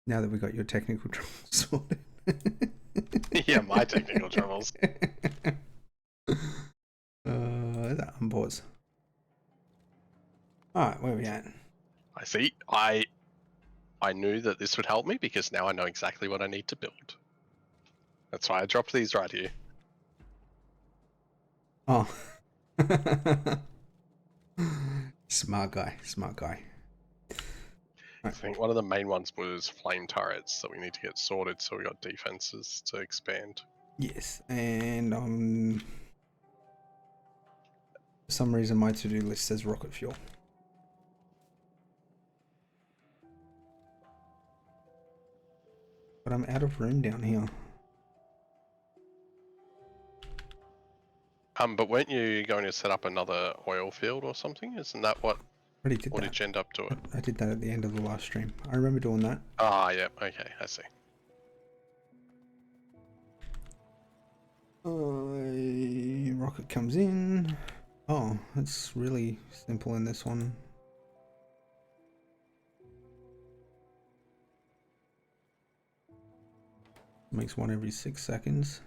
Now that we got your technical trouble sorted. Yeah, my technical troubles. That unpause. Alright, where are we at? I see. I knew that this would help me because now I know exactly what I need to build. That's why I dropped these right here. Oh. Smart guy, smart guy. I think one of the main ones was flame turrets that we need to get sorted, so we got defenses to expand. Yes, and for some reason my to-do list says rocket fuel. But I'm out of room down here. But weren't you going to set up another oil field or something? Isn't that what? Already did Or that. did you end up doing? I did that at the end of the last stream. I remember doing that. Ah, yeah. Okay, I see. Rocket comes in. Oh, it's really simple in this one. Makes one every 6 seconds.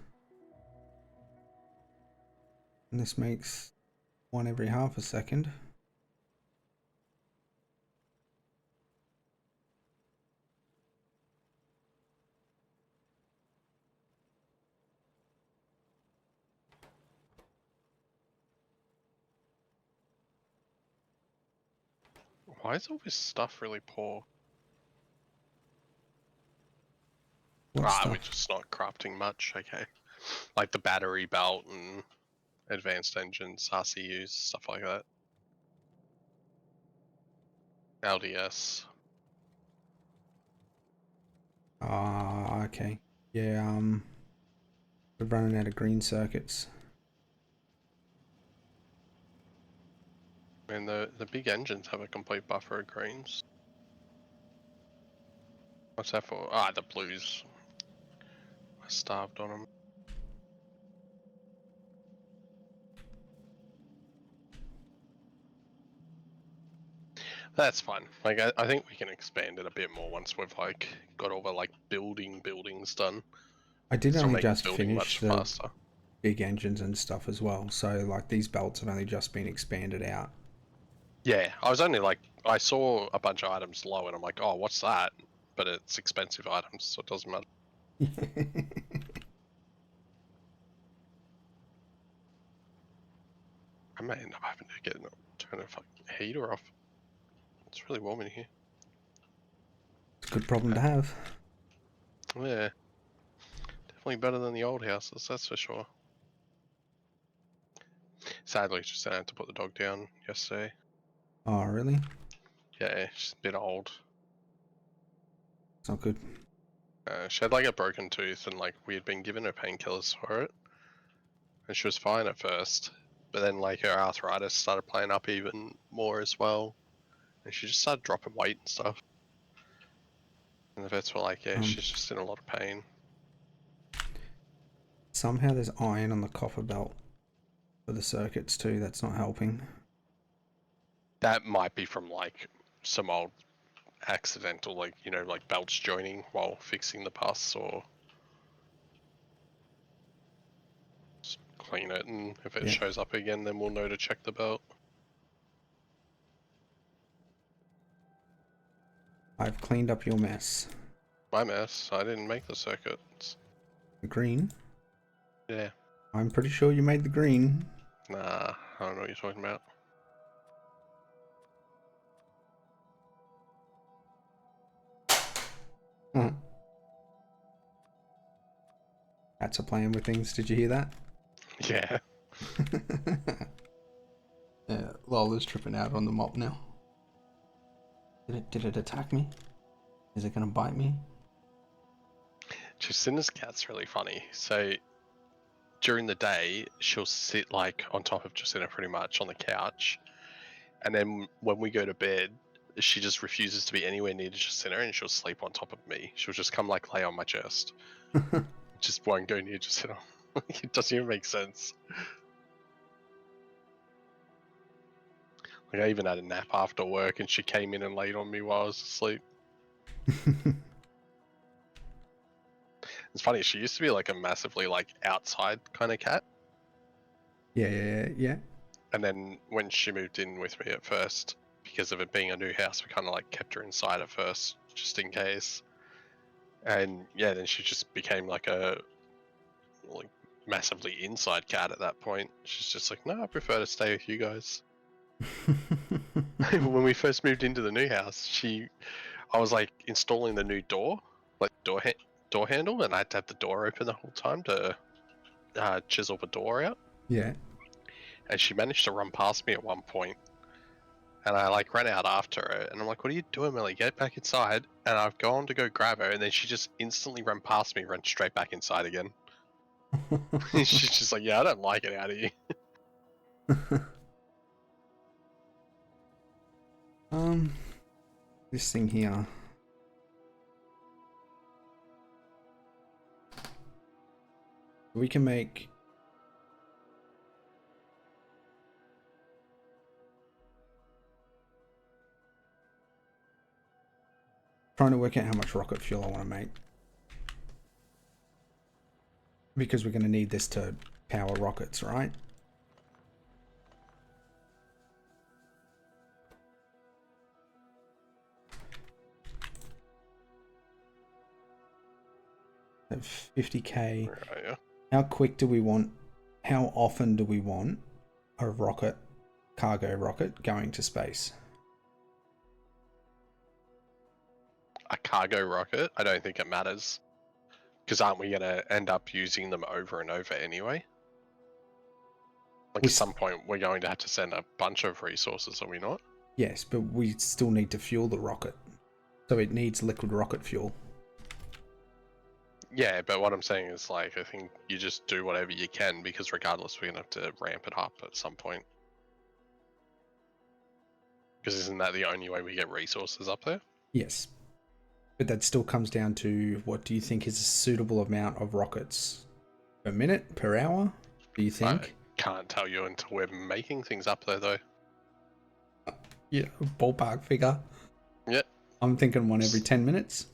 And this makes one every half a second. Why is all this stuff really poor? What Ah, stuff? we're just not crafting much. Okay, like the battery belt and advanced engines, RCUs, stuff like that. LDS. Ah, okay. Yeah, we're running out of green circuits. And the big engines have a complete buffer of greens. What's that for? Ah, the blues. I starved on them. That's fine. Like I think we can expand it a bit more once we've like got all the like buildings done. I did So only make just building finish much the faster. big engines and stuff as well, so like these belts have only just been expanded out. Yeah, I was only like I saw a bunch of items low and I'm like, oh, what's that? But it's expensive items, so it doesn't matter. I may end up having to turn a fucking heater off. It's really warm in here. It's a good problem to have. Yeah, definitely better than the old houses, that's for sure. Sadly, just had to put the dog down yesterday. Oh, really? Yeah, she's a bit old. It's not good. She had like a broken tooth, and like we had been given her painkillers for it, and she was fine at first. But then like her arthritis started playing up even more as well, and she just started dropping weight and stuff. And the vets were like, yeah, she's just in a lot of pain. Somehow there's iron on the copper belt for the circuits too. That's not helping. That might be from like some old accidental, like, you know, like belts joining while fixing the pus, or just clean it, and if it Yeah. shows up again, then we'll know to check the belt. I've cleaned up your mess. My mess, I didn't make the circuits. The green? Yeah. I'm pretty sure you made the green. Nah, I don't know what you're talking about. Huh. Cats are playing with things. Did you hear that? Yeah. Yeah, Lola's tripping out on the mop now. Did it attack me? Is it gonna bite me? Jacinda's cat's really funny. So during the day, she'll sit like on top of Jacinda pretty much on the couch. And then when we go to bed, she just refuses to be anywhere near Jacinda, and she'll sleep on top of me. She'll just come like lay on my chest. Just won't go near Jacinda. It doesn't even make sense. Like I even had a nap after work and she came in and laid on me while I was asleep. It's funny, she used to be like a massively like outside kind of cat. Yeah. And then when she moved in with me at first, because of it being a new house, we kind of like kept her inside at first, just in case. And yeah, then she just became like a like massively inside cat at that point. She's just like, no, I prefer to stay with you guys. When we first moved into the new house, I was like installing the new door, like door handle, and I had to have the door open the whole time to chisel the door out. Yeah. And she managed to run past me at one point, and I like ran out after her, and I'm like, "What are you doing, Millie? Get back inside!" And I've gone to go grab her, and then she just instantly ran past me, ran straight back inside again. She's just like, "Yeah, I don't like it out of you." This thing here. We can make trying to work out how much rocket fuel I want to make. Because we're going to need this to power rockets, right? So 50k. Where are you? How quick do we want? How often do we want a rocket, cargo rocket, going to space? A cargo rocket? I don't think it matters. Because aren't we going to end up using them over and over anyway? Like at some point, we're going to have to send a bunch of resources, are we not? Yes, but we still need to fuel the rocket. So it needs liquid rocket fuel. Yeah, but what I'm saying is, like, I think you just do whatever you can, because regardless, we're going to have to ramp it up at some point. Because isn't that the only way we get resources up there? Yes. But that still comes down to, what do you think is a suitable amount of rockets per minute, per hour? Do you think? I can't tell you until we're making things up there, though. Yeah, ballpark figure. Yep. I'm thinking one every 10 minutes.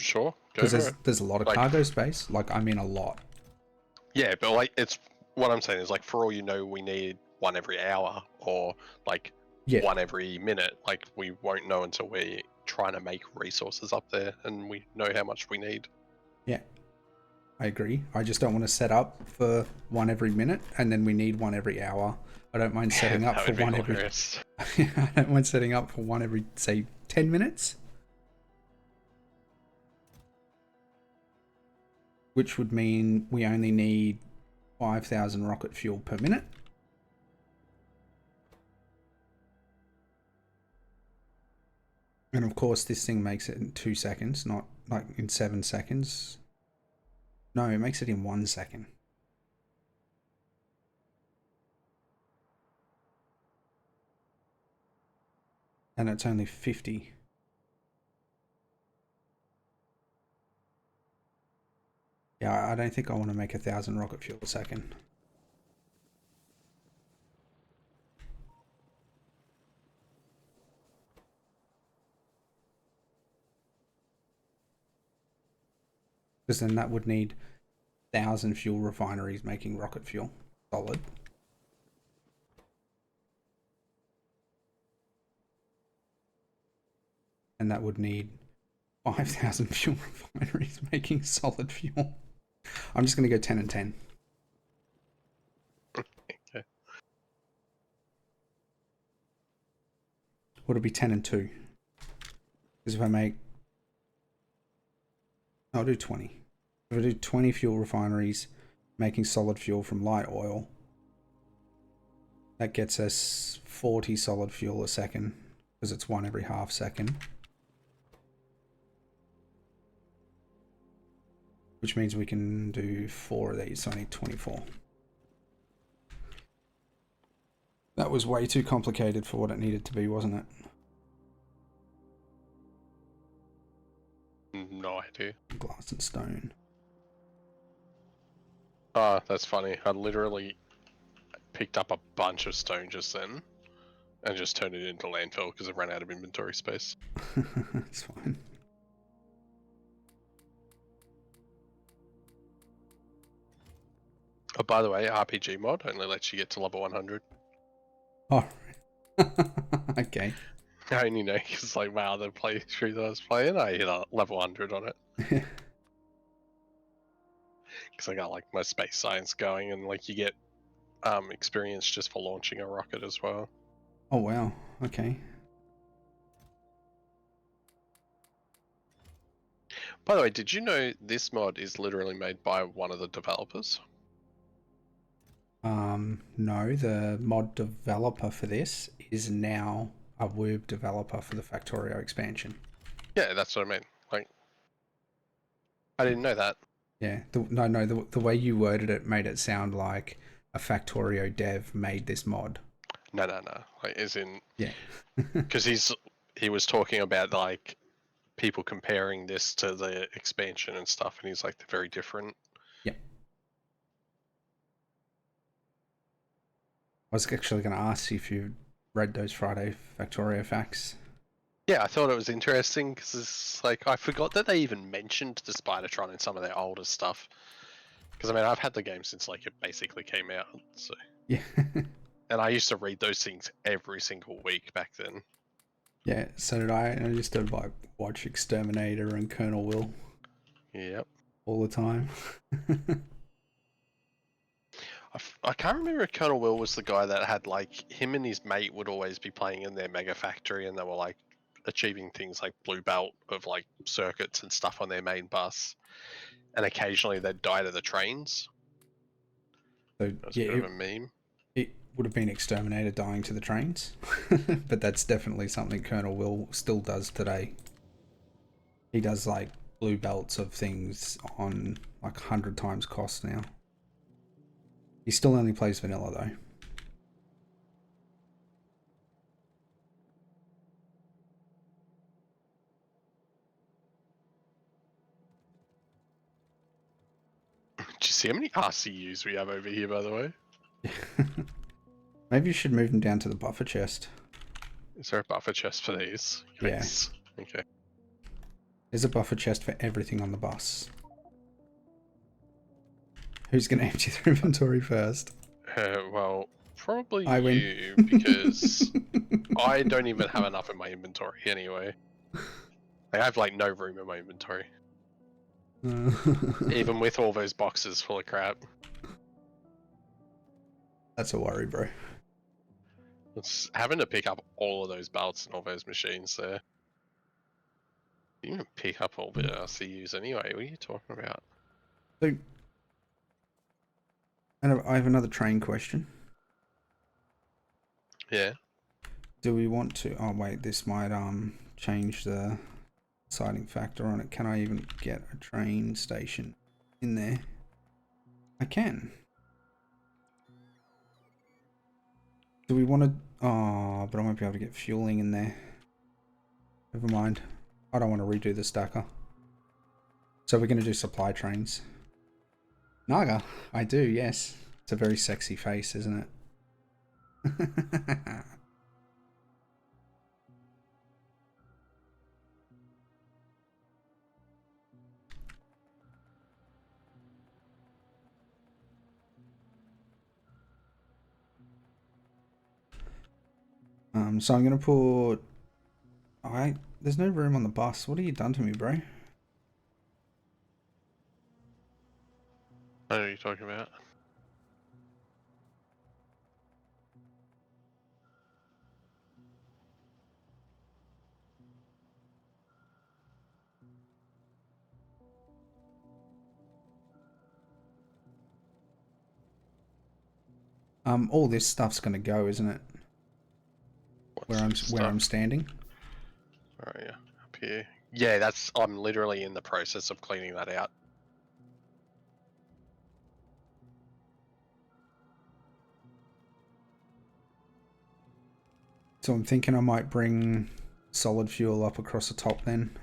Sure, go Because for it. there's a lot of cargo space. Like, I mean a lot. Yeah, but like, it's what I'm saying is, like, for all you know, we need one every hour or like one every minute. Like, we won't know until we're trying to make resources up there and we know how much we need. Yeah, I agree. I just don't want to set up for one every minute and then we need one every hour. I don't mind setting up for one every. I don't mind setting up for one every, say, 10 minutes. Which would mean we only need 5,000 rocket fuel per minute. And of course, this thing makes it in 2 seconds, not like in 7 seconds. No, it makes it in 1 second. And it's only 50. Yeah, I don't think I want to make 1,000 rocket fuel a second. Because then that would need 1,000 fuel refineries making rocket fuel solid. And that would need 5,000 fuel refineries making solid fuel. I'm just going to go 10 and 10. Okay. Would it be 10 and 2? Because if I make... I'll do 20. If I do 20 fuel refineries making solid fuel from light oil, that gets us 40 solid fuel a second, because it's one every half second. Which means we can do 4 of these, so I need 24. That was way too complicated for what it needed to be, wasn't it? No idea. Glass and stone. Ah, that's funny. I literally picked up a bunch of stone just then and just turned it into landfill because it ran out of inventory space. It's fine. Oh, by the way, RPG mod only lets you get to level 100. Oh, okay. I only know because, like, wow, the playthrough that I was playing, I hit a level 100 on it. Because I got, like, my space science going, and, like, you get experience just for launching a rocket as well. Oh, wow. Okay. By the way, did you know this mod is literally made by one of the developers? No, the mod developer for this is now a Woob developer for the Factorio expansion. Yeah, that's what I mean. Like, I didn't know that. Yeah, the way you worded it made it sound like a Factorio dev made this mod. No. Like, as in, Yeah. because he was talking about, like, people comparing this to the expansion and stuff, and he's like, they're very different. Yeah. I was actually going to ask you if you read those Friday Factorio facts. Yeah, I thought it was interesting because it's like I forgot that they even mentioned the Spidertron in some of their older stuff. Because I mean, I've had the game since like it basically came out, so Yeah. and I used to read those things every single week back then. Yeah, so did I. And I used to like watch Exterminator and Colonel Will Yep. all the time. I can't remember if Colonel Will was the guy that had like him and his mate would always be playing in their mega factory, and they were like achieving things like blue belt of like circuits and stuff on their main bus, and occasionally they'd die to the trains. So That was a yeah, bit of a meme. it would have been Exterminator dying to the trains, but that's definitely something Colonel Will still does today. He does like blue belts of things on like 100 times cost now. He still only plays vanilla though. Do you see how many RCUs we have over here, by the way? Maybe you should move him down to the buffer chest. Is there a buffer chest for these? Yeah. Yikes. Okay. There's a buffer chest for everything on the bus. Who's going to empty their inventory first? Well, probably I win. you, because I don't even have enough in my inventory anyway. I have like no room in my inventory. Even with all those boxes full of crap. That's a worry, bro. It's having to pick up all of those belts and all those machines there. You can pick up all the RCUs anyway. What are you talking about? So, and I have another train question. Yeah. Do we want to? Oh wait, this might change the deciding factor on it. Can I even get a train station in there? I can. Do we want to? Oh, but I won't be able to get fueling in there. Never mind. I don't want to redo the stacker. So we're going to do supply trains. Naga, I do, yes. It's a very sexy face, isn't it? So I'm gonna put. There's no room on the bus. What have you done to me, bro? I know what you're talking about. All this stuff's gonna go, isn't it? Where I'm standing. Where are you? Up here. Yeah, I'm literally in the process of cleaning that out. So I'm thinking I might bring solid fuel up across the top then.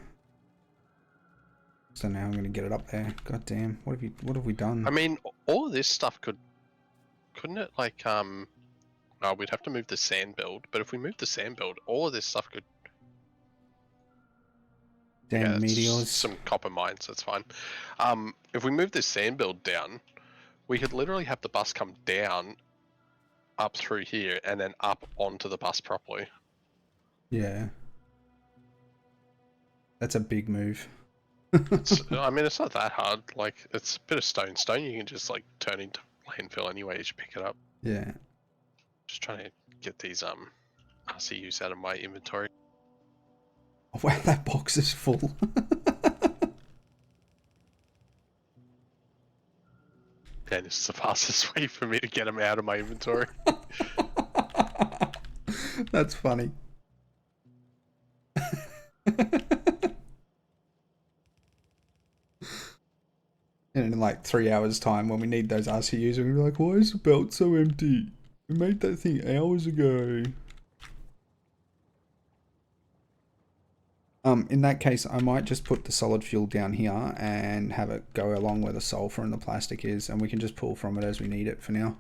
So now I'm gonna get it up there. God damn, what have we done? I mean, all of this stuff couldn't it like oh, we'd have to move the sand build, but if we move the sand build, all of this stuff could. Damn Yeah, it's meteors. some copper mines. That's fine. If we move this sand build down, We could literally have the bus come down, up through here, and then up onto the bus properly. Yeah. That's a big move. I mean, it's not that hard. Like, it's a bit of stone. Stone you can just, like, turn into landfill anyway as you pick it up. Yeah. Just trying to get these, RCUs out of my inventory. Oh, wow, that box is full. And it's the fastest way for me to get them out of my inventory. That's funny. And in like 3 hours time when we need those RCUs, we're like, why is the belt so empty? We made that thing hours ago. In that case, I might just put the solid fuel down here and have it go along where the sulfur and the plastic is, and we can just pull from it as we need it for now.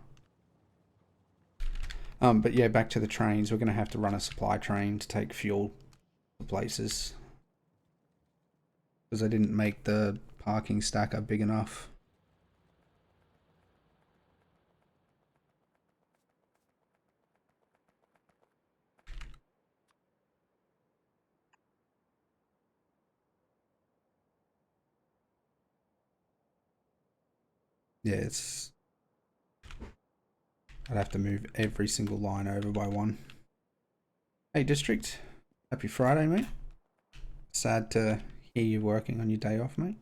But yeah, back to the trains. We're going to have to run a supply train to take fuel to places. Because I didn't make the parking stacker big enough. Yeah, I'd have to move every single line over by one. Hey, District. Happy Friday, mate. Sad to hear you working on your day off, mate.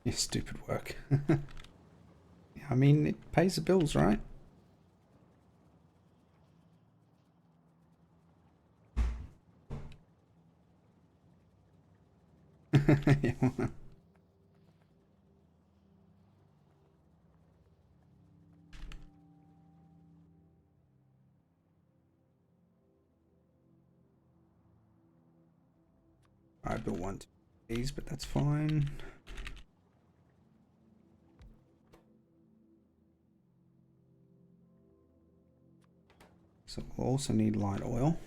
Yeah, stupid work. I mean, it pays the bills, right? Yeah. I built one of these, but that's fine. So we'll also need light oil.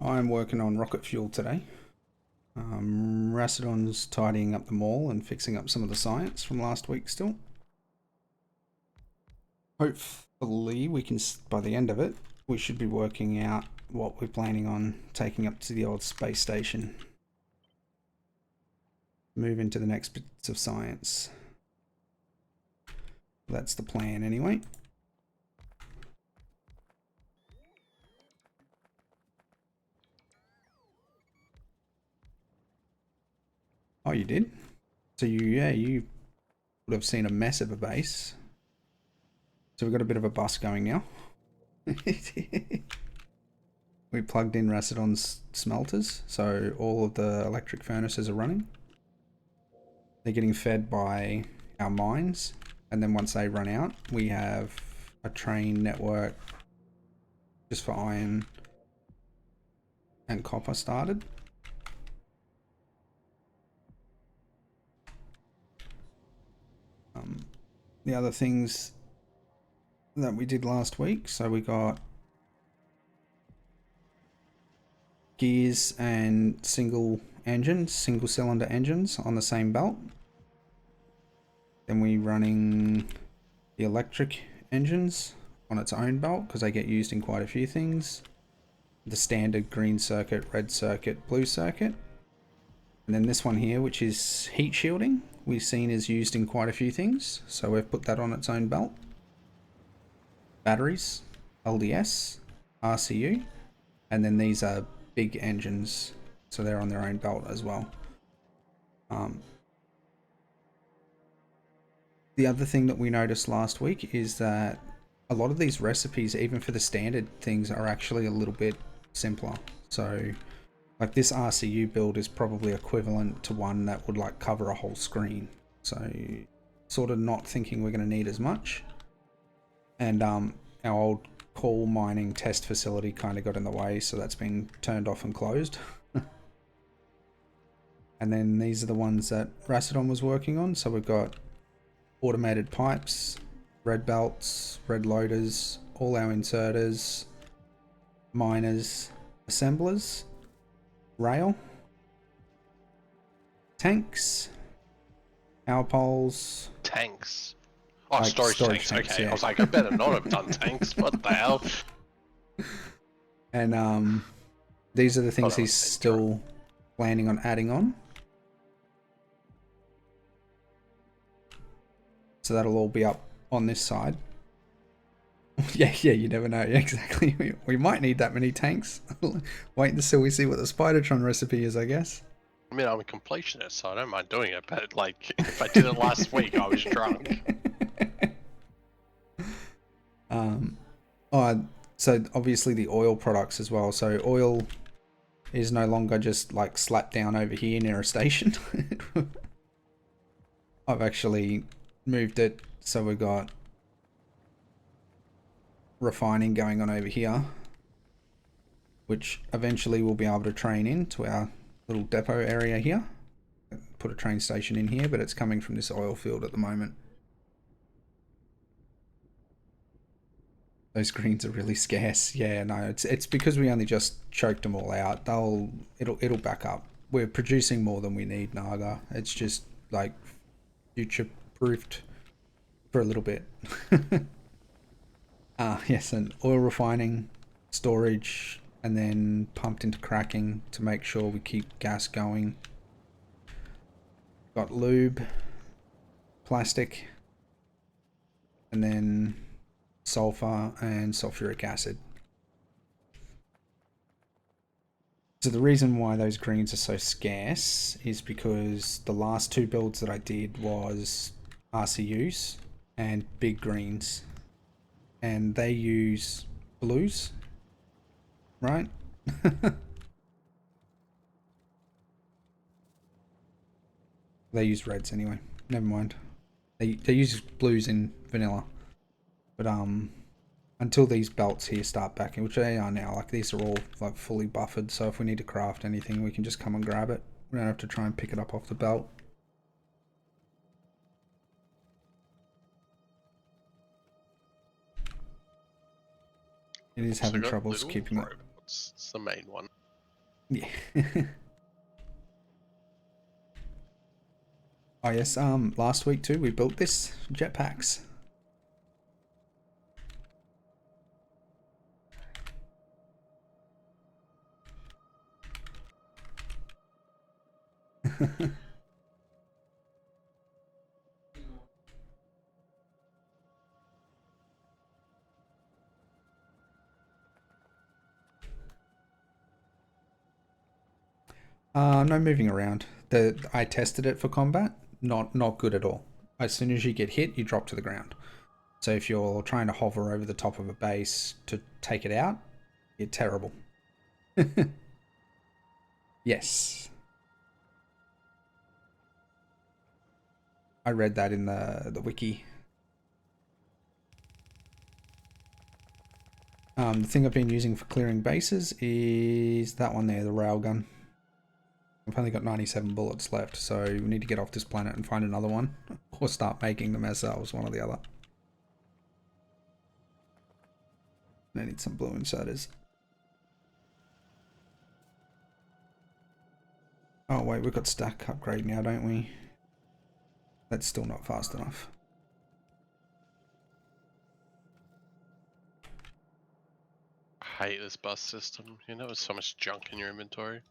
I'm working on rocket fuel today. Racedon's tidying up the mall and fixing up some of the science from last week still. Hopefully we can, by the end of it, we should be working out what we're planning on taking up to the old space station. Move into the next bits of science. That's the plan anyway. Oh, you did? So you would have seen a mess of a base. So we've got a bit of a bus going now. We plugged in Racedon's smelters, so all of the electric furnaces are running. They're getting fed by our mines, and then once they run out, we have a train network just for iron and copper started. The other things that we did last week, so we got gears and single cylinder engines on the same belt. Then we running the electric engines on its own belt because they get used in quite a few things. The standard green circuit, red circuit, blue circuit. And then this one here, which is heat shielding, we've seen is used in quite a few things, so we've put that on its own belt. Batteries, LDS, RCU, and then these are big engines, so they're on their own belt as well. the other thing that we noticed last week is that a lot of these recipes, even for the standard things, are actually a little bit simpler. So like this RCU build is probably equivalent to one that would like cover a whole screen. So sort of not thinking we're going to need as much. And our old coal mining test facility kind of got in the way, so that's been turned off and closed. And then these are the ones that Racedon was working on. So we've got automated pipes, red belts, red loaders, all our inserters, miners, assemblers, rail, tanks, power poles. Tanks. Oh, Like storage tanks. Okay, yeah. I was like, I better not have done tanks. What the hell? And these are the things he's still planning on adding on. So that'll all be up on this side. Yeah, you never know. Yeah, exactly. We might need that many tanks. Wait until we see what the Spidertron recipe is, I guess. I mean, I'm a completionist, so I don't mind doing it, but like, if I did it last week, I was drunk. So obviously the oil products as well. So oil is no longer just like slapped down over here near a station. I've actually moved it so we've got refining going on over here, which eventually we'll be able to train into our little depot area here. Put a train station in here, but it's coming from this oil field at the moment. Those greens are really scarce. Yeah, no, it's because we only just choked them all out. It'll back up. We're producing more than we need, Naga. It's just like future proofed for a little bit. Yes, and oil refining, storage, and then pumped into cracking to make sure we keep gas going. Got lube, plastic, and then sulfur and sulfuric acid. So the reason why those greens are so scarce is because the last two builds that I did was RCUs and big greens, and they use blues, right? They use reds anyway. Never mind. They use blues in vanilla. But until these belts here start backing, which they are now, like these are all like fully buffered, so if we need to craft anything we can just come and grab it. We don't have to try and pick it up off the belt. It is having troubles keeping it. It's the main one. Yeah. Oh yes, last week too we built this jetpacks. No moving around. I tested it for combat. Not good at all. As soon as you get hit, you drop to the ground. So if you're trying to hover over the top of a base to take it out, you're terrible. Yes. I read that in the wiki. The thing I've been using for clearing bases is that one there, the railgun. I've only got 97 bullets left, so we need to get off this planet and find another one. Or start making them ourselves, one or the other. I need some blue inserters. Oh wait, we've got stack upgrade now, don't we? That's still not fast enough. I hate this bus system. You know, there's so much junk in your inventory.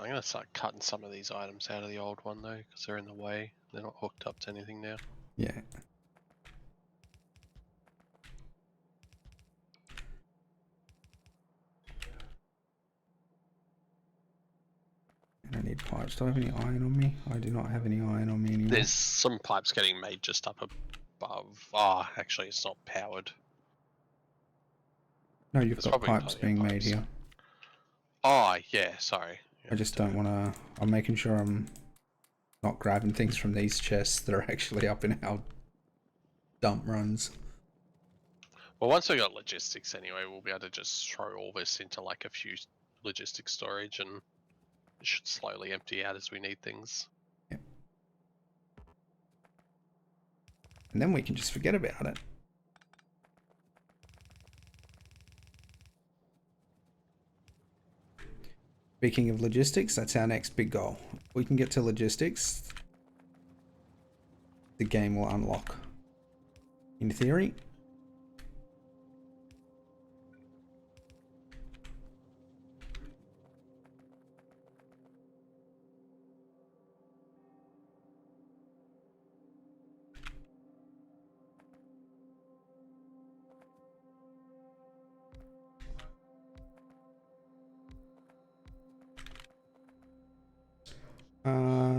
I'm gonna start cutting some of these items out of the old one though, because they're in the way. They're not hooked up to anything now. Yeah. I need pipes. Do I have any iron on me? I do not have any iron on me anymore. There's some pipes getting made just up above. Ah, oh, actually, it's not powered. No, you've got pipes being made here. Oh, yeah, sorry. I just don't want to... I'm making sure I'm not grabbing things from these chests that are actually up in our dump runs. Well, once we got logistics anyway, we'll be able to just throw all this into like a few logistic storage and it should slowly empty out as we need things. Yep. And then we can just forget about it. Speaking of logistics, that's our next big goal. If we can get to logistics, the game will unlock. In theory.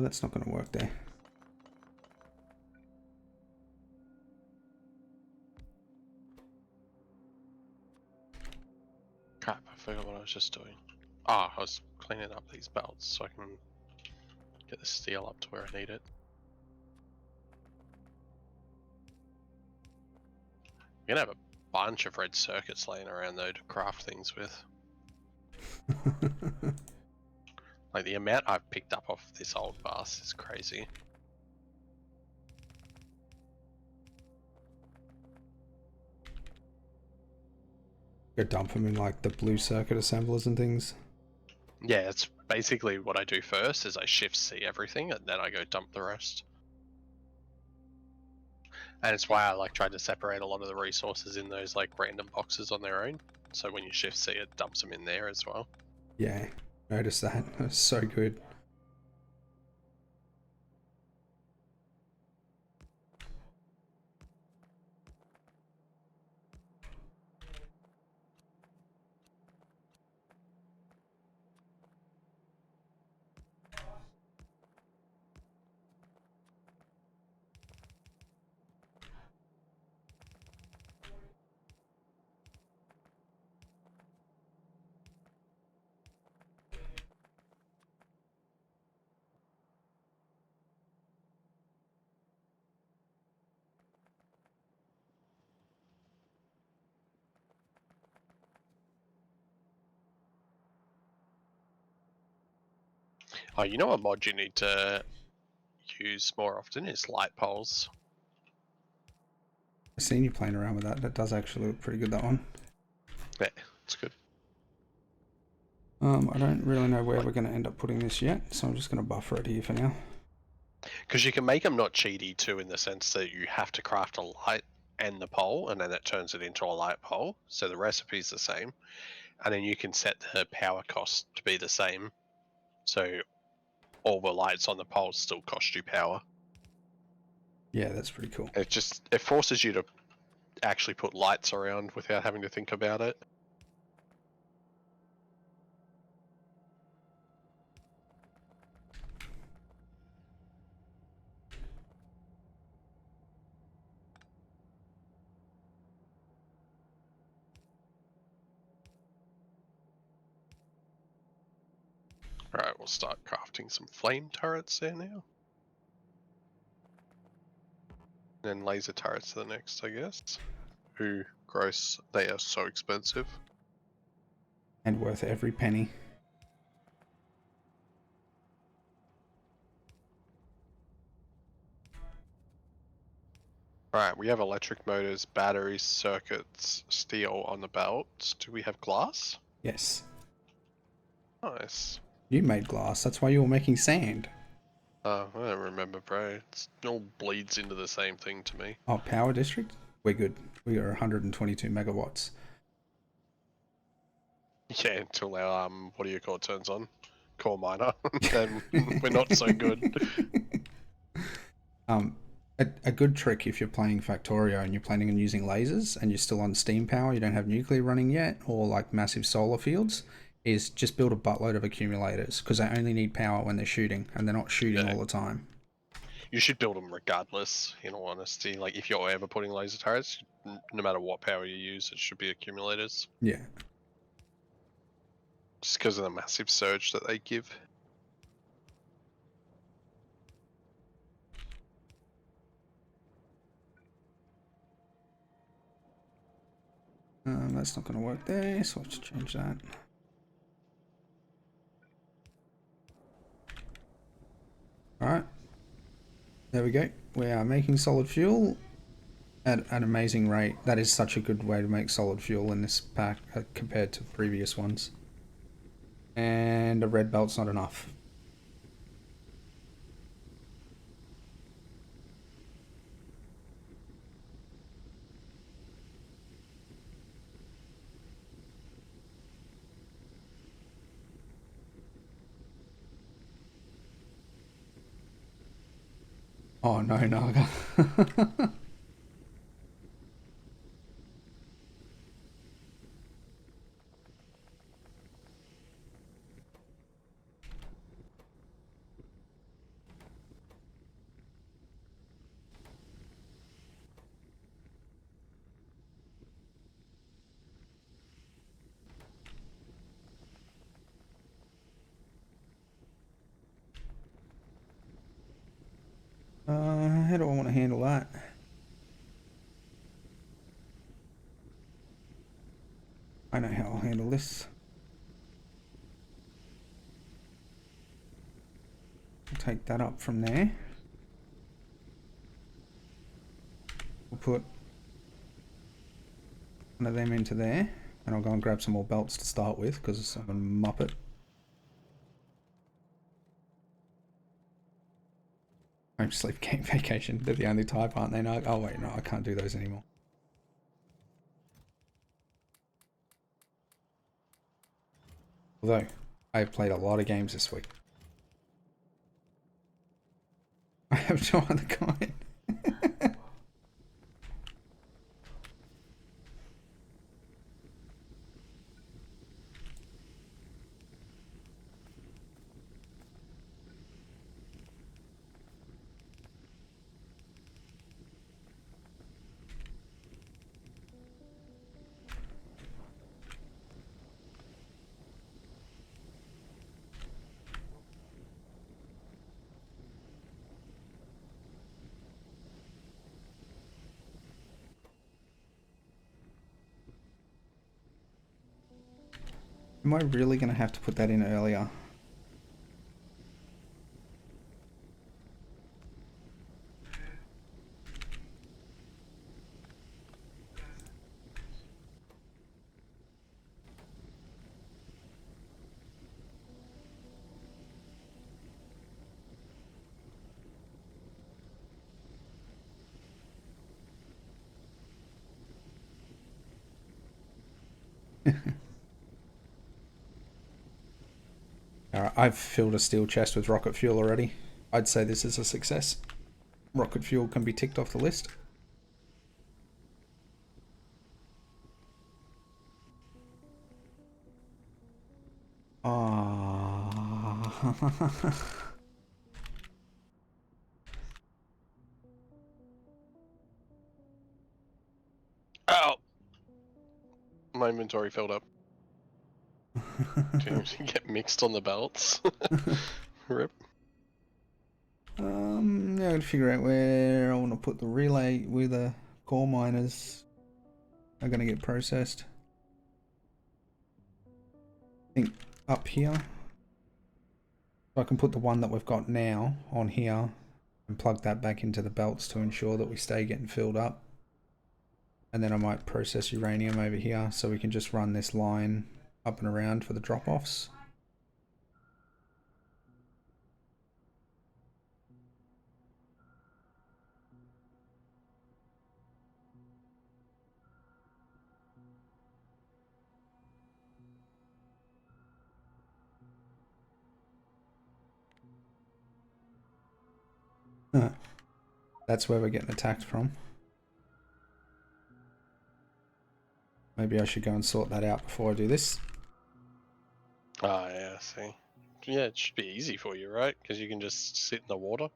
That's not going to work there. Crap, I forgot what I was just doing. Ah, I was cleaning up these belts so I can get the steel up to where I need it. You're gonna have a bunch of red circuits laying around though to craft things with. Like the amount I've picked up off this old bus is crazy. Go dump them in like the blue circuit assemblers and things. Yeah, it's basically what I do first is I shift C everything and then I go dump the rest. And it's why I like tried to separate a lot of the resources in those like random boxes on their own. So when you shift C, it dumps them in there as well. Yeah, notice that. That's so good. Oh, you know what mod you need to use more often is light poles. I've seen you playing around with that. That does actually look pretty good, that one. Yeah, it's good. I don't really know where we're going to end up putting this yet, so I'm just going to buffer it here for now. Because you can make them not cheaty too, in the sense that you have to craft a light and the pole, and then it turns it into a light pole. So the recipe's the same, and then you can set the power cost to be the same. So all the lights on the poles still cost you power. Yeah, that's pretty cool. It forces you to actually put lights around without having to think about it. Alright, we'll start crafting some flame turrets there now. And then laser turrets to the next, I guess. Ooh, gross. They are so expensive. And worth every penny. Alright, we have electric motors, batteries, circuits, steel on the belt. Do we have glass? Yes. Nice. You made glass. That's why you were making sand. Oh, I don't remember, bro. It all bleeds into the same thing to me. Oh, power district? We're good. We are 122 megawatts. Yeah, until our, what do you call it, turns on. coal miner, then we're not so good. A good trick if you're playing Factorio and you're planning on using lasers and you're still on steam power, you don't have nuclear running yet, or like massive solar fields, is just build a buttload of accumulators, because they only need power when they're shooting, and they're not shooting all the time. You should build them regardless, in all honesty. Like, if you're ever putting laser turrets, no matter what power you use, it should be accumulators. Yeah. Just because of the massive surge that they give. That's not going to work there, so let's change that. Alright. There we go. We are making solid fuel at an amazing rate. That is such a good way to make solid fuel in this pack compared to previous ones. And a red belt's not enough. Oh no, Naga. How do I want to handle that? I know how I'll handle this. I'll take that up from there. We'll put one of them into there, and I'll go and grab some more belts to start with, because I'm a muppet. Home sleep game vacation. They're the only type, aren't they? No. Oh wait, no, I can't do those anymore. Although, I've played a lot of games this week. I have no other kind. Am I really going to have to put that in earlier? Alright, I've filled a steel chest with rocket fuel already. I'd say this is a success. Rocket fuel can be ticked off the list. Oh! My inventory filled up. Did you get mixed on the belts? Rip. Now I gotta figure out where I want to put the relay where the coal miners are gonna get processed. I think up here. So I can put the one that we've got now on here and plug that back into the belts to ensure that we stay getting filled up. And then I might process uranium over here so we can just run this line up and around for the drop-offs. Huh. That's where we're getting attacked from. Maybe I should go and sort that out before I do this. Oh, yeah, see. Yeah, it should be easy for you, right? Because you can just sit in the water.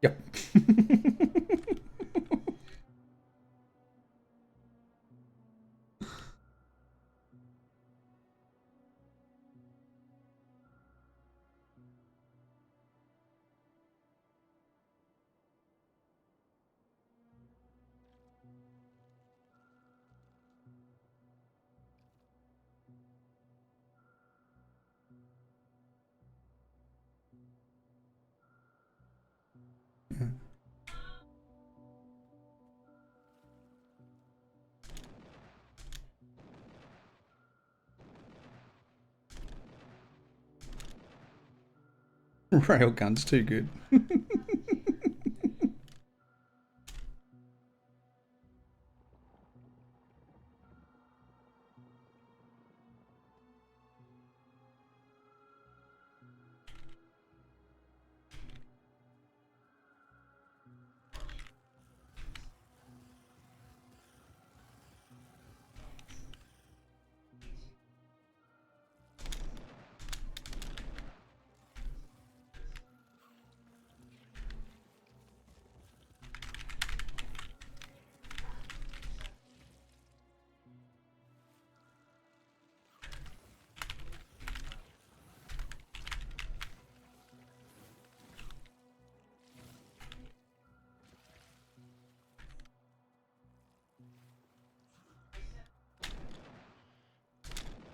Yep. Railgun's too good.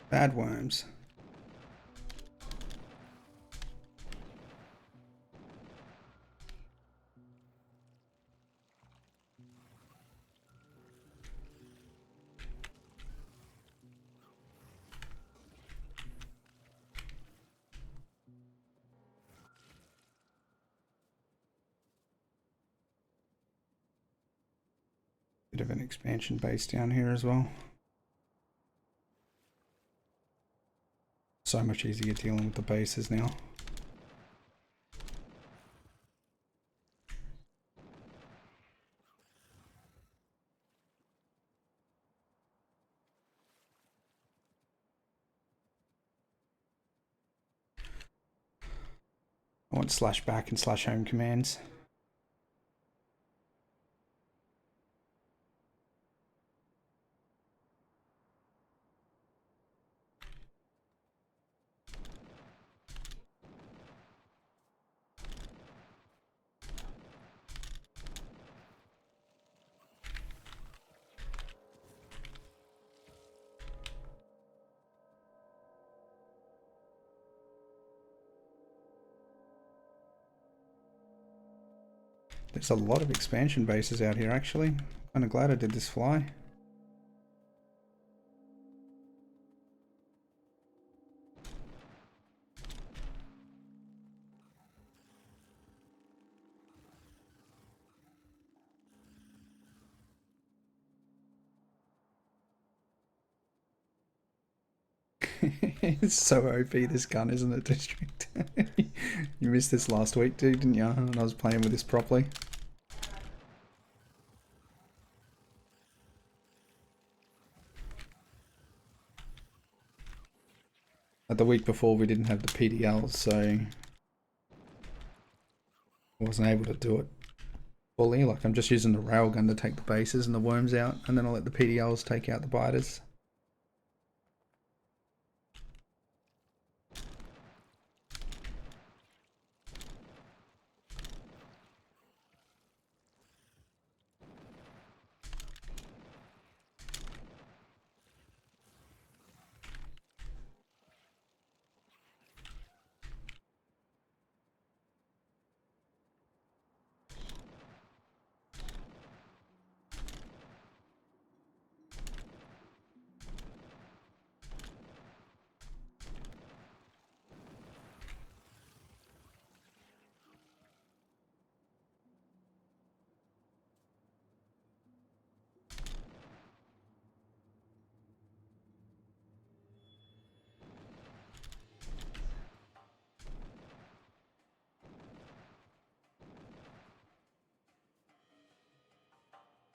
Bad worms. Bit of an expansion base down here as well. So much easier dealing with the bases now. I want slash back and slash home commands. There's a lot of expansion bases out here actually. Kind of glad I did this fly. It's so OP this gun, isn't it, District? You missed this last week, dude, didn't you? When I was playing with this properly. The week before we didn't have the PDLs, so I wasn't able to do it fully. Like I'm just using the railgun to take the bases and the worms out, and then I'll let the PDLs take out the biters.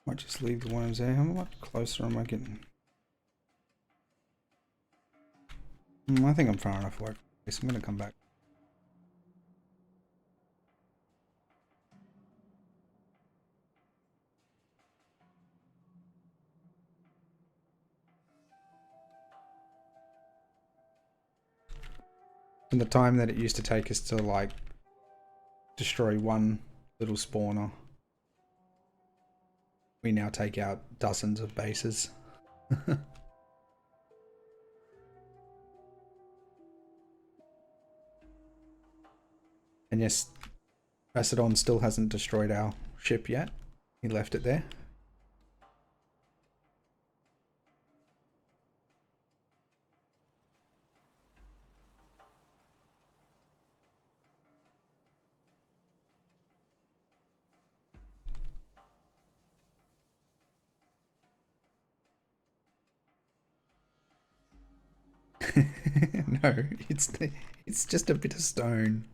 Might just leave the worms there. How much closer am I getting? I think I'm far enough away. So I'm going to come back. And the time that it used to take us to like destroy one little spawner, we now take out dozens of bases. And yes, Macedon still hasn't destroyed our ship yet. He left it there. No, it's just a bit of stone.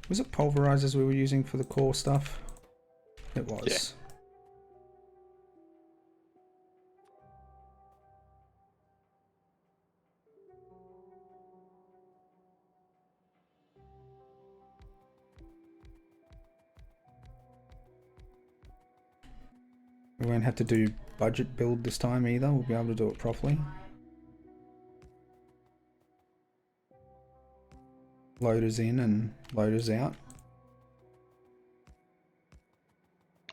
Was it pulverizers we were using for the core stuff? It was. We won't have to do budget build this time either. We'll be able to do it properly. Loaders in and loaders out.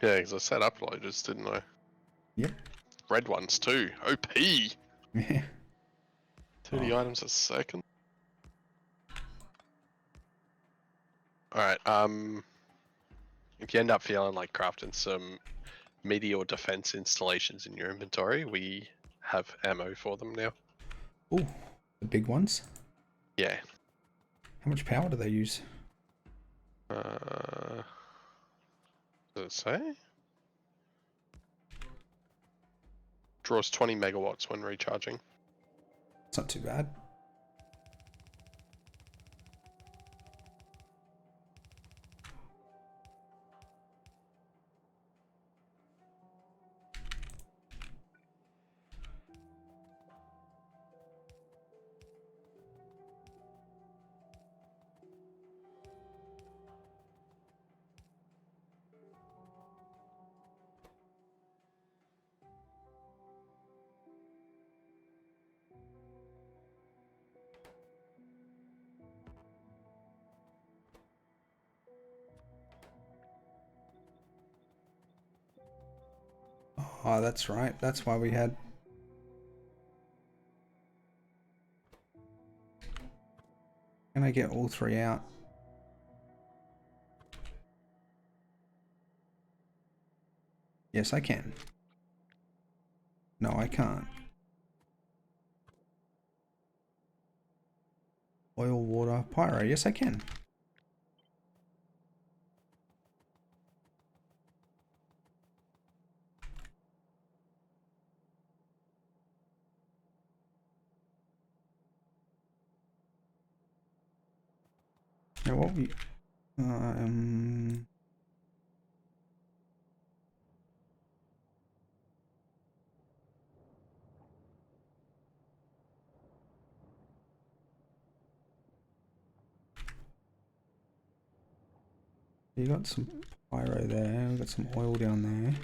Yeah, because I set up loaders, didn't I? Yep. Red ones too. OP! Yeah. 30 items a second. Alright, if you end up feeling like crafting some meteor defense installations in your inventory, we have ammo for them now. Oh, the big ones? Yeah. How much power do they use? Does it say? Draws 20 megawatts when recharging. It's not too bad. Oh, that's right. That's why we had... Can I get all three out? Yes, I can. No, I can't. Oil, water, pyro. Yes, I can. Now what we... You got some pyro there, we got some oil down there.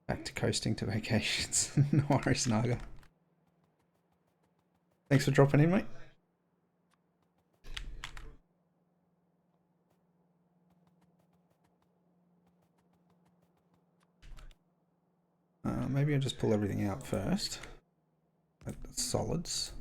Back to coasting to vacations. No worries, Naga. Thanks for dropping in, mate. Maybe I'll just pull everything out first. Like the solids.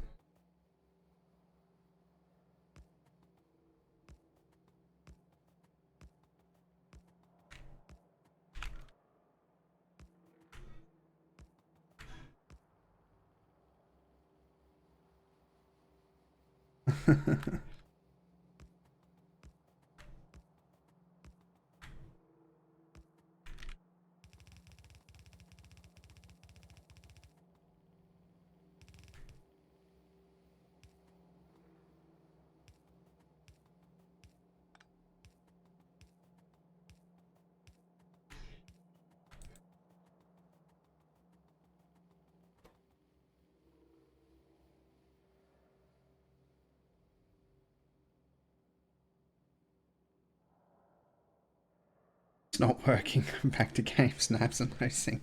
It's not working. Back to game snaps and those things.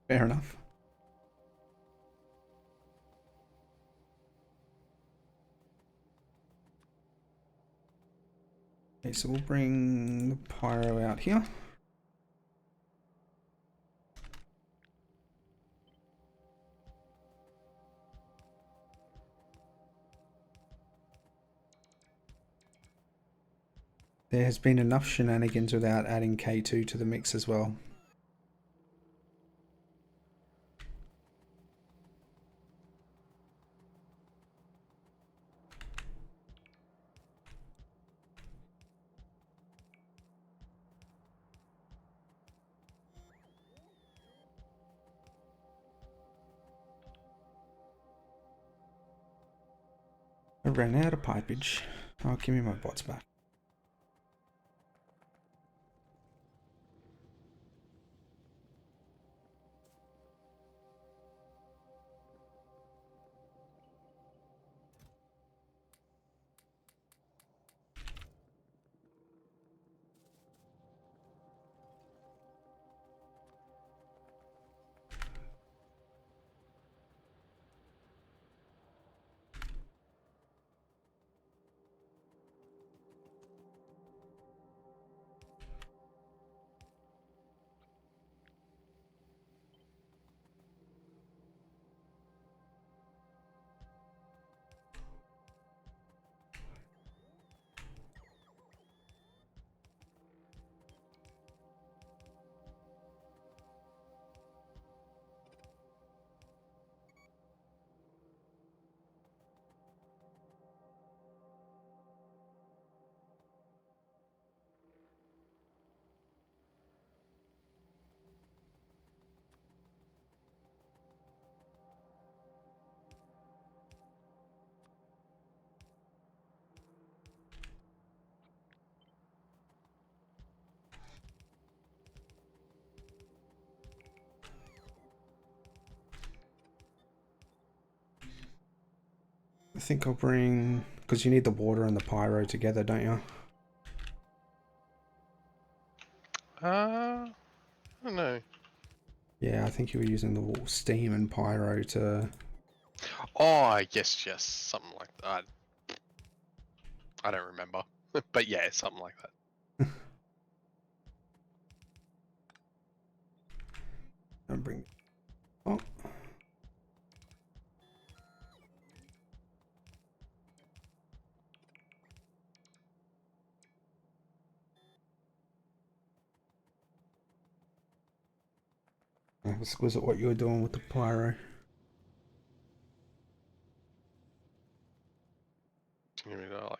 Fair enough. Okay, so we'll bring the pyro out here. There has been enough shenanigans without adding K2 to the mix as well. I ran out of pipage. Oh, give me my bots back. I think I'll bring... because you need the water and the pyro together, don't you? I don't know. Yeah, I think you were using the steam and pyro to... Oh, yes, something like that. I don't remember, but yeah, something like that. I'll bring... oh. Was it what you were doing with the pyro? You know, like,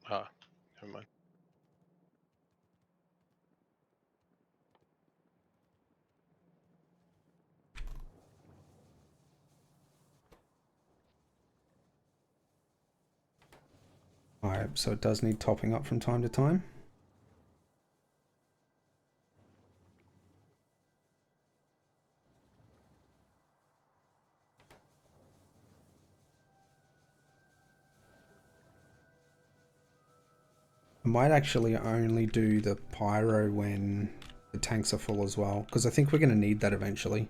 ah, never mind. Alright, so it does need topping up from time to time. I might actually only do the pyro when the tanks are full as well, because I think we're going to need that eventually.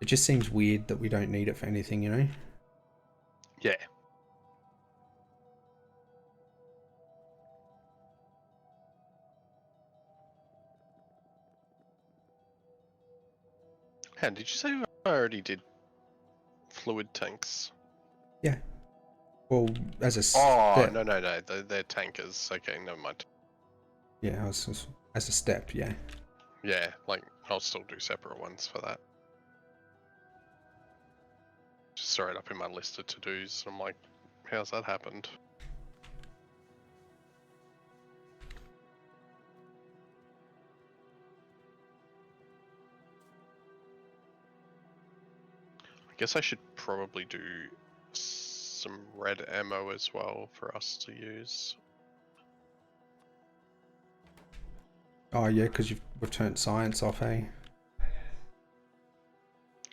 It just seems weird that we don't need it for anything, you know? Yeah. Hey, did you say I already did fluid tanks? Yeah. Well, as a Oh, step. no, they're tankers. Okay, never mind. Yeah, as a step, yeah. Yeah, like, I'll still do separate ones for that. Just throw it up in my list of to-dos, and I'm like, how's that happened? guess I should probably do some red ammo as well for us to use. Oh yeah, because we've turned science off, eh?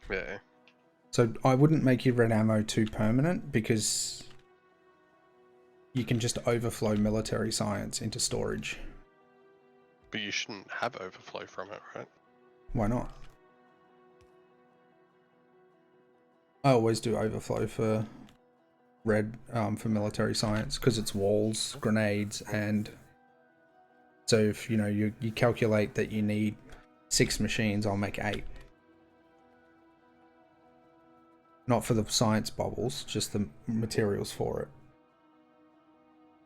Yeah. So I wouldn't make your red ammo too permanent, because you can just overflow military science into storage. But you shouldn't have overflow from it, right? Why not? I always do overflow for red, for military science, because it's walls, grenades, and so if you calculate that you need 6 machines, I'll make 8. Not for the science bubbles, just the materials for it.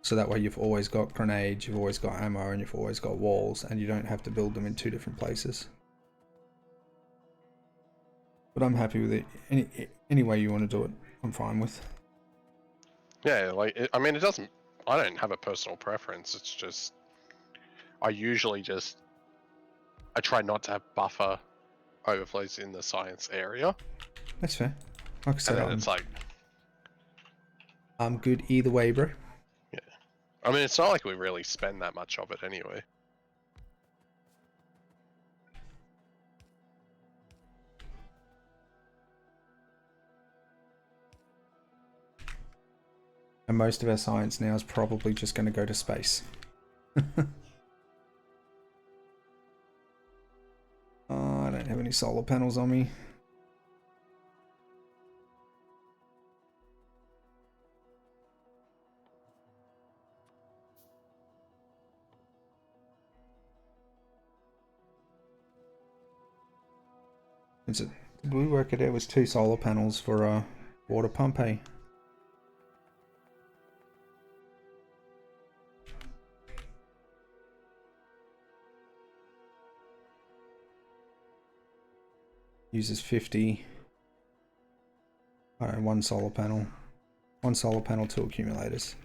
So that way you've always got grenades, you've always got ammo, and you've always got walls, and you don't have to build them in 2 different places. But I'm happy with it. Any way you want to do it, I'm fine with. Yeah, like, I mean, it doesn't... I don't have a personal preference, it's just... I usually just... I try not to have buffer overflows in the science area. That's fair. Like I said, And then it's like... I'm good either way, bro. Yeah. I mean, it's not like we really spend that much of it anyway. And most of our science now is probably just going to go to space. Oh, I don't have any solar panels on me. Did we work it out? It was 2 solar panels for a water pump, eh? Uses 50. Alright, 1 solar panel. 1 solar panel, 2 accumulators.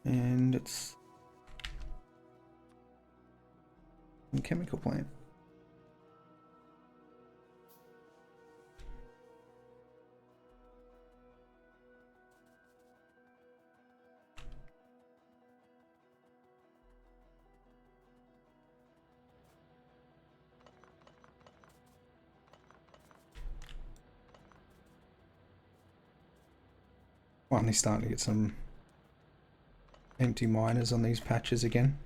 And it's a chemical plant. Finally starting to get some empty miners on these patches again.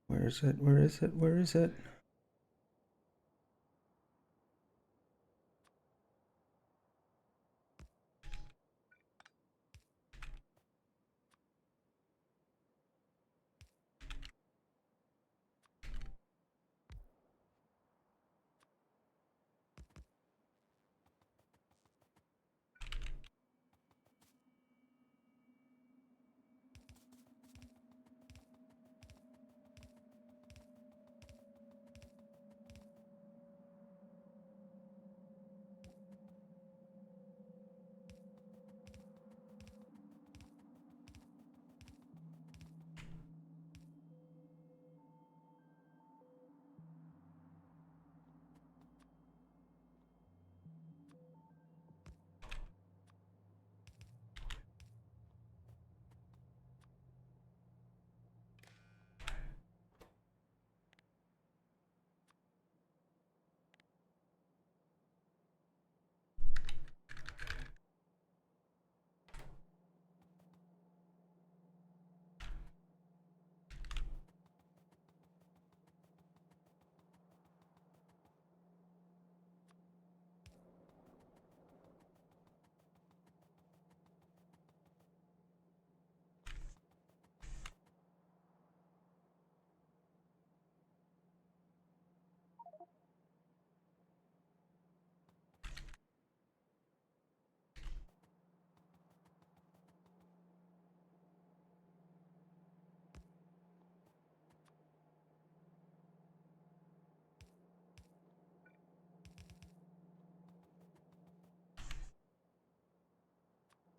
Where is it? Where is it? Where is it?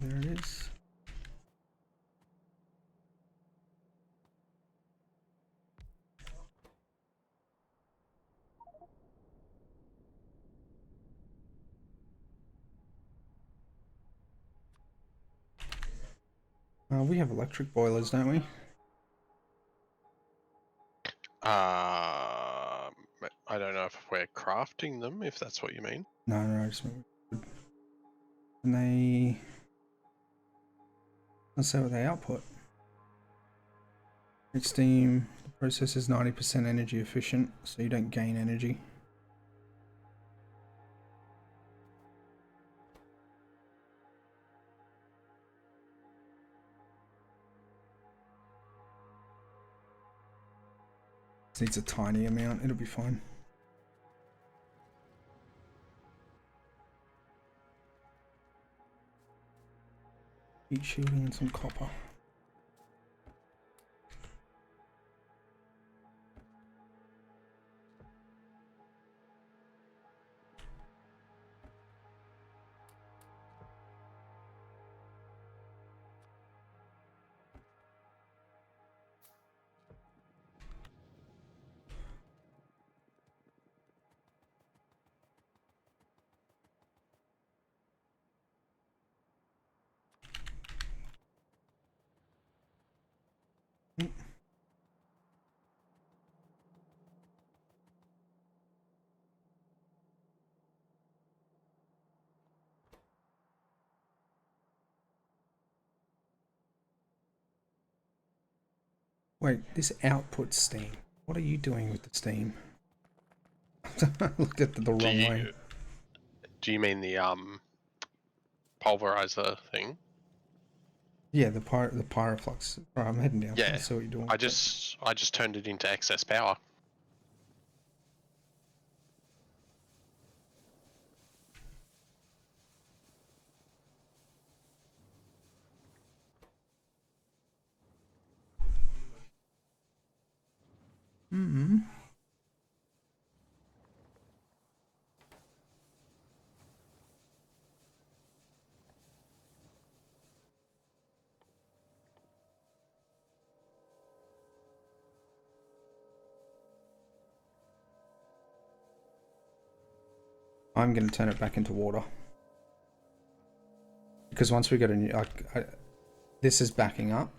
There it is. We have electric boilers, don't we? I don't know if we're crafting them, if that's what you mean. No, I just mean, and they, let's see what they output. It's steam. The process is 90% energy efficient, so you don't gain energy. It needs a tiny amount, it'll be fine. Heat shielding and some copper. Wait, this outputs steam. What are you doing with the steam? I looked at the wrong way. Do you mean the pulverizer thing? Yeah, the pyroflux. Right, I'm heading down. Yeah, I see what you're doing. I just turned it into excess power. I'm going to turn it back into water. Because once we get a new... this is backing up.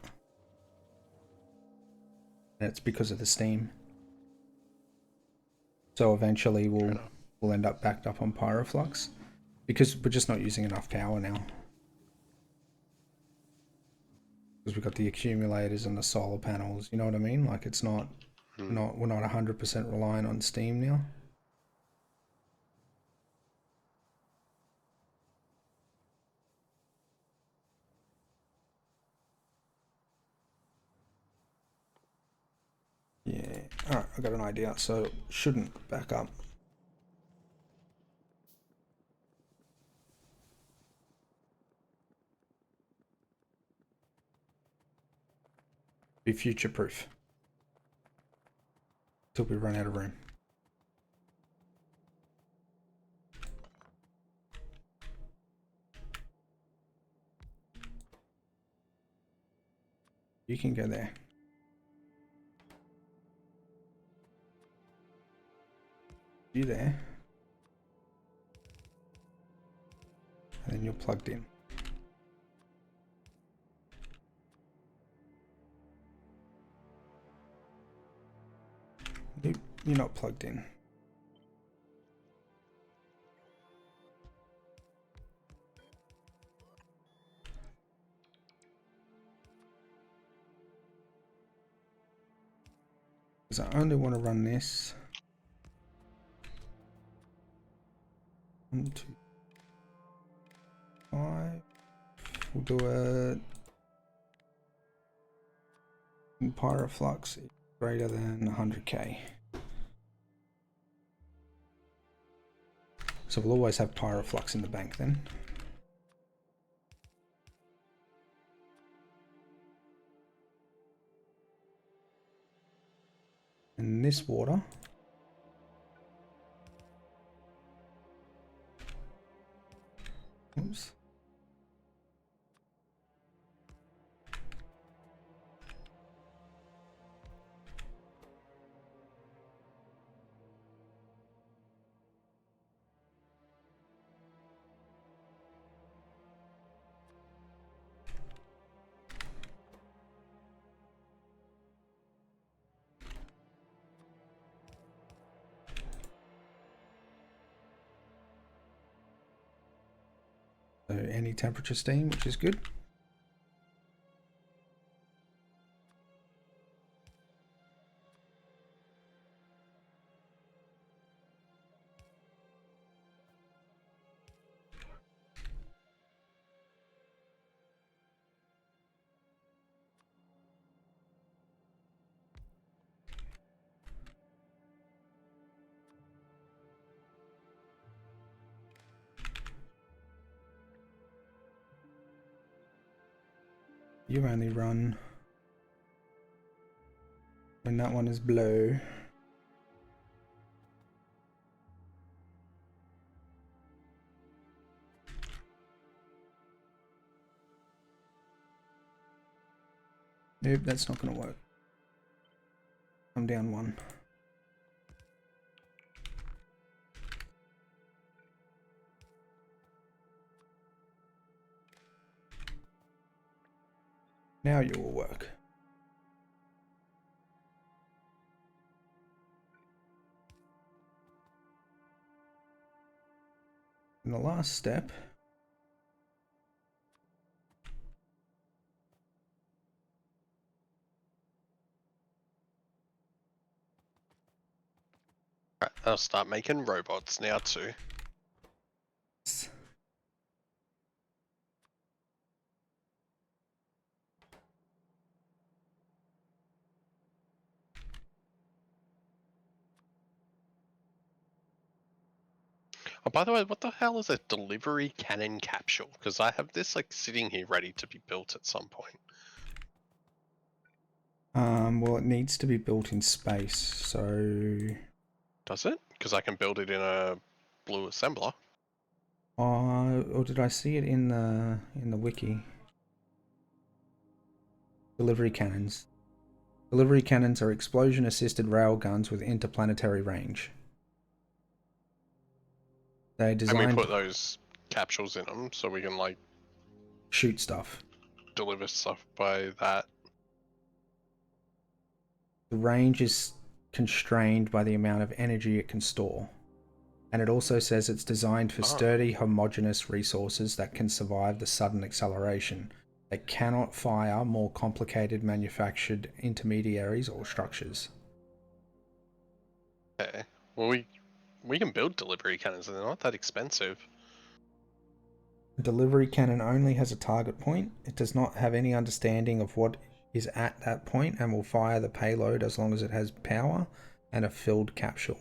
And it's because of the steam. So eventually we'll end up backed up on pyroflux. Because we're just not using enough power now. Because we've got the accumulators and the solar panels, you know what I mean? Like it's not... We're not 100% reliant on steam now. Yeah, alright, I got an idea, so it shouldn't back up. Be future proof. Till we run out of room. You can go there. You there. And then you're plugged in. Nope, you're not plugged in. Because I only want to run this. 1, 2, 5. We'll do a pyroflux greater than 100k. So we'll always have pyroflux in the bank then. And this water oops. So any temperature steam, which is good. You only run when that one is blue. Nope, that's not going to work. I'm down one. Now you will work. And the last step Right, I'll start making robots now too. Oh, by the way, what the hell is a delivery cannon capsule? Because I have this like sitting here ready to be built at some point. well, it needs to be built in space, so... Does it? Because I can build it in a blue assembler. Or did I see it in the wiki? Delivery cannons. Delivery cannons are explosion-assisted railguns with interplanetary range. They're designed... And we put those capsules in them so we can like... shoot stuff. Deliver stuff by that. The range is constrained by the amount of energy it can store. And it also says it's designed for sturdy, homogeneous resources that can survive the sudden acceleration. They cannot fire more complicated manufactured intermediaries or structures. Okay. Well, we can build delivery cannons and they're not that expensive. A delivery cannon only has a target point. It does not have any understanding of what is at that point and will fire the payload as long as it has power and a filled capsule.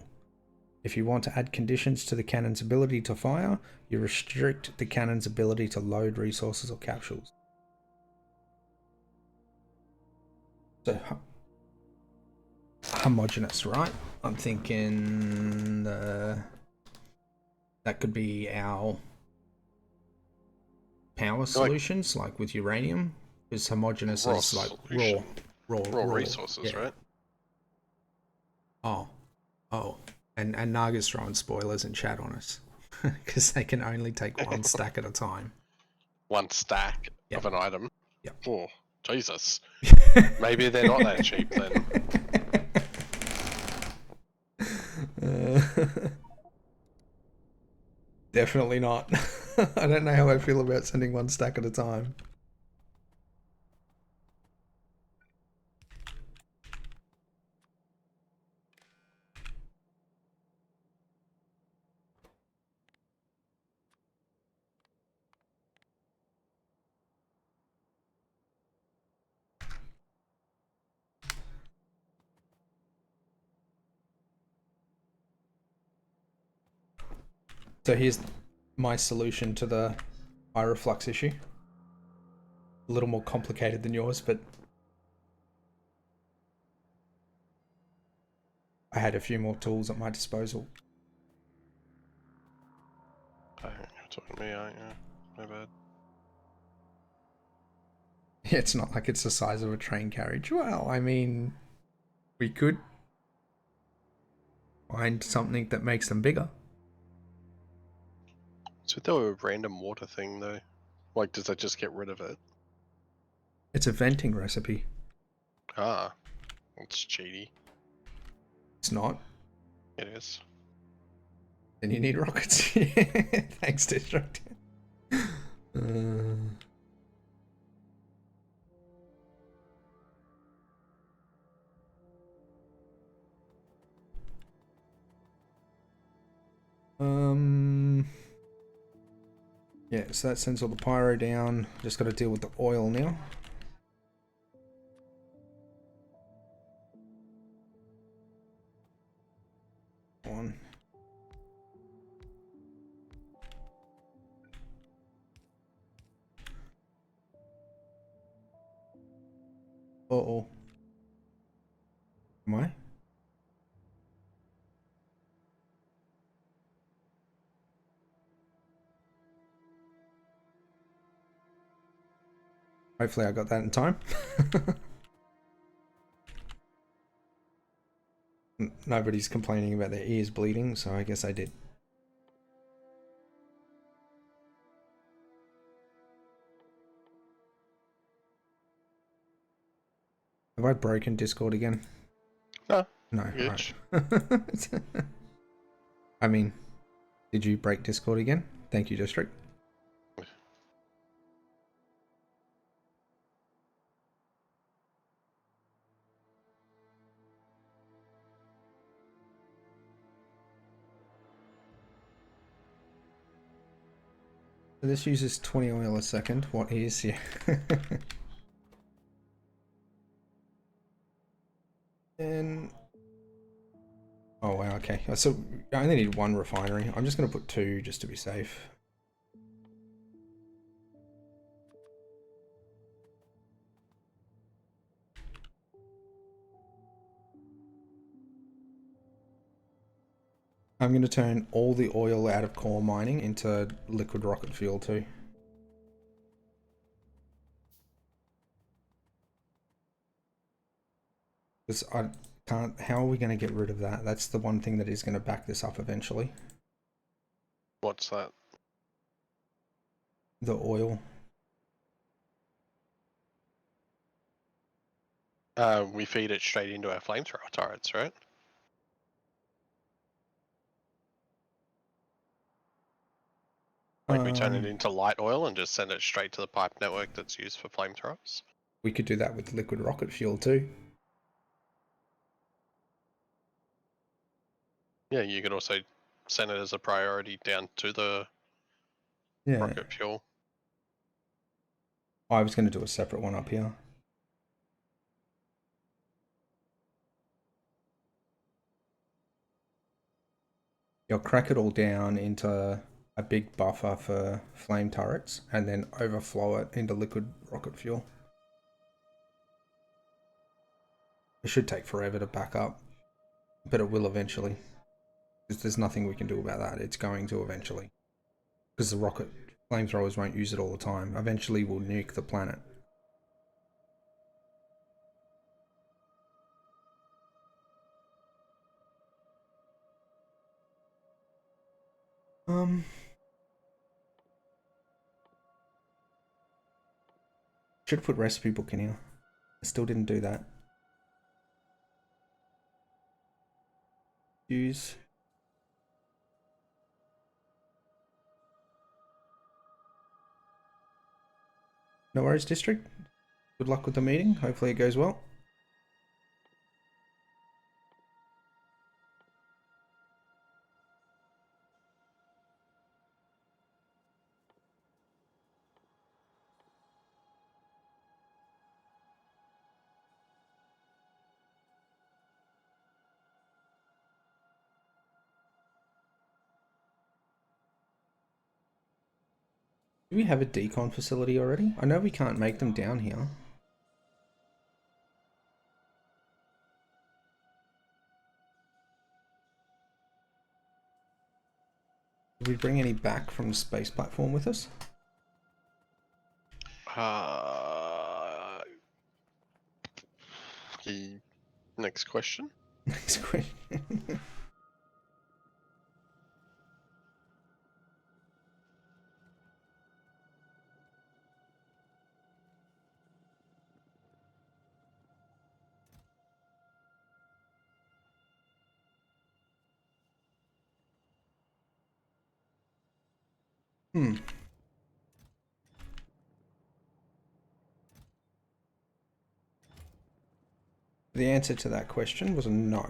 If you want to add conditions to the cannon's ability to fire, you restrict the cannon's ability to load resources or capsules. So, homogeneous, right? I'm thinking that could be our power solutions, like with uranium, because homogeneous is like raw resources, yeah. Right? Oh. And Naga's throwing spoilers in chat on us because they can only take one stack at a time. One stack of an item? Yep. Oh, Jesus. Maybe they're not that cheap then. Definitely not. I don't know how I feel about sending one stack at a time. So here's my solution to the Aeroflux issue. A little more complicated than yours, but I had a few more tools at my disposal. You're talking to me, aren't you? My bad. It's not like it's the size of a train carriage. Well, I mean, we could find something that makes them bigger. So they were a random water thing though. Like, does that just get rid of it? It's a venting recipe. Ah, that's cheaty. It's not. It is. Then you need rockets. Thanks, Destructive. Yeah, so that sends all the pyro down. Just got to deal with the oil now. On. Uh-oh. Am I? Hopefully I got that in time. Nobody's complaining about their ears bleeding, so I guess I did. Have I broken Discord again? No. No. Right. I mean, did you break Discord again? Thank you, District. So this uses 20 oil a second. What is? Yeah. And oh wow, okay. So I only need one refinery. I'm just gonna put two just to be safe. I'm gonna turn all the oil out of core mining into liquid rocket fuel too. Because I can't. How are we gonna get rid of that? That's the one thing that is gonna back this up eventually. What's that? The oil. We feed it straight into our flamethrower turrets, right? Like we turn it into light oil and just send it straight to the pipe network that's used for flamethrowers. We could do that with liquid rocket fuel too. Yeah, you could also send it as a priority down to the rocket fuel. I was going to do a separate one up here. You'll crack it all down into a big buffer for flame turrets and then overflow it into liquid rocket fuel. It should take forever to back up, but it will eventually. Because there's nothing we can do about that. It's going to eventually. Because the rocket flamethrowers won't use it all the time. Eventually we'll nuke the planet. Should put recipe book in here. I still didn't do that. Use. No worries, District. Good luck with the meeting. Hopefully it goes well. Do we have a decon facility already? I know we can't make them down here. Did we bring any back from the space platform with us? The next question. Next question. The answer to that question was no.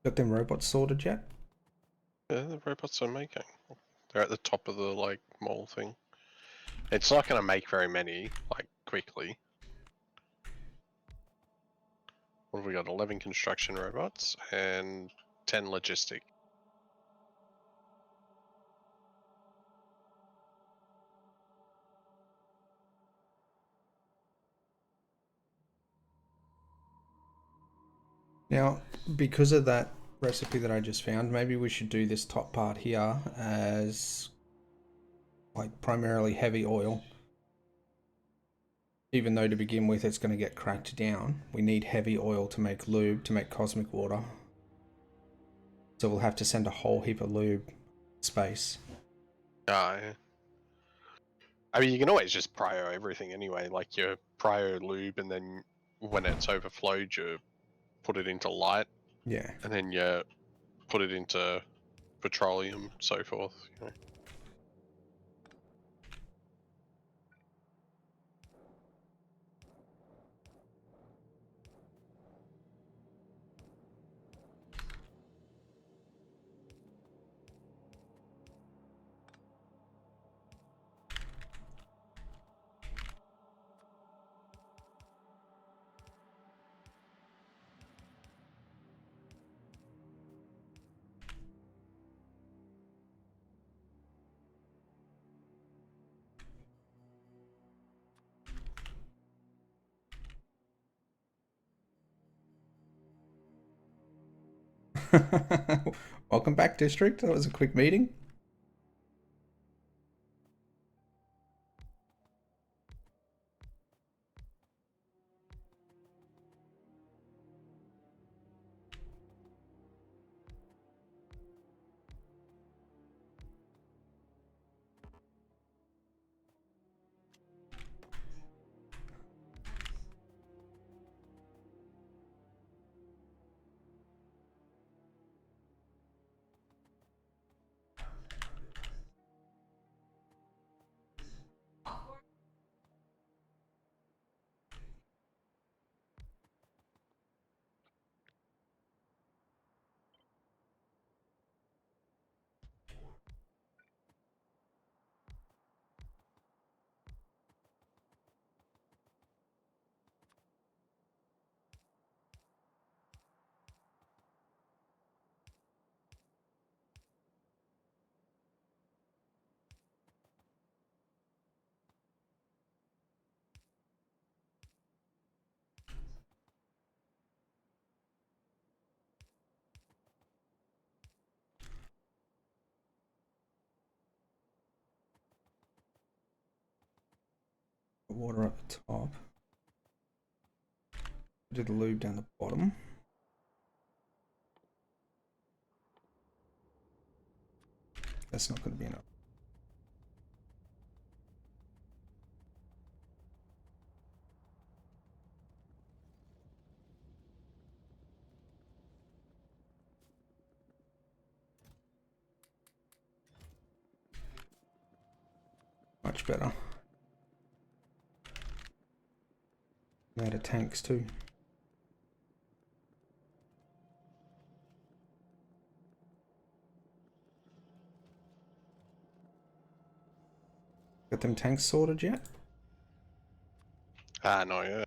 Got them robots sorted yet? Yeah, the robots are making. They're at the top of the like mall thing. It's not going to make very many like quickly. What have we got? 11 construction robots and 10 logistic. Now, because of that recipe that I just found, maybe we should do this top part here as like primarily heavy oil. Even though to begin with it's going to get cracked down, we need heavy oil to make lube, to make cosmic water. So we'll have to send a whole heap of lube space. Yeah. I mean, you can always just prio everything anyway, like your prio lube, and then when it's overflowed, you put it into light. Yeah. And then you put it into petroleum, so forth. You know. Welcome back, District. That was a quick meeting. Water at the top. Do the lube down the bottom. That's not going to be enough. Much better. Out of tanks too. Got them tanks sorted yet? No, yeah.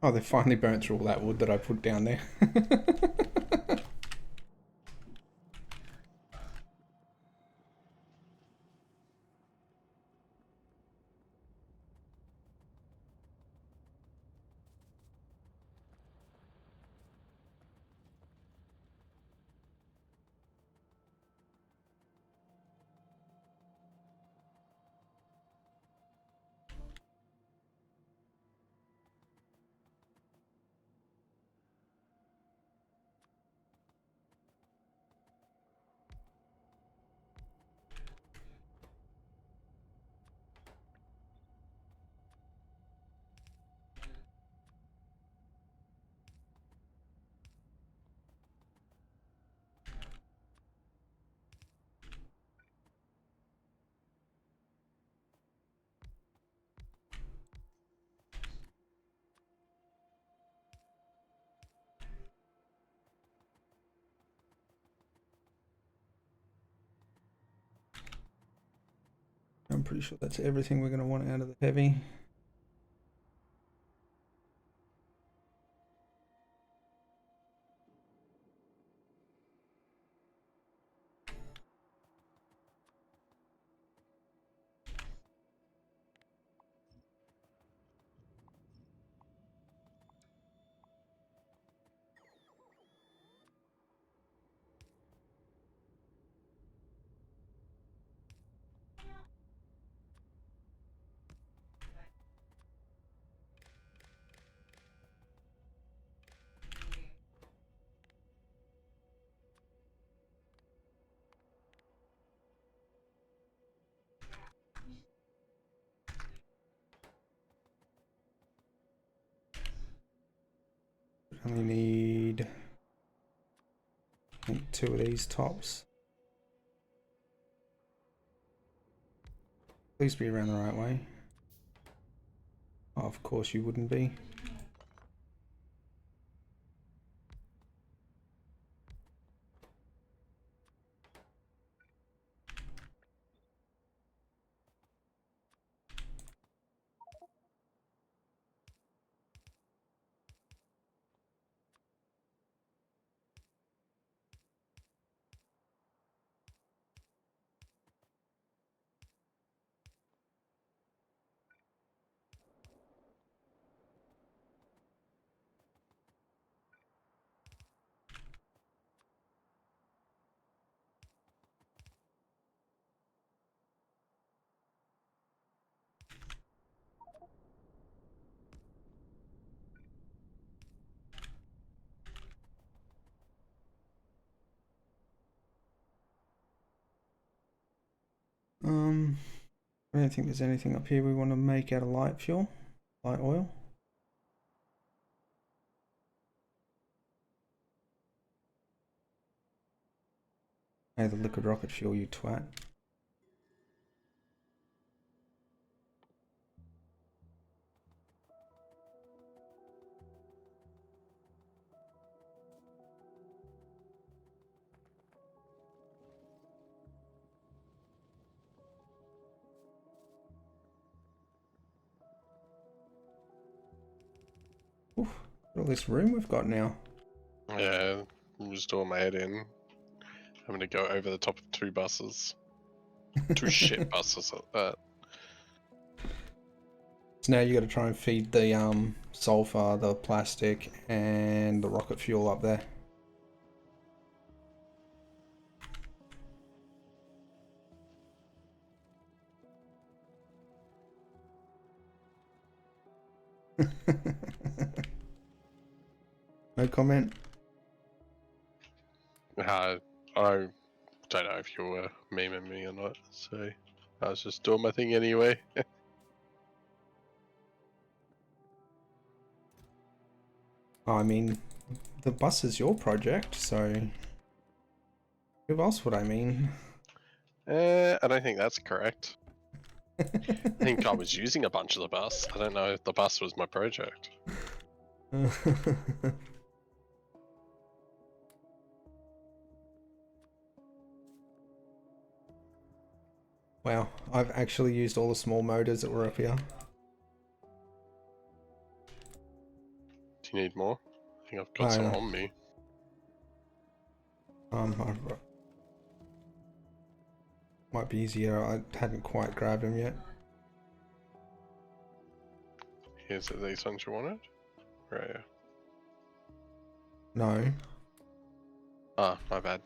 Oh, they finally burnt through all that wood that I put down there. I'm pretty sure that's everything we're going to want out of the heavy. Only need, I think, 2 of these tops. Please be around the right way. Oh, of course you wouldn't be. I don't think there's anything up here we want to make out of light fuel, light oil. Hey, the liquid rocket fuel, you twat. Oof, look at all this room we've got now. Yeah, I'm just doing my head in. I'm gonna go over the top of 2 buses. 2 shit buses at that. So now you got to try and feed the sulfur, the plastic, and the rocket fuel up there. No comment. I don't know if you were memeing me or not, so I was just doing my thing anyway. I mean, the bus is your project, so who else would I mean? I don't think that's correct. I think I was using a bunch of the bus. I don't know if the bus was my project. Wow, I've actually used all the small motors that were up here. Do you need more? I think I've got some on me. Might be easier. I hadn't quite grabbed them yet. Is it these ones you wanted? Right. No. Ah, my bad.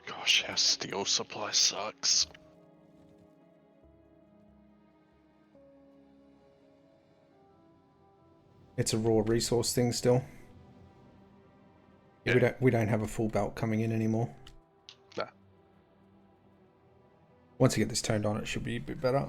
Gosh, our steel supply sucks. It's a raw resource thing still. Yeah. We don't have a full belt coming in anymore. Nah. Once you get this turned on, it should be a bit better.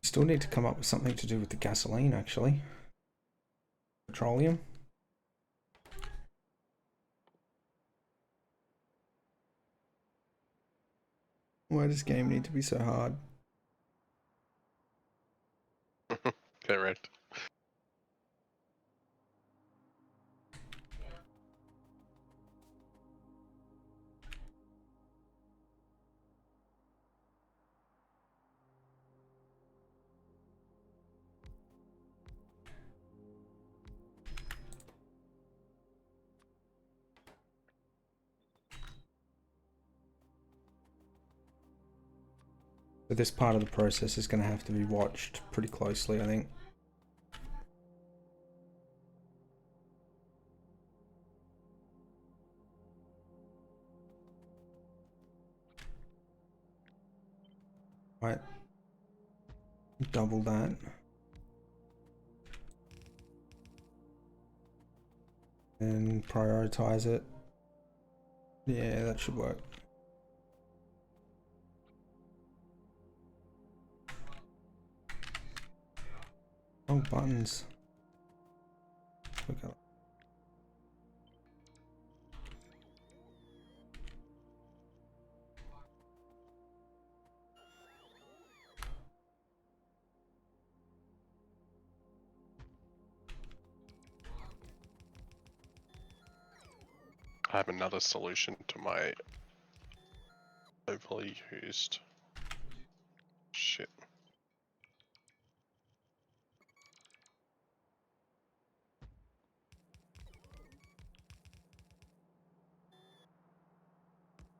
Still need to come up with something to do with the gasoline, actually. Petroleum. Why does game need to be so hard? Correct. So this part of the process is going to have to be watched pretty closely, I think. Right. Double that. And prioritize it. Yeah, that should work. Oh, buttons. Okay. I have another solution to my overly used shit.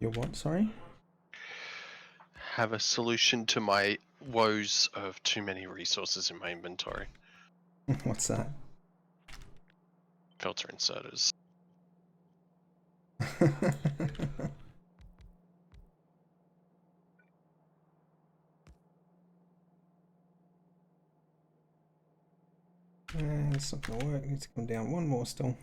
Your what, sorry? Have a solution to my woes of too many resources in my inventory. What's that? Filter inserters. It's not gonna work. Needs to come down one more still.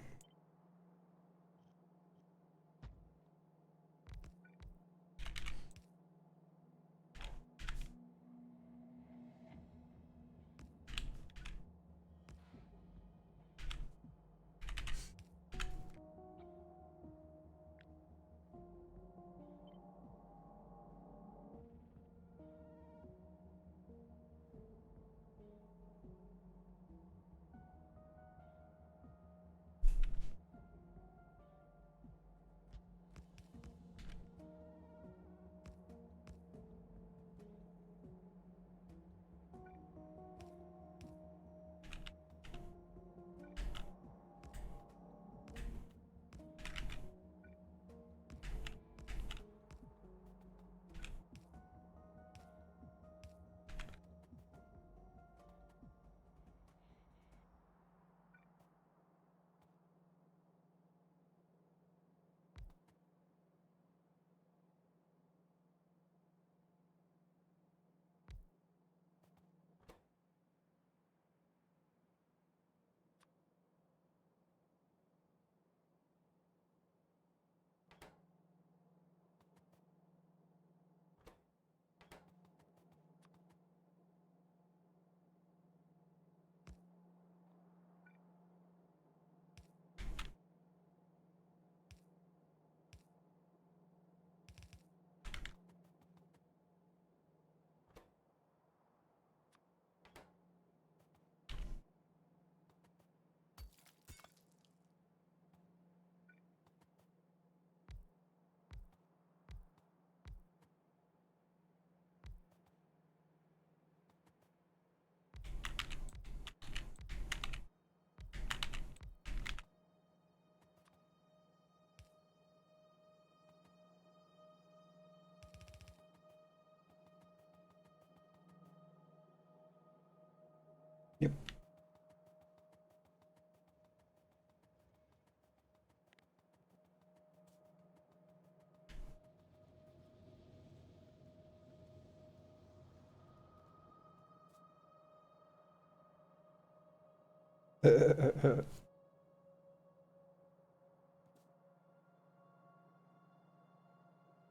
Yep.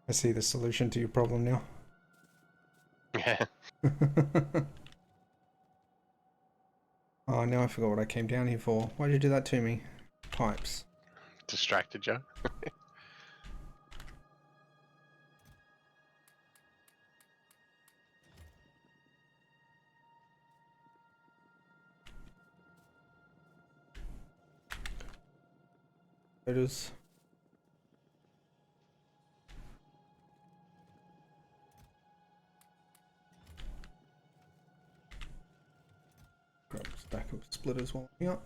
I see the solution to your problem now. Yeah. Oh, now I forgot what I came down here for. Why'd you do that to me? Pipes. Distracted you. It is. Grab a stack of splitters while I'm here.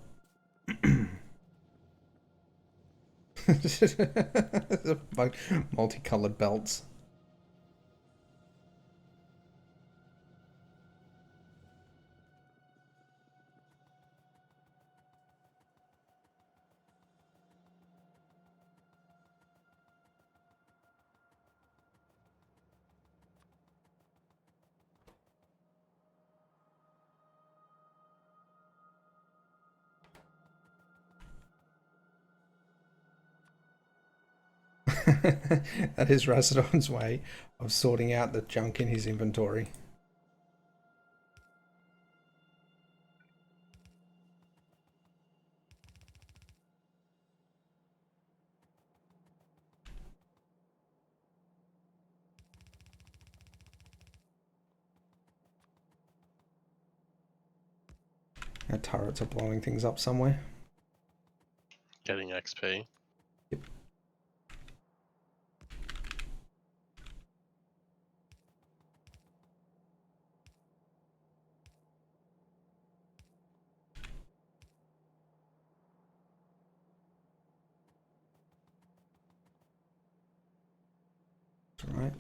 Multicolored belts. That is Rasodon's way of sorting out the junk in his inventory. Our turrets are blowing things up somewhere. Getting XP. Yep. That's right.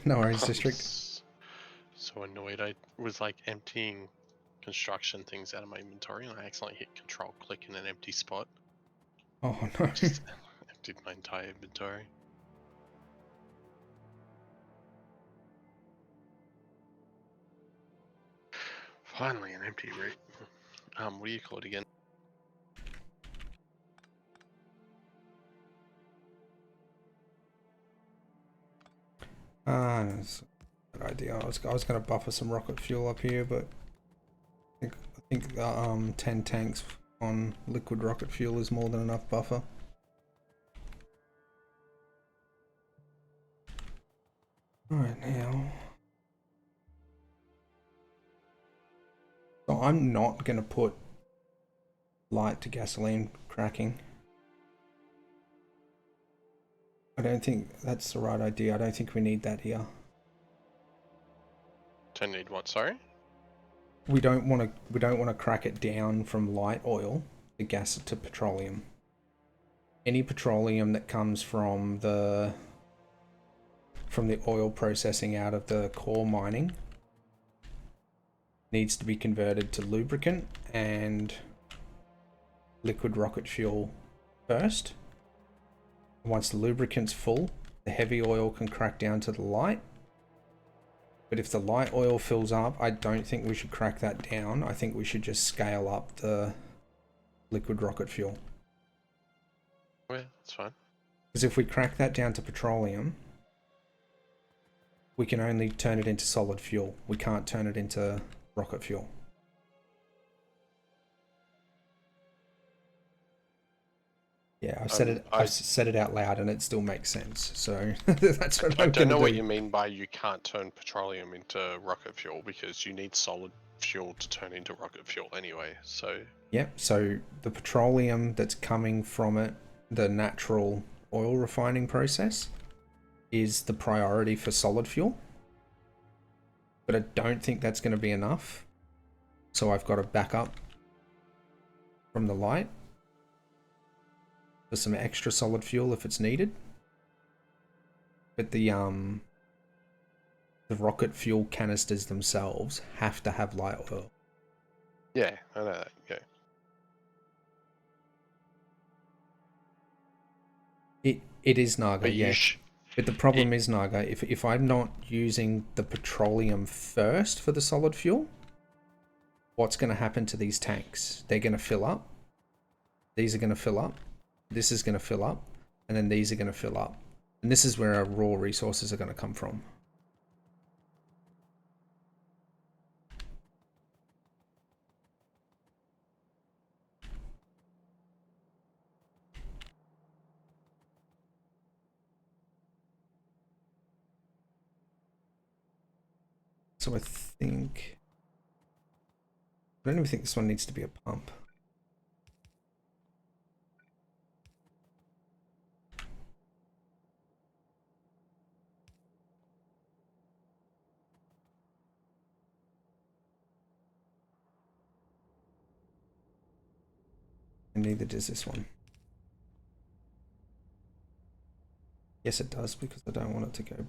No worries, district. So annoyed. I was like emptying construction things out of my inventory and I accidentally hit control click in an empty spot. Oh no. Just emptied my entire inventory. Finally an empty route. What do you call it again? That's a good idea. I was gonna buffer some rocket fuel up here, but I think 10 tanks on liquid rocket fuel is more than enough buffer. Alright, now. So I'm not gonna put light to gasoline cracking. I don't think that's the right idea. I don't think we need that here. Don't need what, sorry? We don't want to crack it down from light oil to gas to petroleum. Any petroleum that comes from the oil processing out of the core mining needs to be converted to lubricant and liquid rocket fuel first. Once the lubricant's full, the heavy oil can crack down to the light. But if the light oil fills up, I don't think we should crack that down. I think we should just scale up the liquid rocket fuel. Yeah, that's fine. Because if we crack that down to petroleum, we can only turn it into solid fuel. We can't turn it into rocket fuel. Yeah, I've said it out loud, and it still makes sense. So that's what I'm gonna do. I don't know what you mean by you can't turn petroleum into rocket fuel because you need solid fuel to turn into rocket fuel anyway. So yep. So the petroleum that's coming from it, the natural oil refining process, is the priority for solid fuel. But I don't think that's going to be enough. So I've got a backup from the light for some extra solid fuel if it's needed. but the rocket fuel canisters themselves have to have light oil. Yeah, I know that. Yeah. It is Naga, But yeah. But the problem is, Naga, if I'm not using the petroleum first for the solid fuel, what's going to happen to these tanks? They're going to fill up. These are going to fill up. This is going to fill up. And then these are going to fill up. And this is where our raw resources are going to come from. So I think... I don't even think this one needs to be a pump. And neither does this one. Yes, it does, because I don't want it to go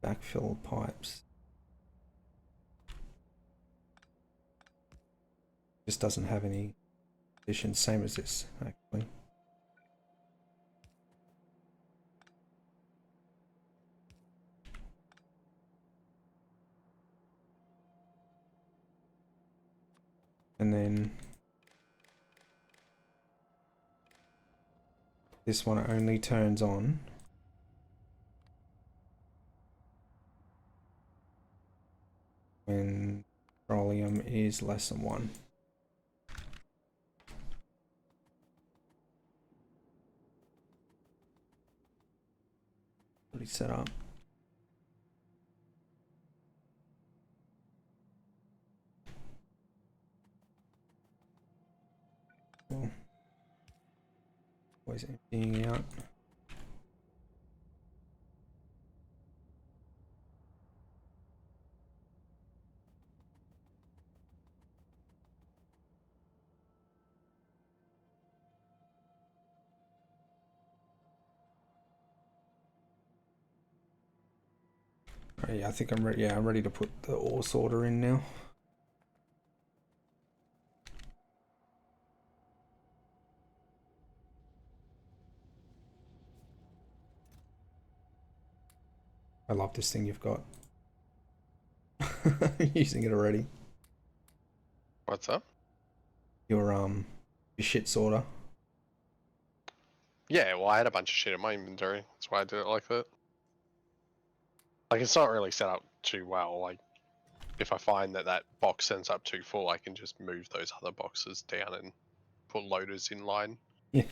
backfill pipes. Just doesn't have any addition, same as this, actually. And then this one only turns on when petroleum is less than 1. Already set up. Cool. Always emptying out. Oh, yeah, I think I'm ready. Yeah, I'm ready to put the ore sorter in now. I love this thing you've got. Using it already. What's up? Your shit sorter. Yeah, well, I had a bunch of shit in my inventory. That's why I did it like that. Like, it's not really set up too well. Like, if I find that that box ends up too full, I can just move those other boxes down and put loaders in line. Yeah.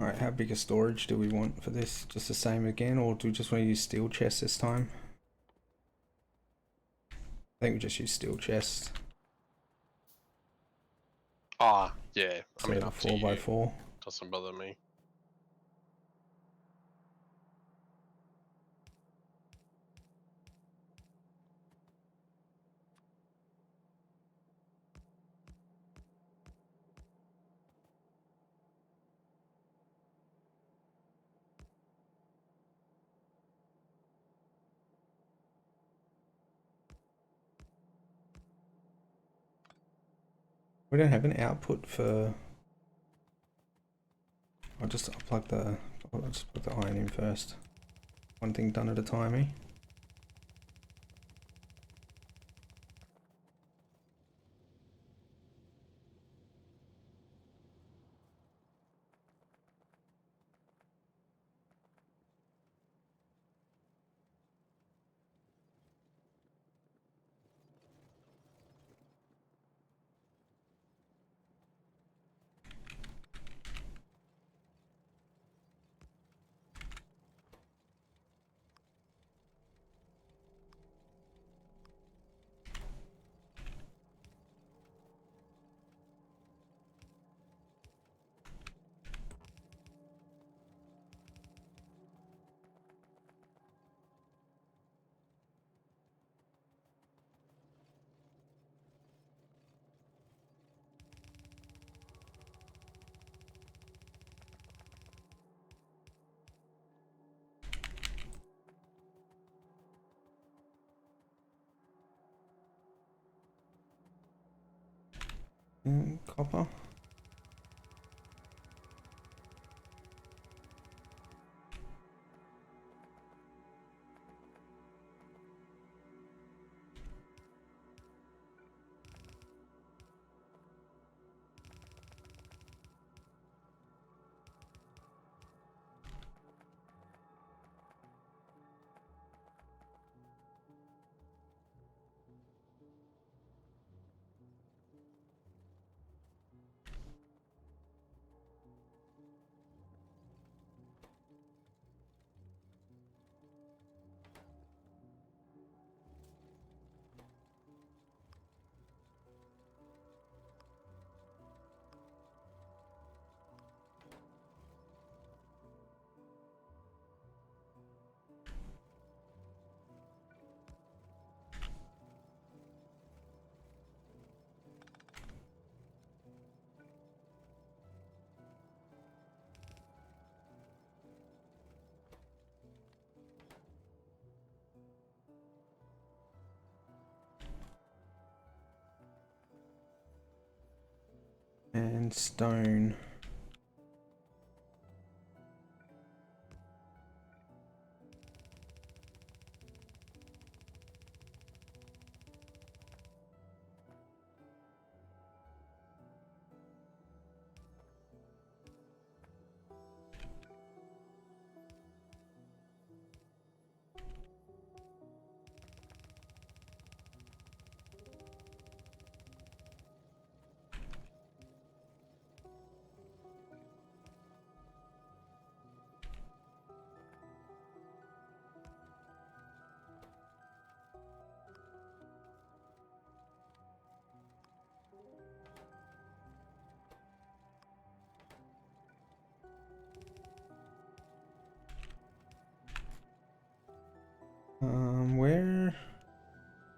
Alright, how big a storage do we want for this? Just the same again, or do we just want to use steel chests this time? I think we just use steel chests. Ah, yeah. I mean, up to 4x4. Doesn't bother me. We don't have an output for... I'll just plug the iron in first. One thing done at a time, eh? Copper. And stone.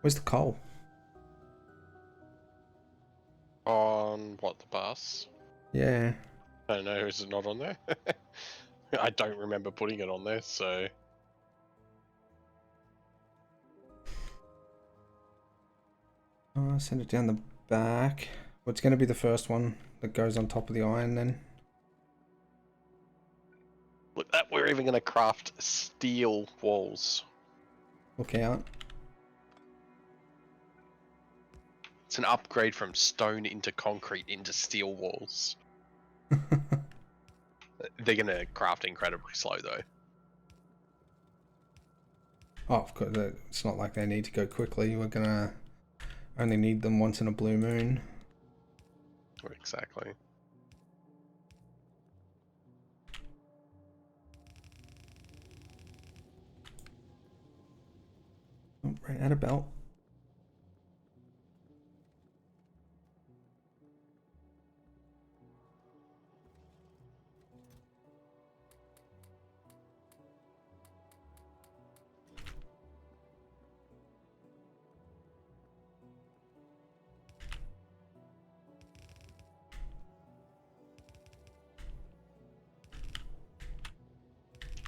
Where's the coal? On what, the bus? Yeah. I don't know, is it not on there? I don't remember putting it on there, so... Send it down the back. What's going to be the first one that goes on top of the iron then? Look, that we're even going to craft steel walls. Look out. It's an upgrade from stone into concrete into steel walls. They're going to craft incredibly slow, though. Oh, of course, it's not like they need to go quickly. We're going to only need them once in a blue moon. Exactly. Oh, right out of belt.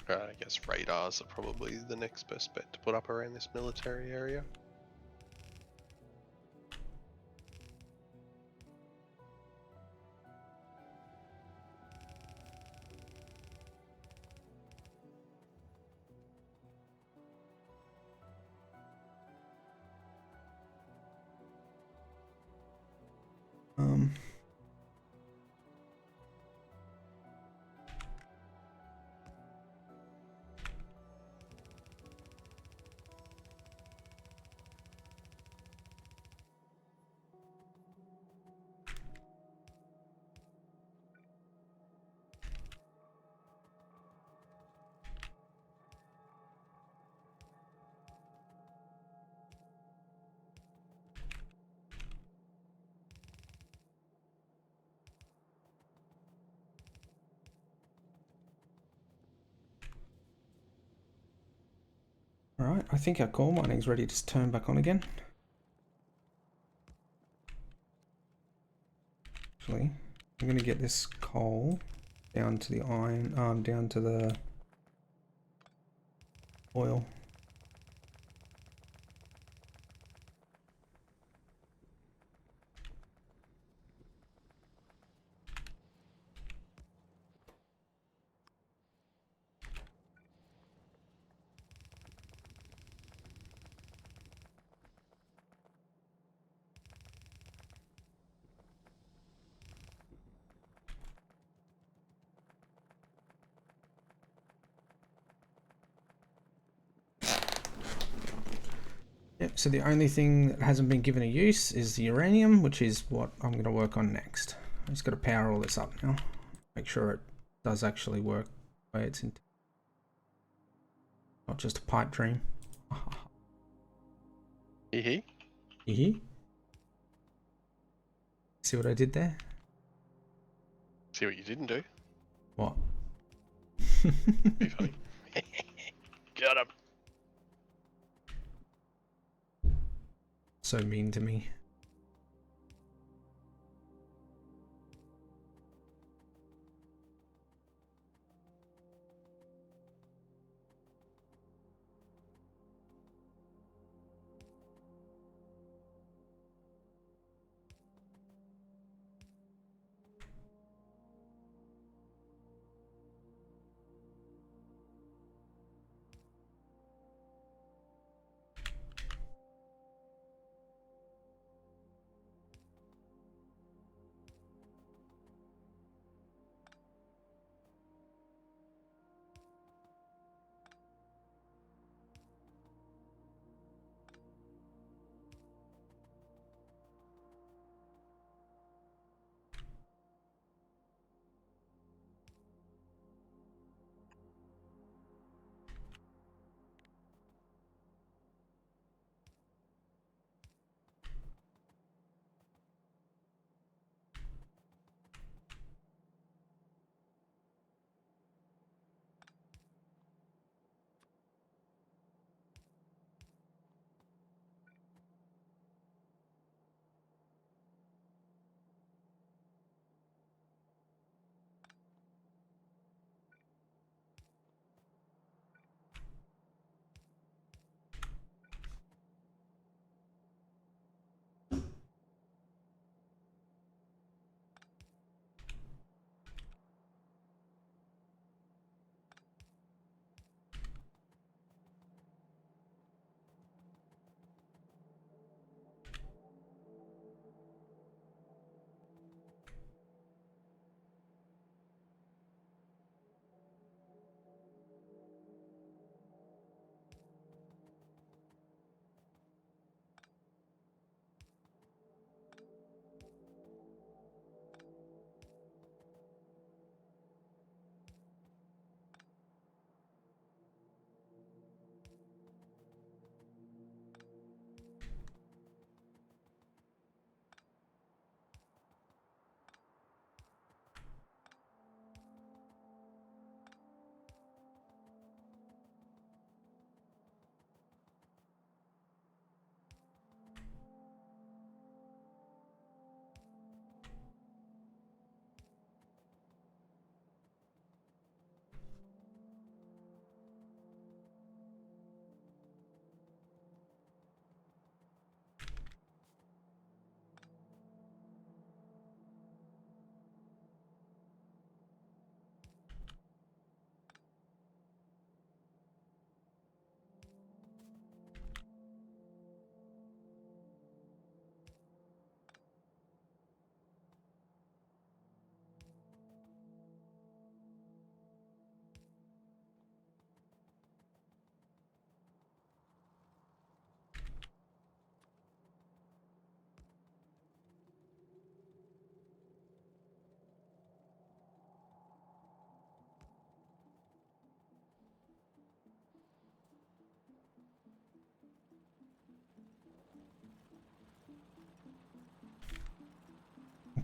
I guess radars are probably the next best bet to put up around this military area. Um, Alright, I think our coal mining's ready to turn back on again. Actually, I'm going to get this coal down to the iron, down to the oil. Yep, so the only thing that hasn't been given a use is the uranium, which is what I'm going to work on next. I just got to power all this up now. Make sure it does actually work the way it's in. Not just a pipe dream. Hee hee. See what I did there? See what you didn't do? What? Be funny. Got him. So mean to me.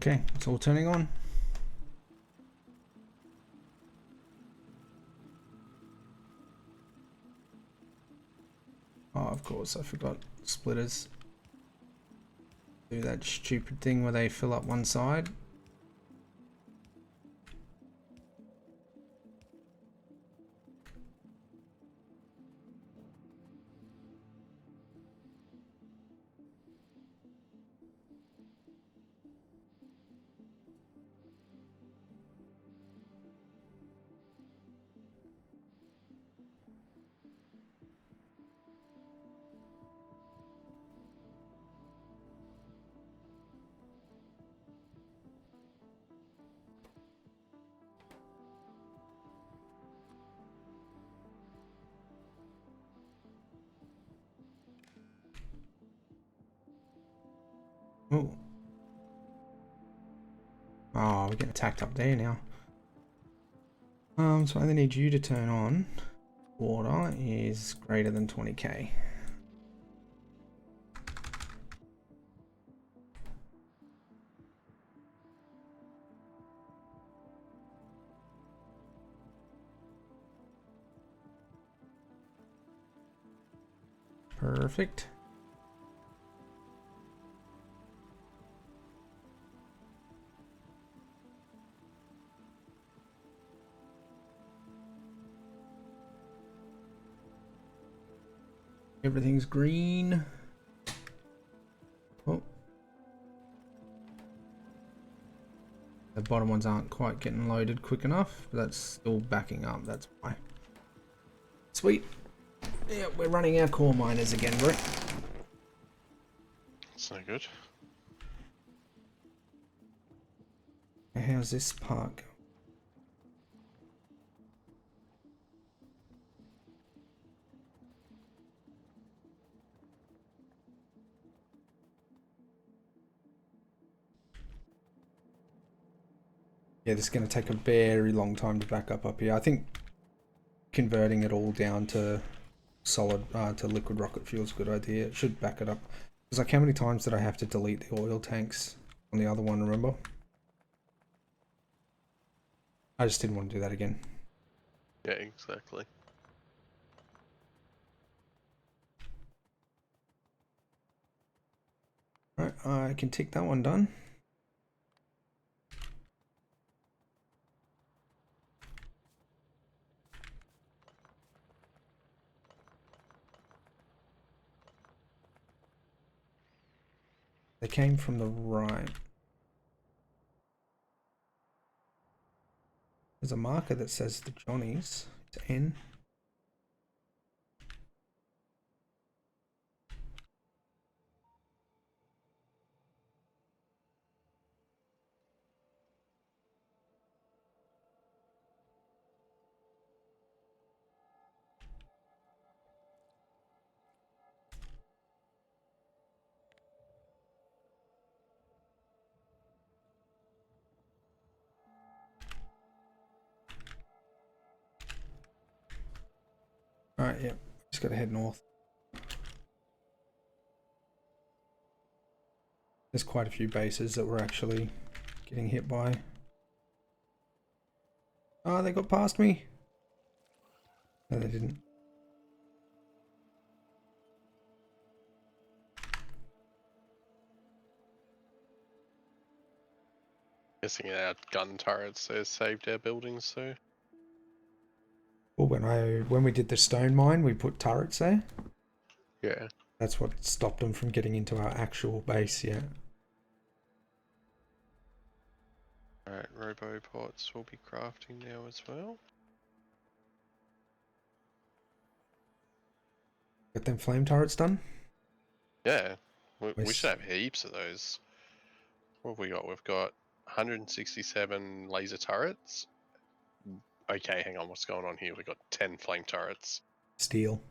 Okay, it's all turning on. Oh, of course, I forgot splitters. Do that stupid thing where they fill up one side. Oh. Oh, we're getting attacked up there now. So I only need you to turn on. Water is greater than 20k. Perfect. Everything's green. Oh. The bottom ones aren't quite getting loaded quick enough, but that's still backing up, that's why. Sweet. Yeah, we're running our core miners again, bro. That's no good. How's this park? Yeah, this is going to take a very long time to back up here. I think converting it all down to solid, to liquid rocket fuel is a good idea. It should back it up. Because like, how many times did I have to delete the oil tanks on the other one, remember? I just didn't want to do that again. Yeah, exactly. Alright, I can tick that one done. They came from the right. There's a marker that says the Johnnies. It's N. Alright, yeah. Just gotta head north. There's quite a few bases that we're actually getting hit by. Oh, they got past me. No, they didn't. Guessing our gun turrets they saved our buildings too. Well, when we did the stone mine, we put turrets there. Yeah. That's what stopped them from getting into our actual base, yeah. Alright, robopods will be crafting now as well. Get them flame turrets done? Yeah, we should have heaps of those. What have we got? We've got 167 laser turrets. Okay, hang on, what's going on here? We've got 10 flame turrets. Steel.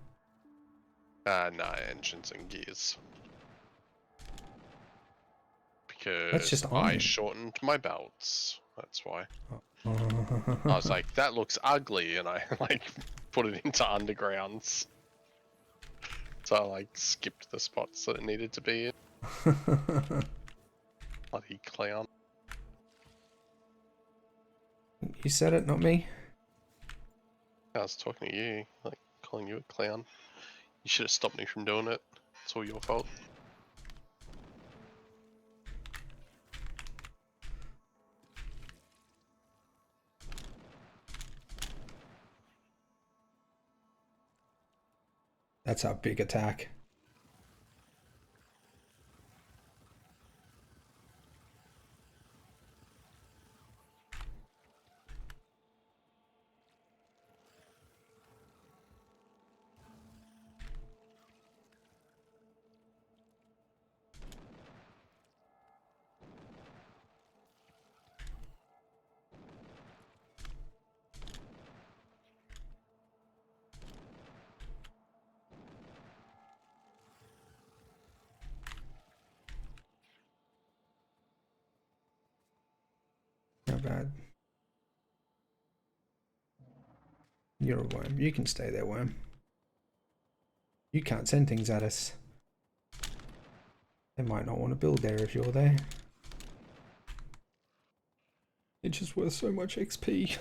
No, engines and gears. Because That's just I iron. shortened my belts. That's why. Oh. I was like, that looks ugly, and I like put it into undergrounds. So I like skipped the spots that it needed to be in. Bloody clown. You said it, not me. I was talking to you, like calling you a clown. You should have stopped me from doing it. It's all your fault. That's our big attack. Not bad. You're a worm. You can stay there, worm. You can't send things at us. They might not want to build there if you're there. It's just worth so much XP.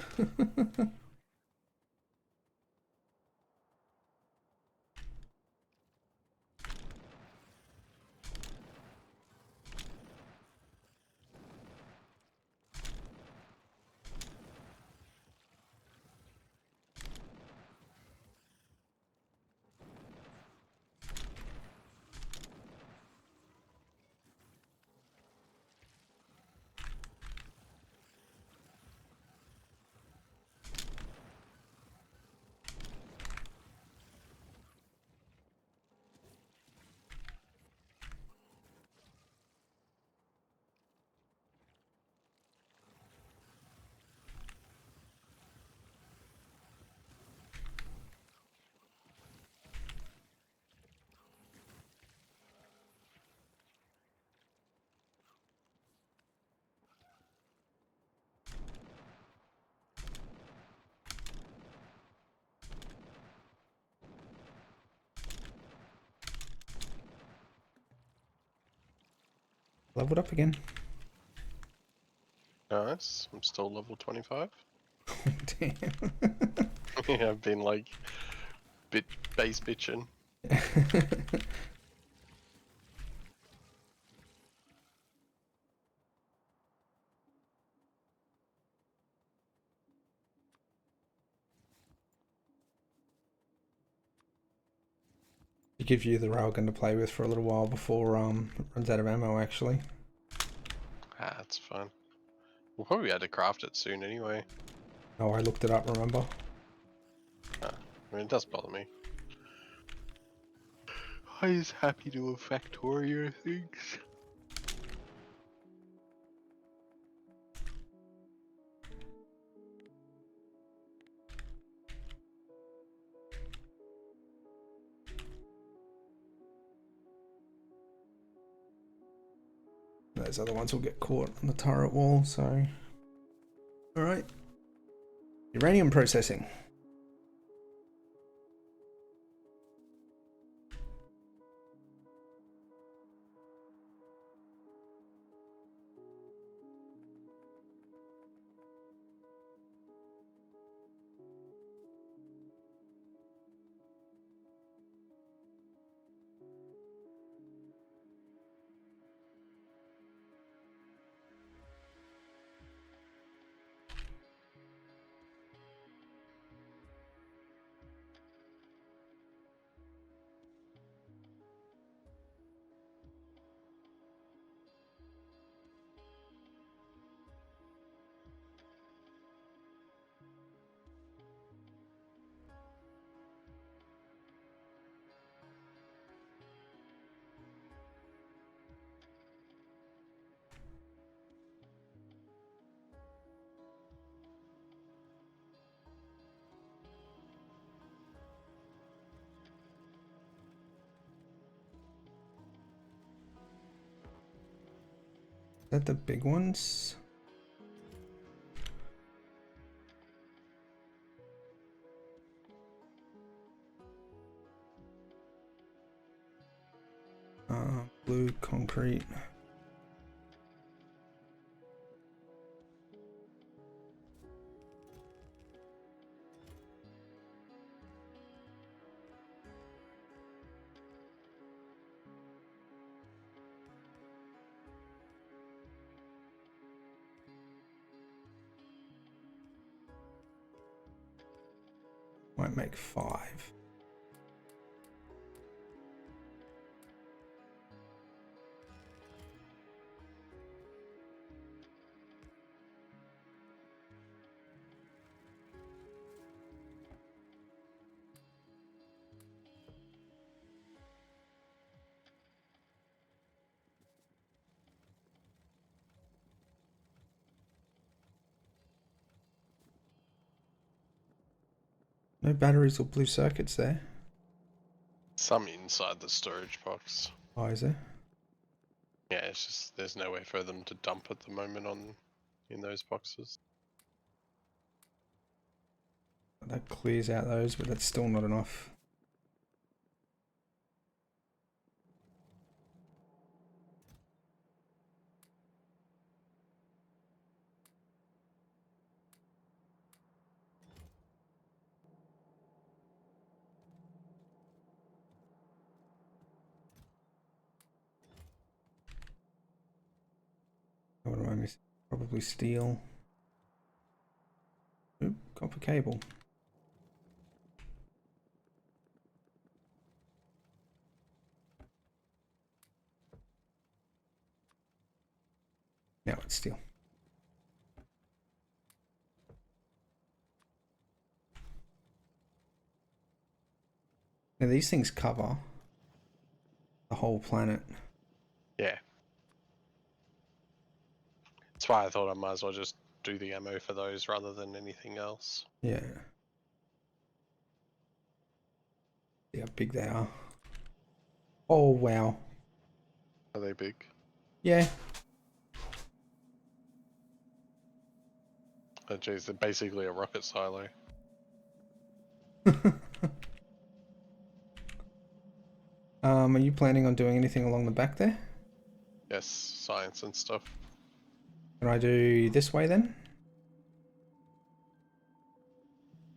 Leveled up again. Nice. I'm still level 25. Damn. Yeah, I've been like base bitching. To give you the railgun to play with for a little while before it runs out of ammo, actually. Ah, that's fine. We'll probably be able to craft it soon anyway. Oh, I looked it up, remember? Ah, I mean, it does bother me. I was happy to have Factorio things. Those other ones will get caught on the turret wall, so... Alright. Uranium processing. Is that the big ones? Blue concrete. might make 5. No batteries or blue circuits there. Some inside the storage box. Oh, is there? Yeah, it's just there's no way for them to dump at the moment in those boxes. That clears out those, but that's still not enough. What am I missing? Probably steel. Oop, copper cable. Now it's steel. Now these things cover the whole planet. Yeah. That's why I thought I might as well just do the ammo for those rather than anything else. Yeah. See how big they are. Oh, wow. Are they big? Yeah. Oh geez, they're basically a rocket silo. Are you planning on doing anything along the back there? Yes, science and stuff. Can I do this way then?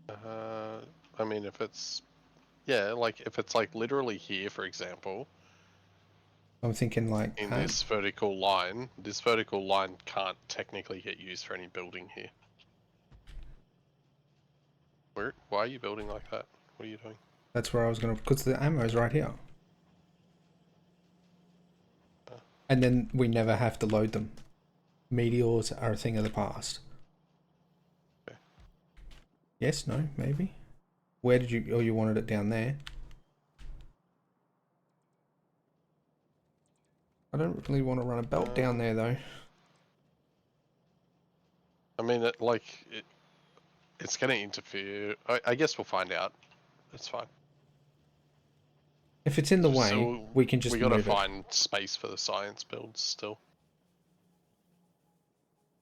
I mean, if it's... Yeah, like, if it's, like, literally here, for example, I'm thinking like in that. this vertical line can't technically get used for any building here. Why are you building like that? What are you doing? That's where I was going to... Because the ammo's right here. And then we never have to load them. Meteors are a thing of the past. Okay. Yes, no, maybe. Where did you... Oh, you wanted it down there. I don't really want to run a belt down there, though. I mean, it's going to interfere. I guess we'll find out. It's fine. If it's in the way, So we can just we gotta move it. find space for the science builds still.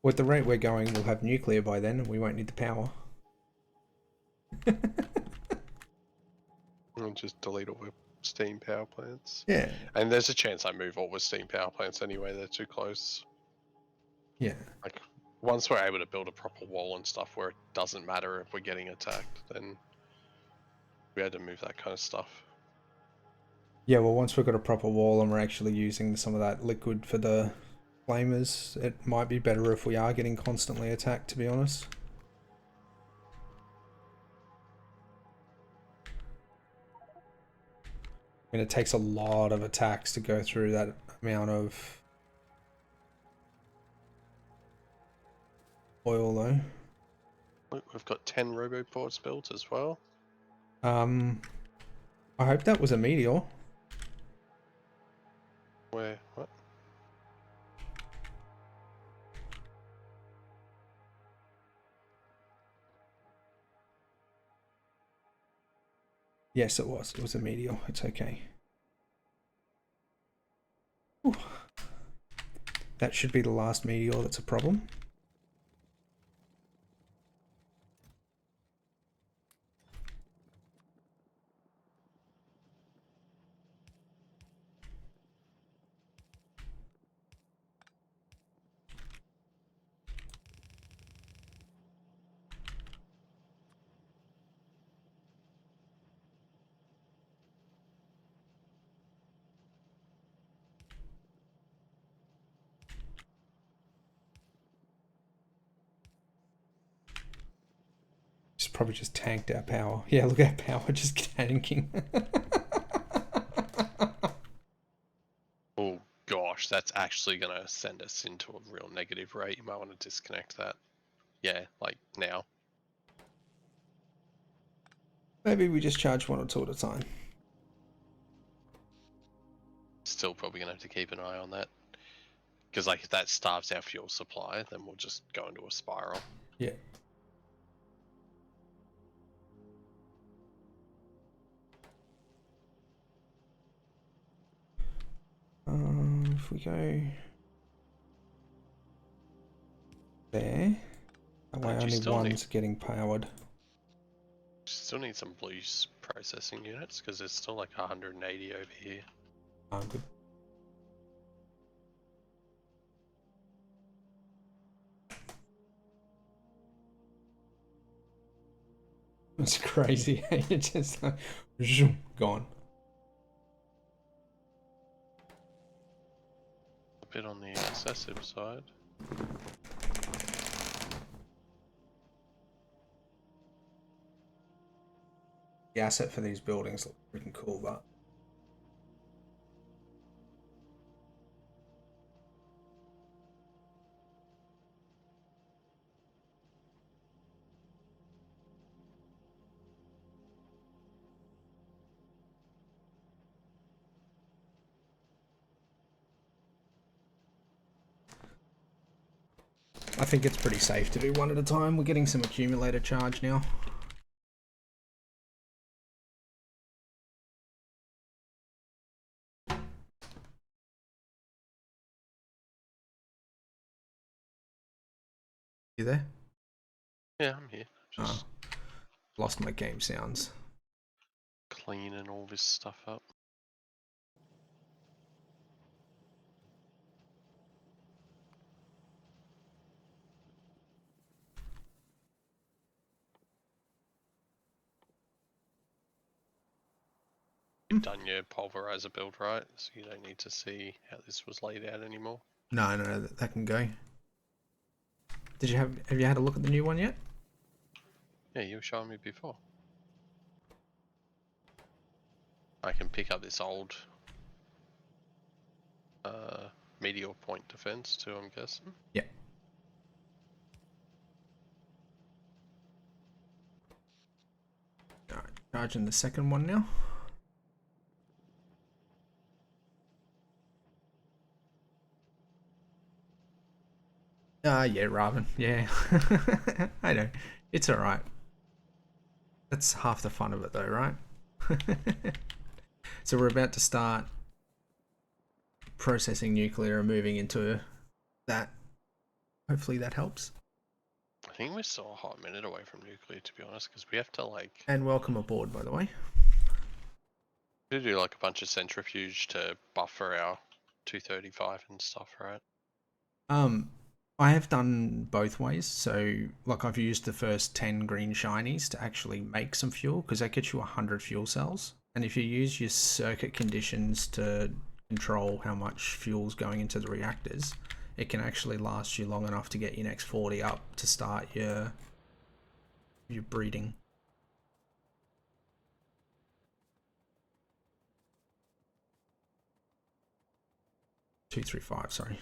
With the rate we're going, we'll have nuclear by then, and we won't need the power. And just delete all the steam power plants. Yeah. And there's a chance I move all the steam power plants anyway, they're too close. Yeah. Like, once we're able to build a proper wall and stuff where it doesn't matter if we're getting attacked, then we had to move that kind of stuff. Yeah, well, once we've got a proper wall and we're actually using some of that liquid for the flamers, it might be better if we are getting constantly attacked, to be honest. I mean, it takes a lot of attacks to go through that amount of oil, though. Look, we've got 10 roboports built as well. I hope that was a meteor. Where? What? Yes, it was. It was a meteor. It's okay. Whew. That should be the last meteor that's a problem. probably just tanked our power. Yeah, look at our power just tanking. Oh gosh, that's actually gonna send us into a real negative rate. You might want to disconnect that. Yeah, like now. Maybe we just charge 1 or 2 at a time. Still probably gonna have to keep an eye on that. Because like if that starves our fuel supply, then we'll just go into a spiral. Yeah. If we go there, that way only one's getting powered. Still need some blue processing units because there's still like 180 over here. Oh, good. It's crazy. It's just like, gone. A bit on the excessive side. The asset for these buildings looks freaking cool, but I think it's pretty safe to do one at a time. We're getting some accumulator charge now. You there? Yeah, I'm here. Just lost my game sounds. Cleaning all this stuff up. You've done your pulverizer build, right? So you don't need to see how this was laid out anymore. No, that can go. Have you had a look at the new one yet? Yeah, you were showing me before. I can pick up this old meteor point defense too, I'm guessing. Yeah. Alright, charging the second one now. Yeah, Raven. Yeah. I know. It's alright. That's half the fun of it though, right? So we're about to start processing nuclear and moving into that. Hopefully that helps. I think we're still a hot minute away from nuclear, to be honest, because we have to like... And welcome aboard, by the way. We do like a bunch of centrifuge to buffer our 235 and stuff, right? I have done both ways. So, like, I've used the first 10 green shinies to actually make some fuel, because that gets you 100 fuel cells. And if you use your circuit conditions to control how much fuel's going into the reactors, it can actually last you long enough to get your next 40 up to start your breeding. Two, three, five. Sorry.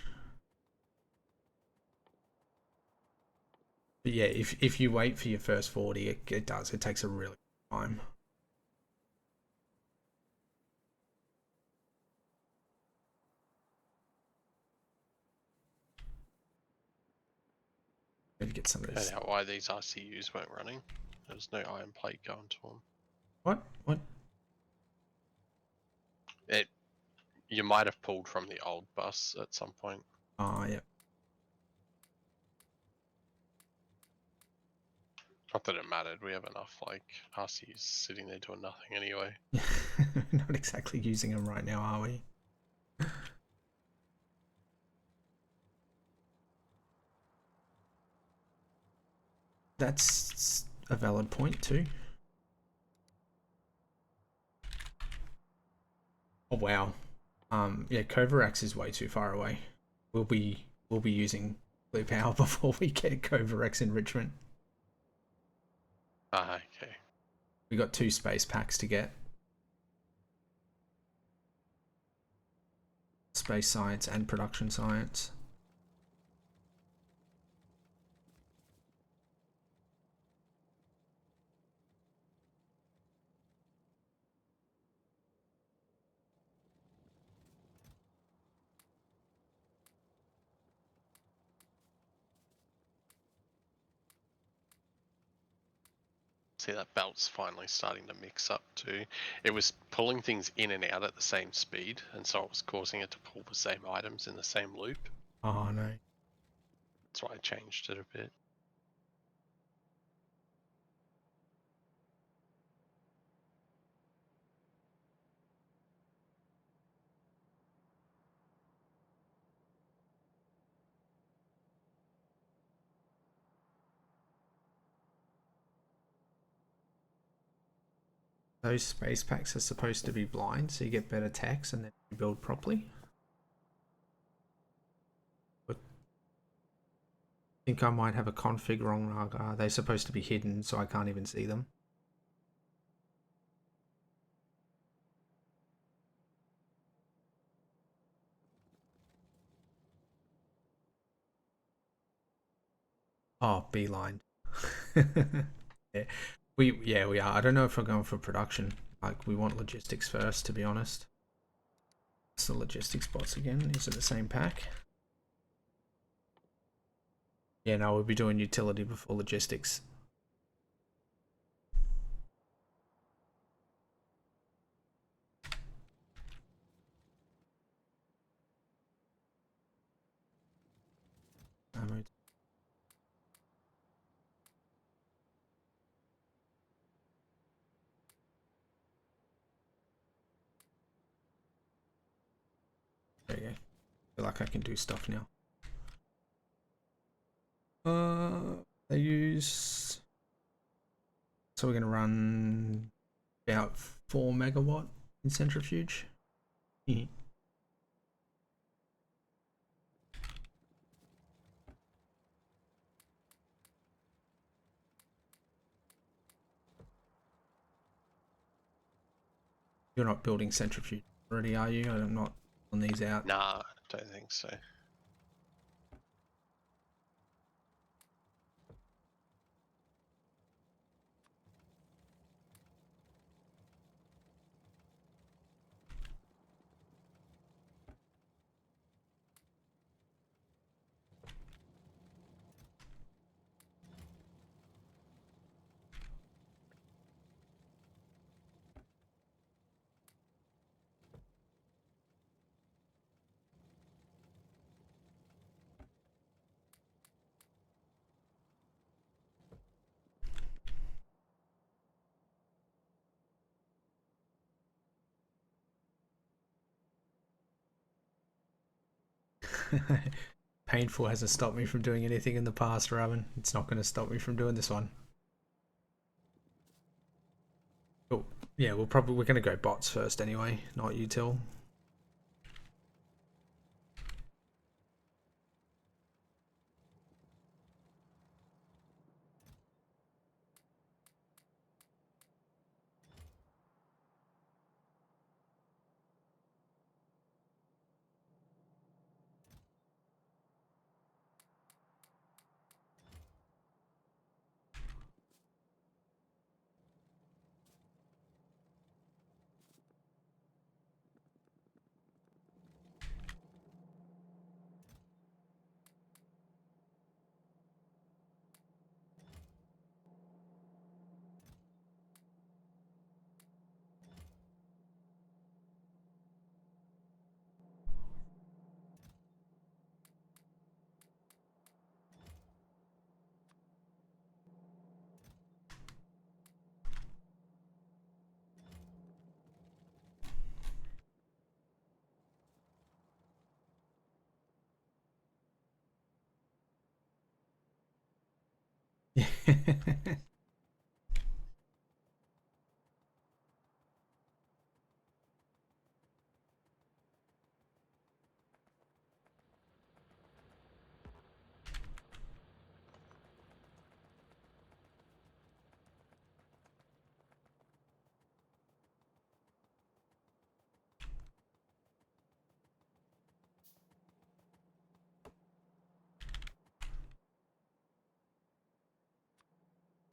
But yeah, if you wait for your first 40, it does. It takes a really long time. Maybe get some of this. Found out why these RCUs weren't running. There was no iron plate going to them. What? You might have pulled from the old bus at some point. Oh, yeah. Not that it mattered. We have enough like RCUs sitting there doing nothing anyway. Not exactly using them right now, are we? That's a valid point too. Oh wow. Yeah, Coverax is way too far away. We'll be using blue power before we get Coverax enrichment. Ah, okay. We got 2 space packs to get. Space science and production science. See, that belt's finally starting to mix up too. It was pulling things in and out at the same speed, and so it was causing it to pull the same items in the same loop. Oh no. That's why I changed it a bit. Those space packs are supposed to be blind, so you get better techs and then you build properly. But I think I might have a config wrong. They're supposed to be hidden, so I can't even see them. Oh, beeline. Yeah. We are. I don't know if we're going for production. Like, we want logistics first, to be honest. It's the logistics bots again. Is it the same pack? Yeah, no, we'll be doing utility before logistics. Ammo. There you go. Feel like I can do stuff now. They use. So we're gonna run about 4 megawatt in centrifuge. You're not building centrifuge already, are you? I'm not on these out. Nah, don't think so. Painful hasn't stopped me from doing anything in the past, Robin. It's not going to stop me from doing this one. Oh, yeah, we're going to go bots first anyway, not util.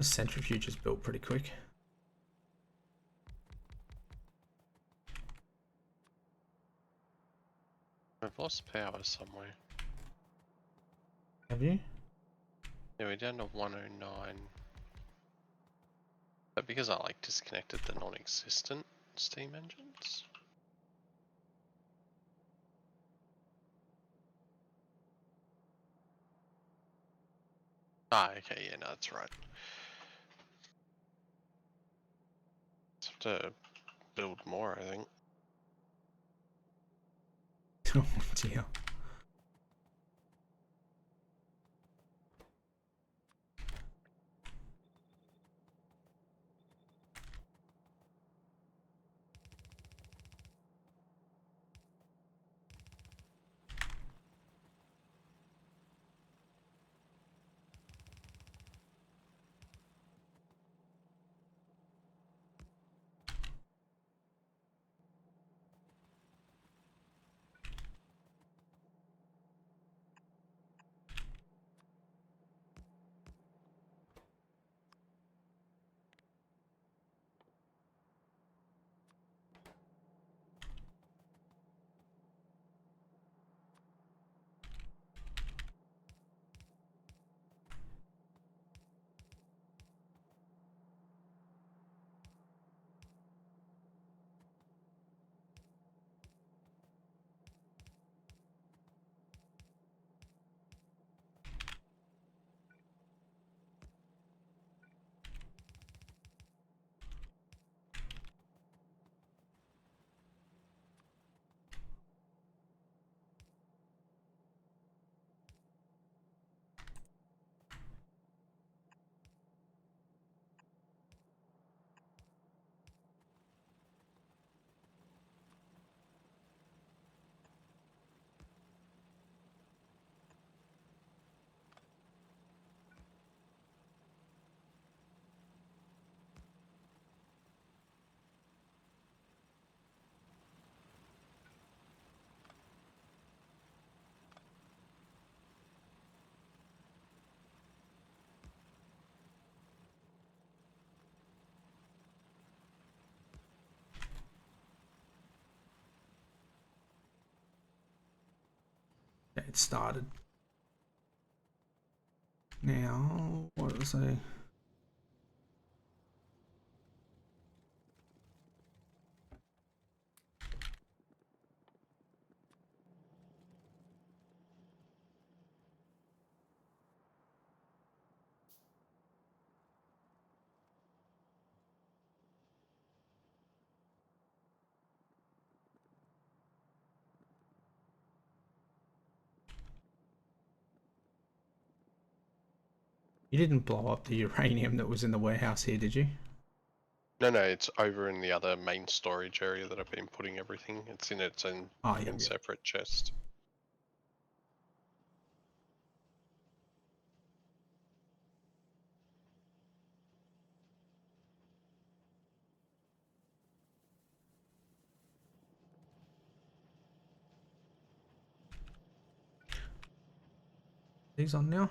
The centrifuge is built pretty quick. I've lost power somewhere. Have you? Yeah, we're down to 109. But because I like disconnected the non-existent steam engines? Ah, okay, yeah, no, that's right. Just have to build more, I think. Oh dear. Okay, it started. Now, what was I? You didn't blow up the uranium that was in the warehouse here, did you? No, it's over in the other main storage area that I've been putting everything. It's in its own separate chest. These on now?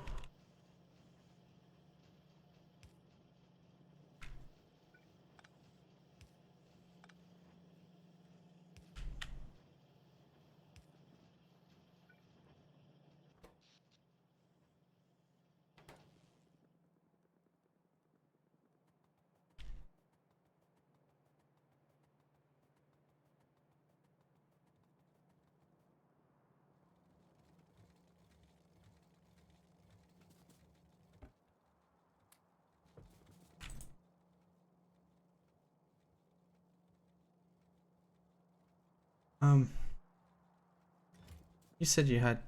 You said you had.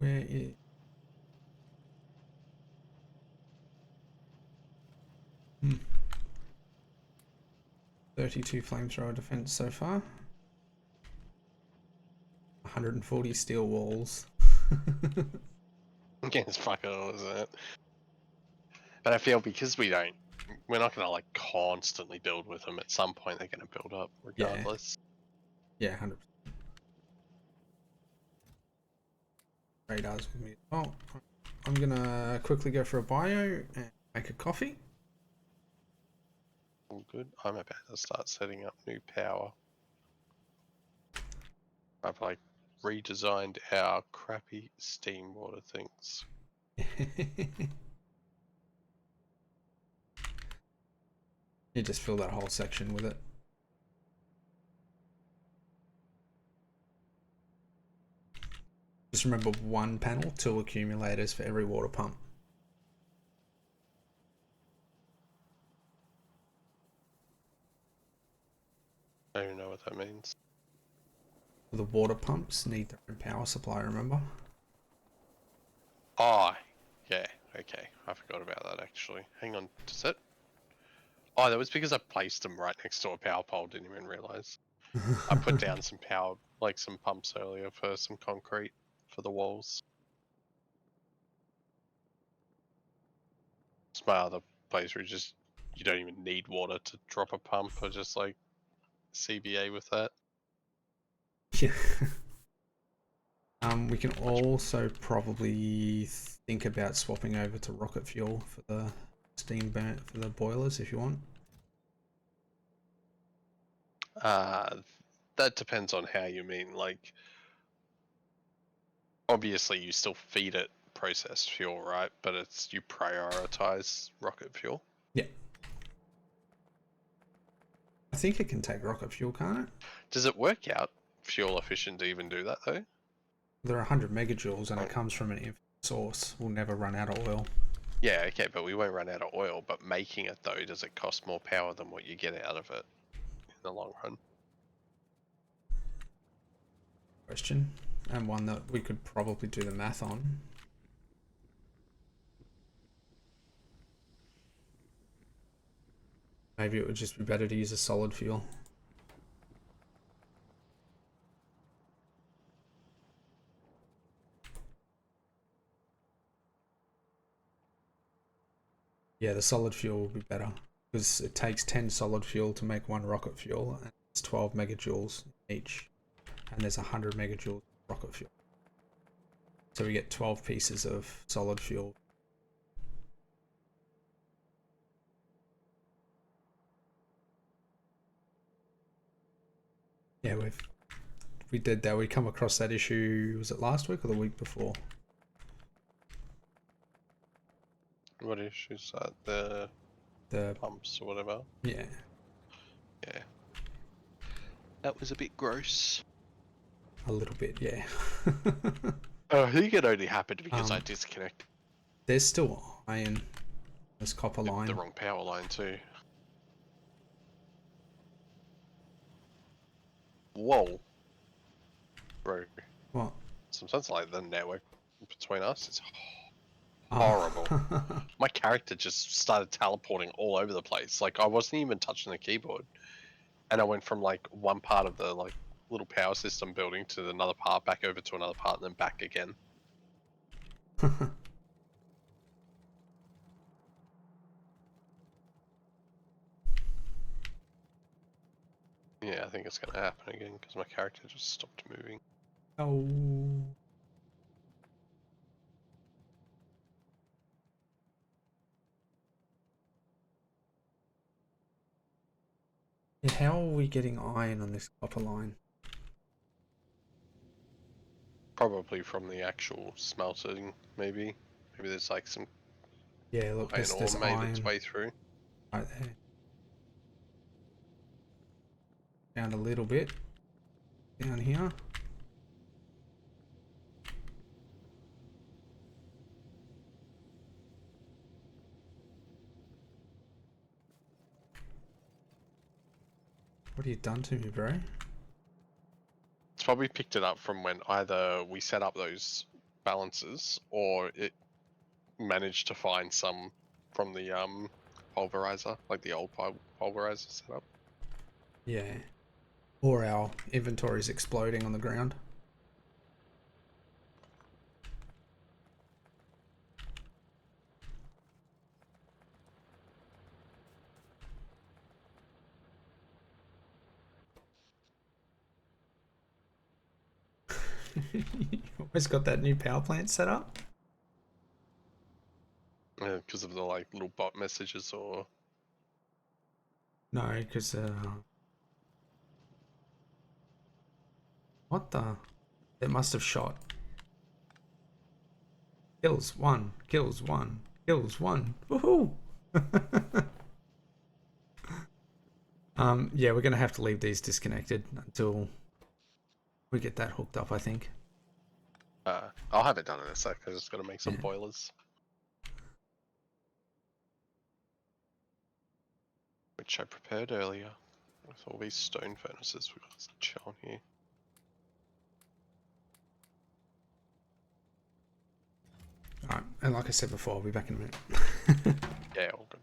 Where is... 32 flamethrower defense so far. 140 steel walls. It's fucking all, isn't it? But I feel because we're not gonna like constantly build with them. At some point, they're gonna build up regardless. Yeah, 100%. Radars with me. Oh, I'm gonna quickly go for a bio and make a coffee. All good. I'm about to start setting up new power. I've like redesigned our crappy steam water things. You just fill that whole section with it. Just remember, one panel, 2 accumulators for every water pump. I don't even know what that means. The water pumps need their own power supply, remember? Oh, yeah. Okay, I forgot about that actually. Hang on, does it? Oh, that was because I placed them right next to a power pole. Didn't even realize. I put down some power, like some pumps earlier for some concrete for the walls. It's my other place where you don't even need water to drop a pump, or just like CBA with that. Yeah. We can also probably think about swapping over to rocket fuel for the steam burn for the boilers if you want. That depends on how you mean. Like, obviously, you still feed it processed fuel, right? But you prioritize rocket fuel. Yeah. I think it can take rocket fuel, can't it? Does it work out fuel efficient to even do that though? They're 100 megajoules and it comes from an infinite source. We'll never run out of oil. Yeah, okay, but we won't run out of oil. But making it though, does it cost more power than what you get out of it in the long run? Question, and one that we could probably do the math on. Maybe it would just be better to use a solid fuel. Yeah, the solid fuel will be better because it takes 10 solid fuel to make 1 rocket fuel, and it's 12 megajoules each, and there's 100 megajoules rocket fuel. So we get 12 pieces of solid fuel. Yeah, we did that. We come across that issue, was it last week or the week before? What issues that? The pumps or whatever? Yeah. Yeah. That was a bit gross. A little bit, yeah. I think it only happened because I disconnected. There's still iron. There's copper line. The wrong power line too. Whoa. Bro. What? Sometimes like the network between us is horrible. My character just started teleporting all over the place. Like I wasn't even touching the keyboard. And I went from like one part of the like little power system building to another part, back over to another part, and then back again. Yeah, I think it's gonna happen again because my character just stopped moving. Oh. Yeah, how are we getting iron on this copper line? Probably from the actual smelting, maybe. Maybe there's like some Look, iron ore there's made iron its way through. right there. Down a little bit. Down here. What have you done to me, bro? It's probably picked it up from when either we set up those balances, or it managed to find some from the pulverizer, like the old pulverizer setup. Yeah. Or our inventory's exploding on the ground. You always got that new power plant set up? Yeah, because of the like little bot messages or... No, because what the? It must have shot. Kills one, kills one, kills one. Woohoo! Yeah, we're gonna have to leave these disconnected until we get that hooked up, I think. I'll have it done in a sec. I just got to make some Yeah. boilers, which I prepared earlier with all these stone furnaces. We've got to chill on here. Alright, and like I said before, I'll be back in a minute. Yeah, all good.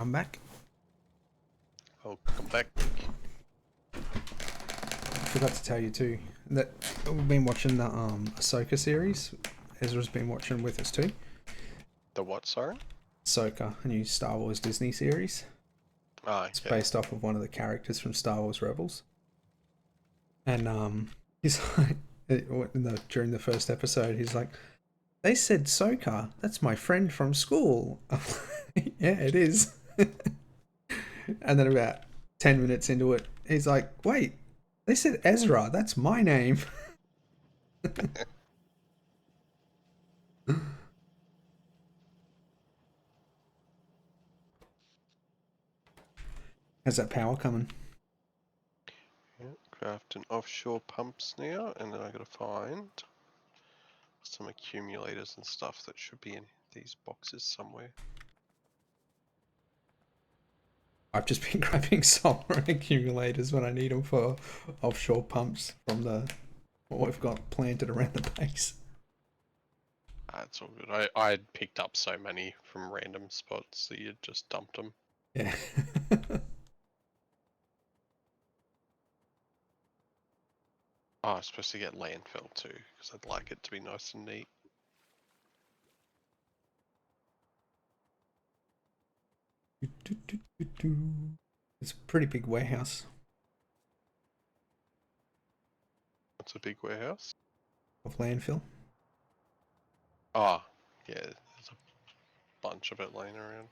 I'm back. Welcome back. I forgot to tell you too that we've been watching the Ahsoka series. Ezra's been watching with us too. The what, sorry? Ahsoka, a new Star Wars Disney series. Ah, It's okay. based off of one of the characters from Star Wars Rebels. And he's like, during the first episode, he's like, They said Soka. That's my friend from school. Yeah, it is. And then about 10 minutes into it, he's like, wait, they said Ezra. That's my name. How's that power coming? Yeah, crafting offshore pumps now, and then I gotta find some accumulators and stuff that should be in these boxes somewhere. I've just been grabbing solar accumulators when I need them for offshore pumps from what we've got planted around the base. That's all good. I had picked up so many from random spots that you just dumped them. Yeah. Oh, I'm supposed to get landfill too, because I'd like it to be nice and neat. It's a pretty big warehouse What's a big warehouse? of landfill. Oh, yeah, there's a bunch of it laying around.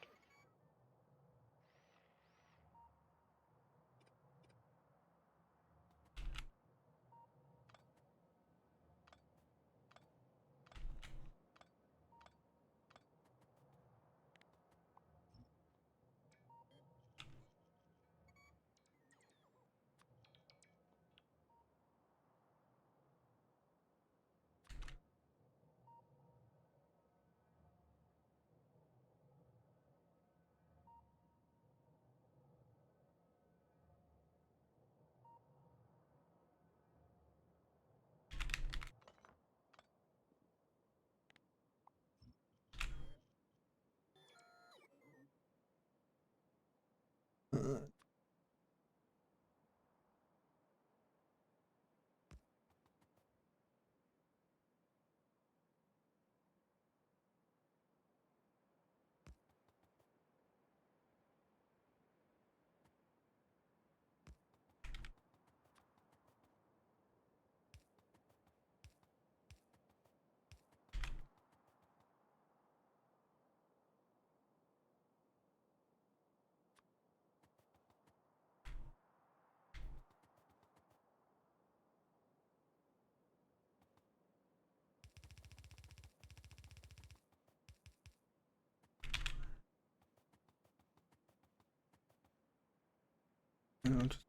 Uh, just-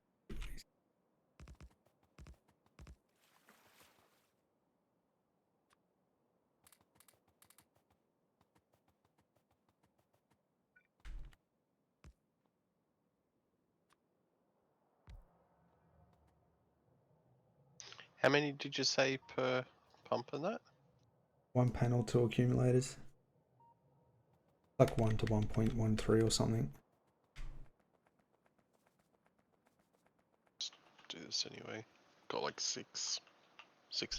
How many did you say per pump in that? One panel, two accumulators. Like 1 to 1.13 or something. Let's do this anyway. Got like 6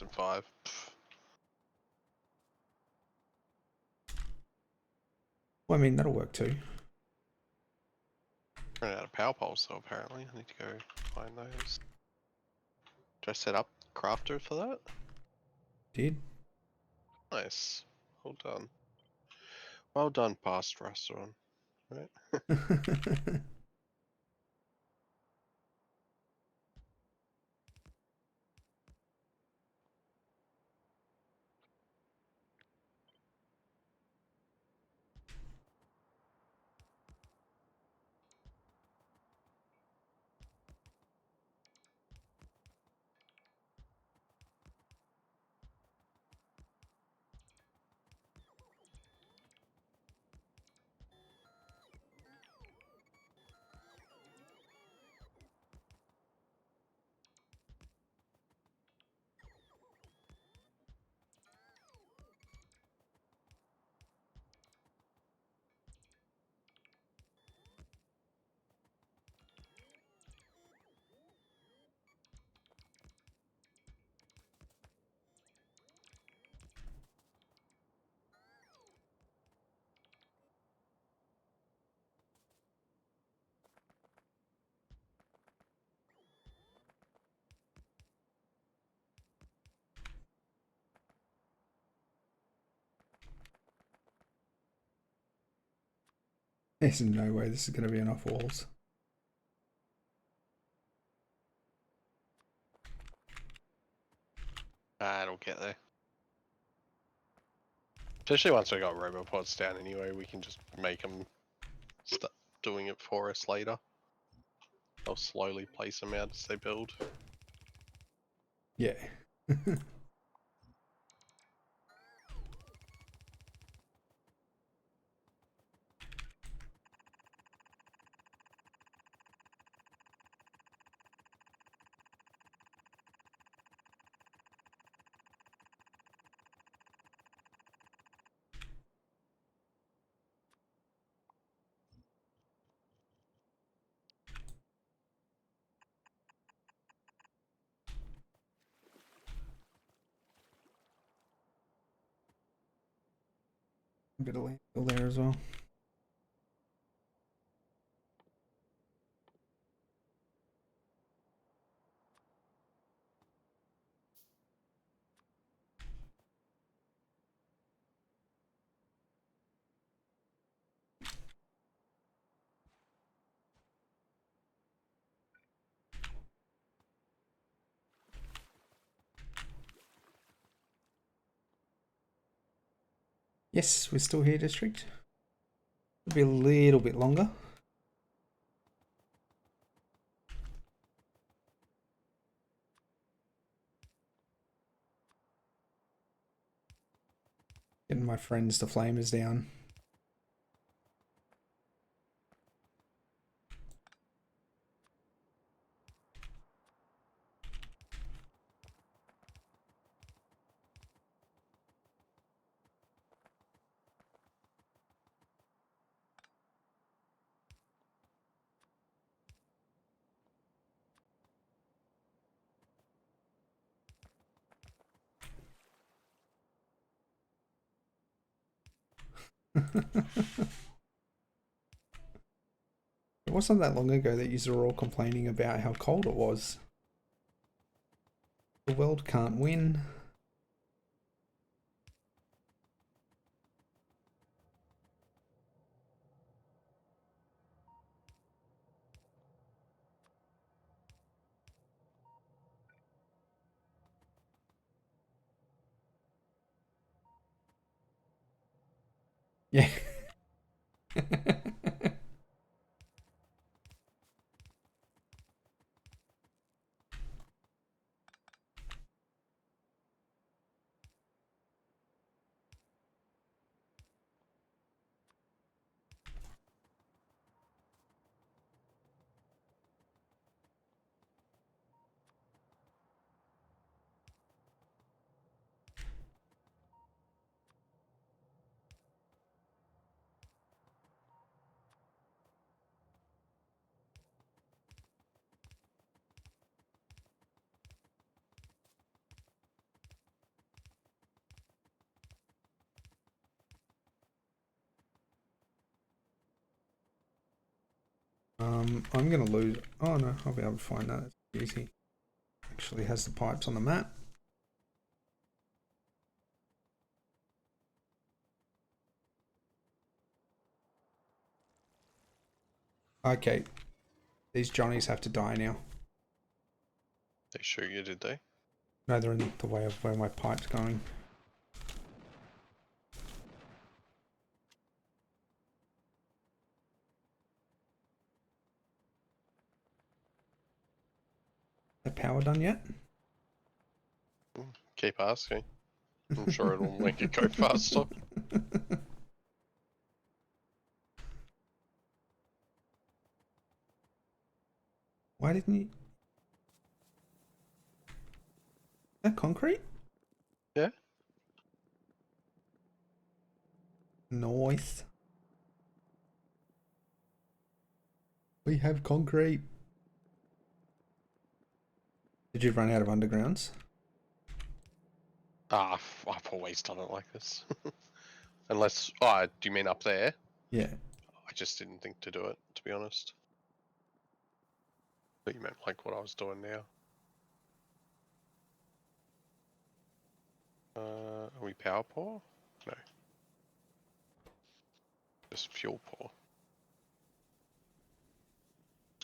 and 5. Pff, Well, I mean, that'll work too. ran out of power poles though apparently. I need to go find those. Did I set up crafter for that? Did? Nice. Well done. Well done, past restaurant. Right? There's no way this is going to be enough walls. It'll get there. Especially once we got robopods down anyway, we can just make them start doing it for us later. They'll slowly place them out as they build. Yeah. A bit of landfill there as well. Yes, we're still here, district. It'll be a little bit longer. Getting my friends, the flamers, down. It wasn't that long ago that you were all complaining about how cold it was. The world can't win. Yeah. I'm gonna lose. Oh no, I'll be able to find that. It's easy. Actually has the pipes on the map. Okay, these Johnnies have to die now. They shoot you, did they? No, they're in the way of where my pipe's going. The power done yet? Keep asking. I'm sure it'll make it go faster. Why didn't you? Is that concrete? Yeah. Nice. We have concrete. Did you run out of undergrounds? I've always done it like this. Unless, do you mean up there? Yeah. I just didn't think to do it, to be honest. But you meant like what I was doing now. Are we power poor? No. Just fuel poor.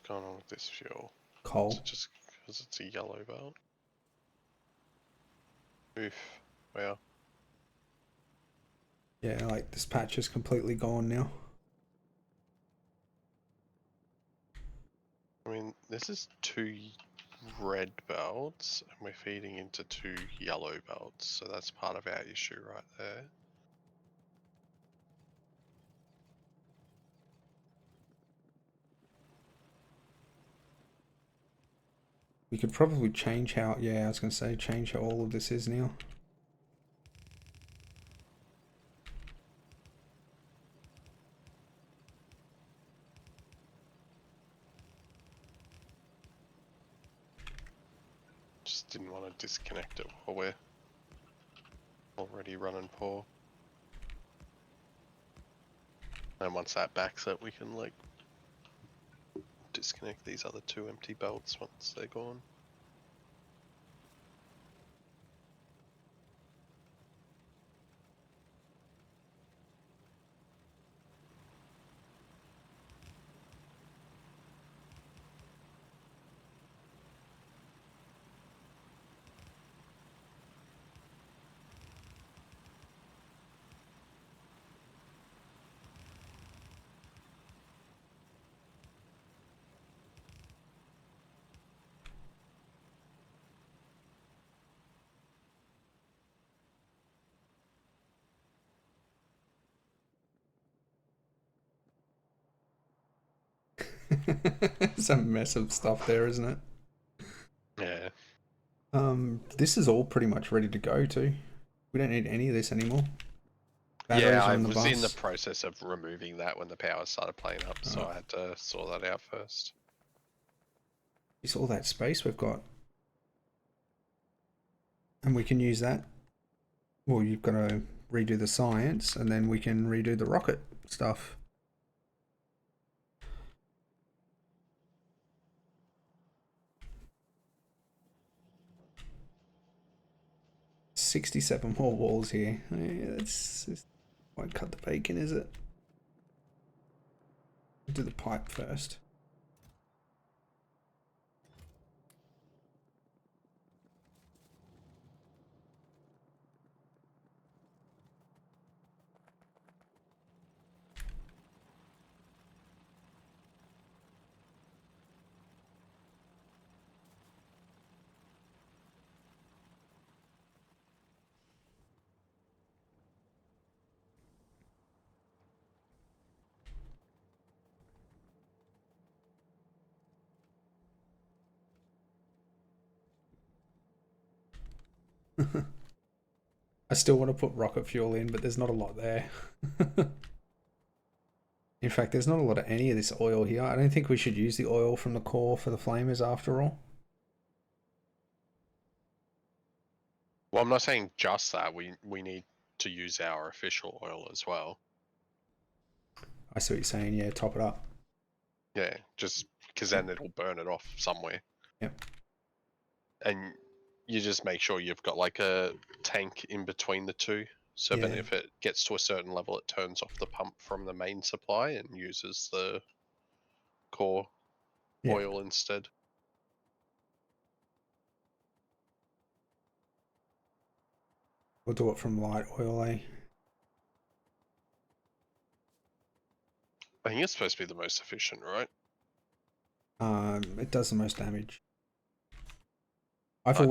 going on with this fuel? Coal. Is it just because it's a yellow belt? Oof. Wow. Yeah, like this patch is completely gone now. I mean, this is 2 red belts, and we're feeding into 2 yellow belts, so that's part of our issue right there. We could probably change how, yeah, I was going to say, change how all of this is now. Just didn't want to disconnect it while we're already running poor. And once that backs up, we can like disconnect these other 2 empty belts once they're gone. It's a mess of stuff there, isn't it? Yeah. This is all pretty much ready to go too. We don't need any of this anymore. Batteries Yeah, I on the was in the bus. process of removing that when the power started playing up, so I had to sort that out first. It's all that space we've got. And we can use that. Well, you've got to redo the science, and then we can redo the rocket stuff. $67 more walls here. Yeah, that's won't cut the bacon, is it? We'll do the pipe first. I still want to put rocket fuel in, but there's not a lot there. In fact, there's not a lot of any of this oil here. I don't think we should use the oil from the core for the flamers after all. Well, I'm not saying just that. We need to use our official oil as well. I see what you're saying. Yeah, top it up. Yeah, just because then it'll burn it off somewhere. Yep. And you just make sure you've got like a tank in between the two. So then Yeah. if it gets to a certain level, it turns off the pump from the main supply and uses the core Yeah. oil instead. We'll do it from light oil, eh? I think it's supposed to be the most efficient, right? It does the most damage. Does it?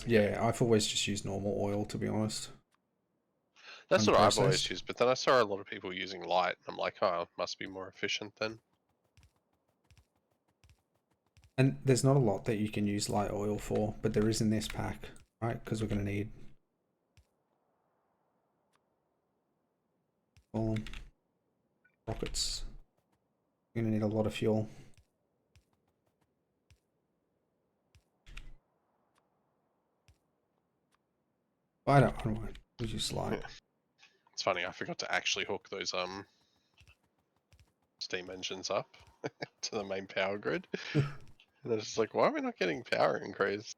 Okay. I've always just used normal oil, to be honest. That's what I've always Unprocessed. used, but then I saw a lot of people using light, and I'm like, oh, it must be more efficient then. And there's not a lot that you can use light oil for, but there is in this pack, right? Because we're going to need rockets. We're going to need a lot of fuel. I don't mind. We just light. Yeah. It's funny, I forgot to actually hook those steam engines up to the main power grid. And I was just like, why are we not getting power increase?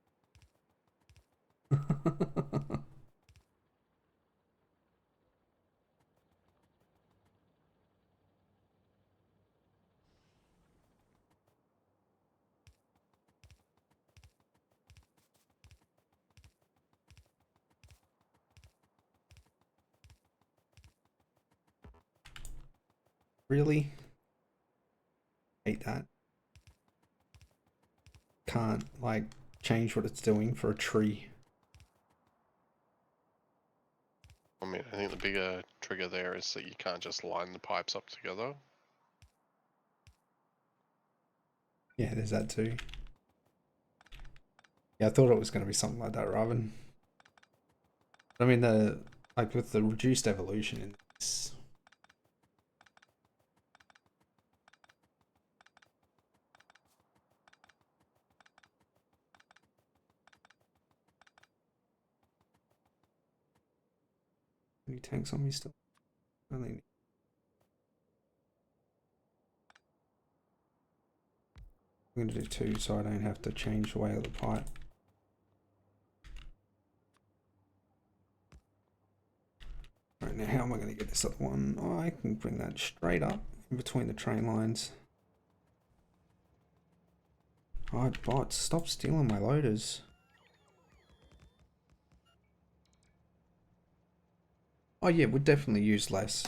Really? Hate that. Can't, like, change what it's doing for a tree. I mean, I think the bigger trigger there is that you can't just line the pipes up together. Yeah, there's that too. Yeah, I thought it was going to be something like that, Robin. I mean, like with the reduced evolution in this. Any tanks on me still? I think I'm going to do 2 so I don't have to change the way of the pipe. Right, now how am I going to get this other one? Oh, I can bring that straight up in between the train lines. Oh, bots, stop stealing my loaders. Oh yeah, would definitely use less.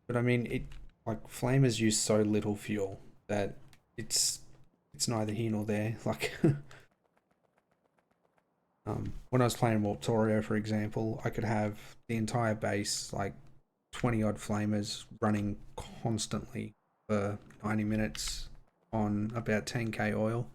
But I mean, it, like, flamers use so little fuel that it's neither here nor there. Like, when I was playing Warptorio, for example, I could have the entire base, like 20 odd flamers running constantly for 90 minutes on about 10k oil.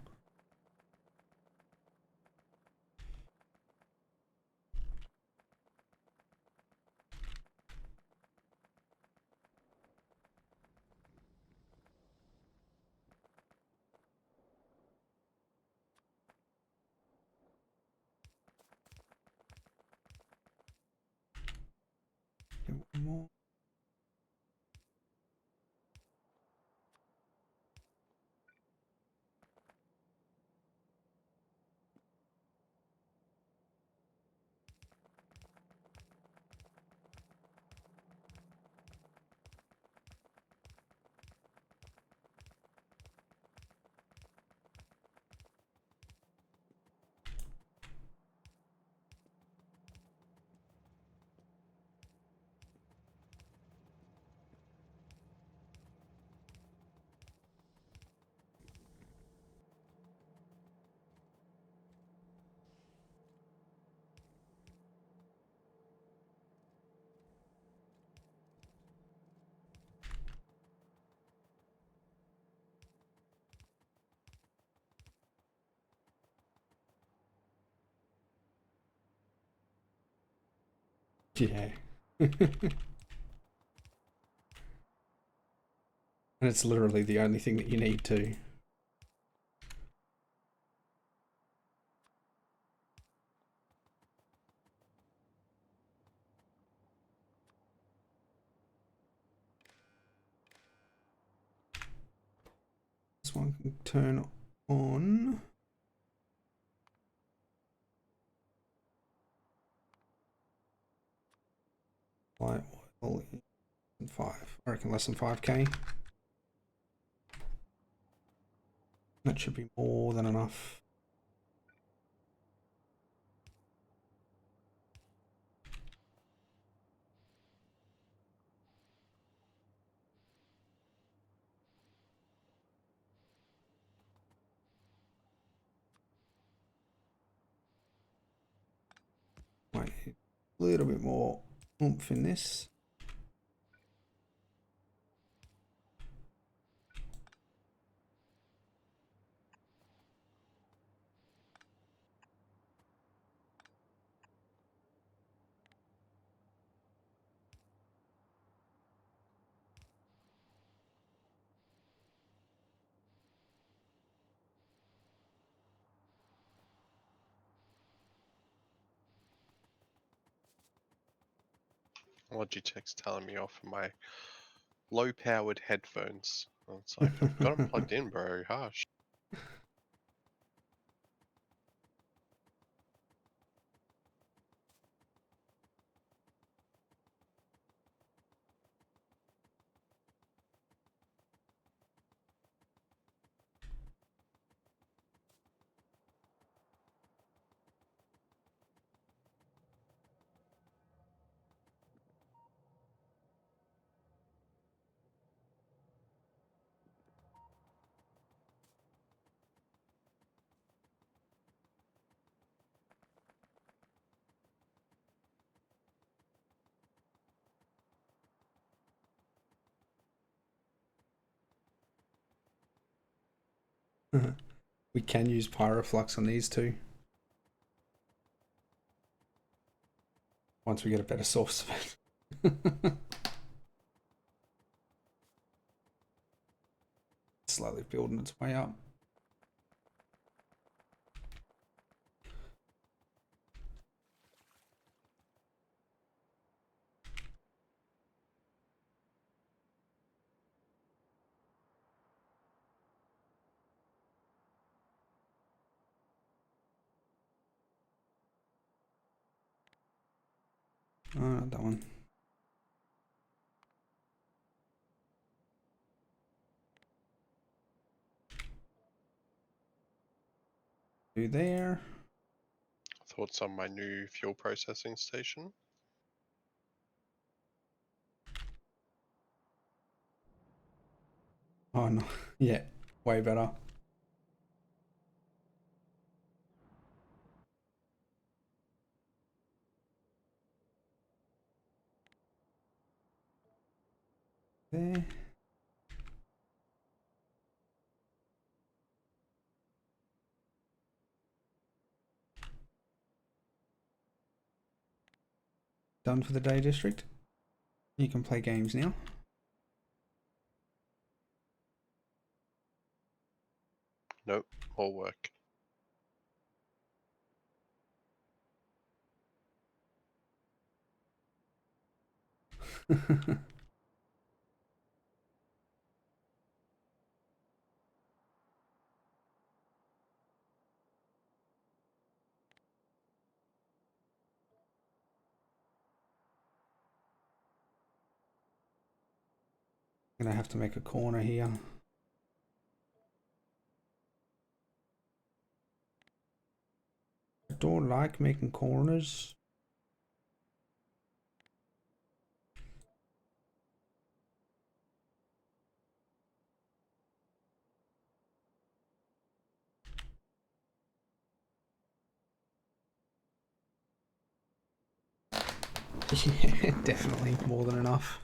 Get one more. Yeah. And it's literally the only thing that you need to. This one can turn on. Light oil in 5. I reckon less than 5k. That should be more than enough. Might need a little bit more oomph in this. Logitech's telling me off for my low-powered headphones. It's like, I've got them plugged in, bro. Hush. We can use pyroflux on these too. Once we get a better source of it. Slowly building its way up. Oh, not that one. Do there. Thoughts on my new fuel processing station? Oh no, yeah, way better. There. Done for the day, district. You can play games now. Nope, all work. Gonna have to make a corner here. I don't like making corners. Yeah, definitely more than enough.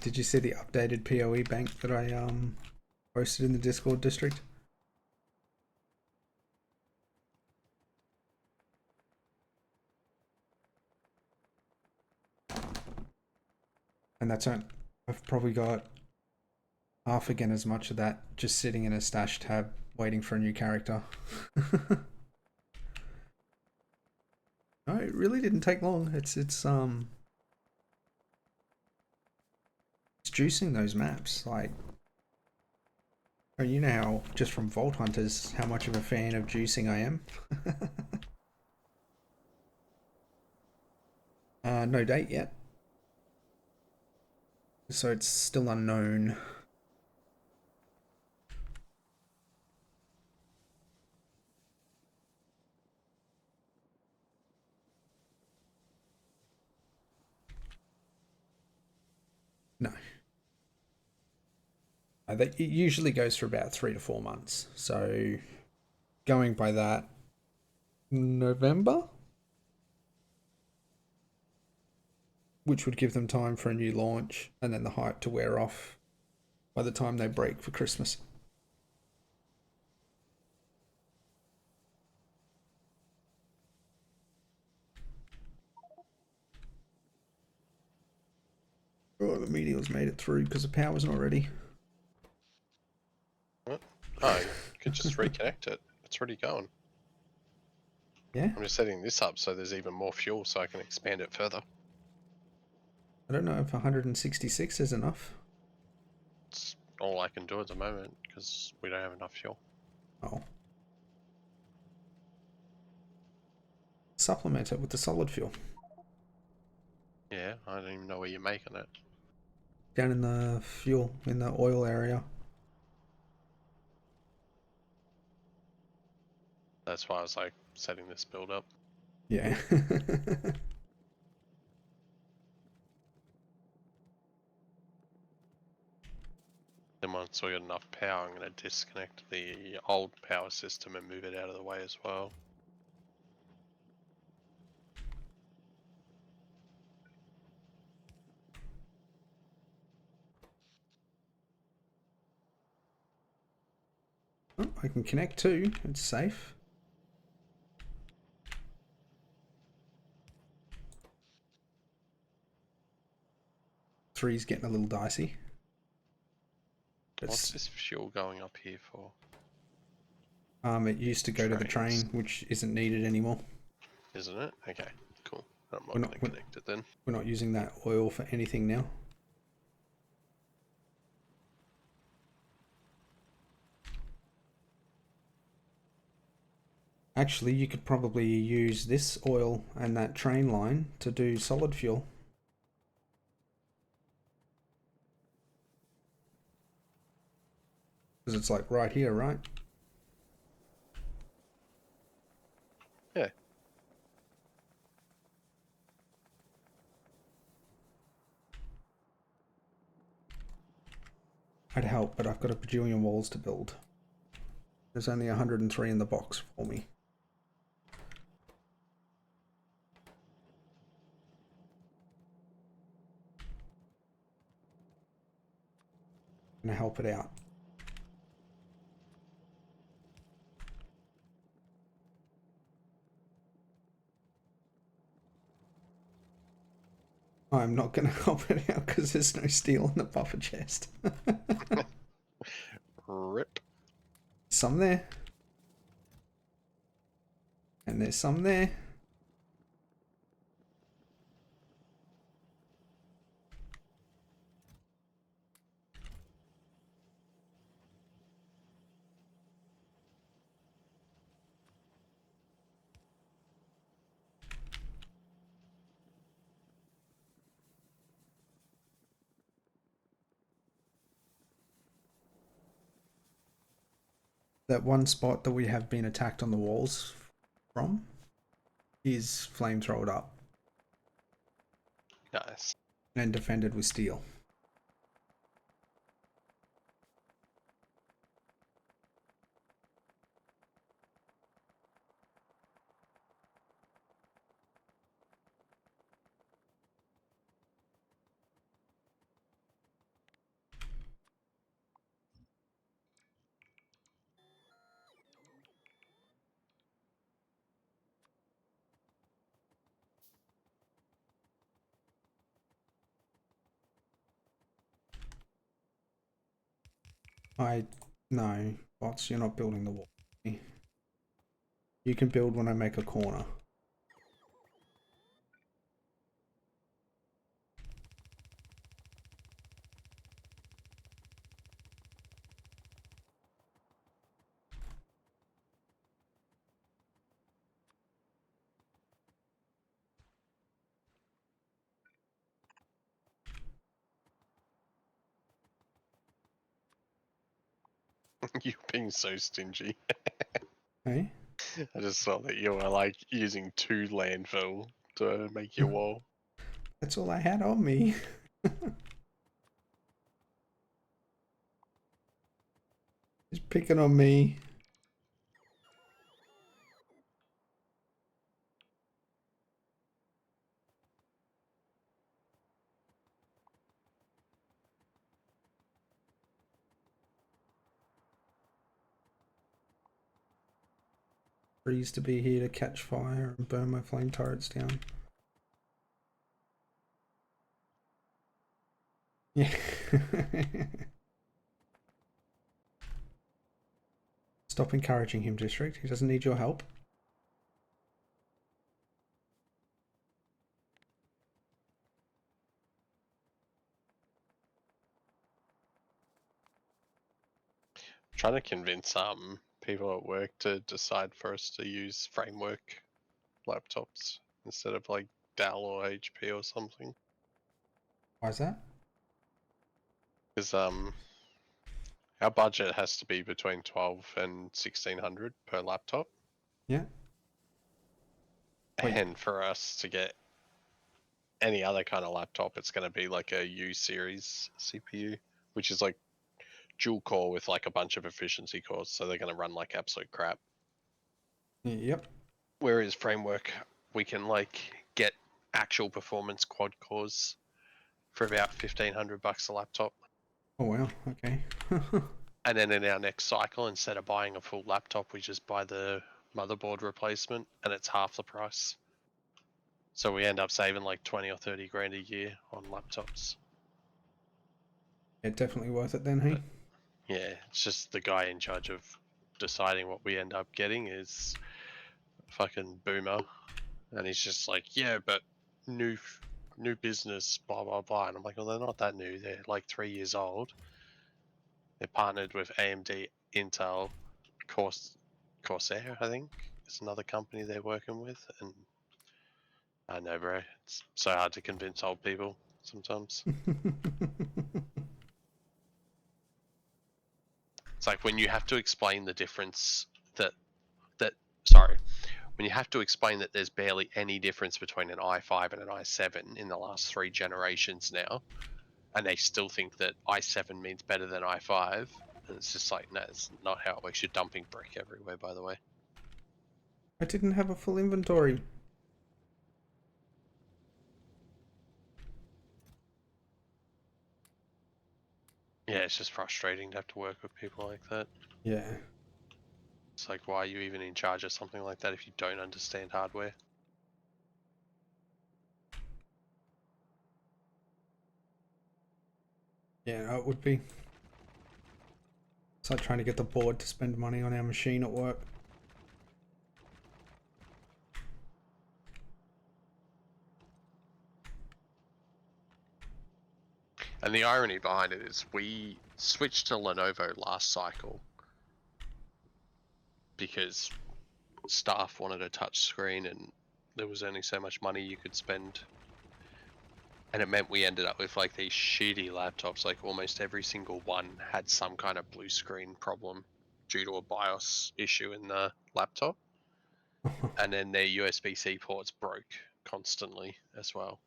Did you see the updated PoE bank that I posted in the Discord district? And that's on, I've probably got half again as much of that just sitting in a stash tab waiting for a new character. No, it really didn't take long. It's juicing those maps. Like, oh, you know how just from Vault Hunters how much of a fan of juicing I am. No date yet, so it's still unknown. No. It usually goes for about 3 to 4 months. So going by that, November, which would give them time for a new launch and then the hype to wear off by the time they break for Christmas. Oh, the meteor's made it through because the power's not ready. What? Oh, you could just reconnect it. It's already going. Yeah? I'm just setting this up so there's even more fuel so I can expand it further. I don't know if 166 is enough. It's all I can do at the moment because we don't have enough fuel. Oh. Supplement it with the solid fuel. Yeah, I don't even know where you're making it. Down in the fuel, in the oil area. That's why I was like setting this build up. Yeah. Then then once we got enough power, I'm going to disconnect the old power system and move it out of the way as well. Oh, I can connect too. It's safe. Three's getting a little dicey. What's this fuel going up here for? It used to go to the train, which isn't needed anymore. Isn't it? Okay, cool. I'm not going to connect it then. We're not using that oil for anything now. Actually, you could probably use this oil and that train line to do solid fuel. Because it's like right here, right? Yeah. I'd help, but I've got a bajillion walls to build. There's only 103 in the box for me. I'm gonna help it out. I'm not gonna help it out because there's no steel in the buffer chest. Rip. Some there. And there's some there. That one spot that we have been attacked on the walls from is flamethrowered up. Nice. And defended with steel. No, bots, you're not building the wall. You can build when I make a corner. You're being so stingy. Hey? I just saw that you were like using 2 landfill to make your wall. That's all I had on me. He's picking on me. Freeze to be here to catch fire and burn my flame turrets down. Yeah. Stop encouraging him, District. He doesn't need your help. Trying to convince people at work to decide for us to use framework laptops instead of like Dell or HP or something. Why is that? Because our budget has to be between 12 and 1600 per laptop. Yeah. Wait. And for us to get any other kind of laptop, it's going to be like a U series CPU, which is like dual core with like a bunch of efficiency cores, so they're going to run like absolute crap. Yep. Whereas framework, we can like get actual performance quad cores for about $1,500 a laptop. Oh wow. Okay. And then in our next cycle, instead of buying a full laptop, we just buy the motherboard replacement, and it's half the price. So we end up saving like 20 or 30 grand a year on laptops. Yeah, definitely worth it then, hey? But, yeah, it's just the guy in charge of deciding what we end up getting is fucking boomer, and he's just like, yeah, but new business, blah blah blah. And I'm like, well, they're not that new. They're like 3 years old. They're partnered with AMD, Intel, Corsair, I think, it's another company they're working with, and I know, bro. It's so hard to convince old people sometimes. It's like when you have to explain the difference sorry, when you have to explain that there's barely any difference between an i5 and an i7 in the last 3 generations now, and they still think that i7 means better than i5, and it's just like, no, it's not how it works. You're dumping brick everywhere, by the way. I didn't have a full inventory. Yeah, it's just frustrating to have to work with people like that. Yeah. It's like, why are you even in charge of something like that if you don't understand hardware? Yeah, it would be. It's like trying to get the board to spend money on our machine at work. And the irony behind it is we switched to Lenovo last cycle because staff wanted a touch screen and there was only so much money you could spend. And it meant we ended up with like these shitty laptops, like almost every single one had some kind of blue screen problem due to a BIOS issue in the laptop. And then their USB-C ports broke constantly as well.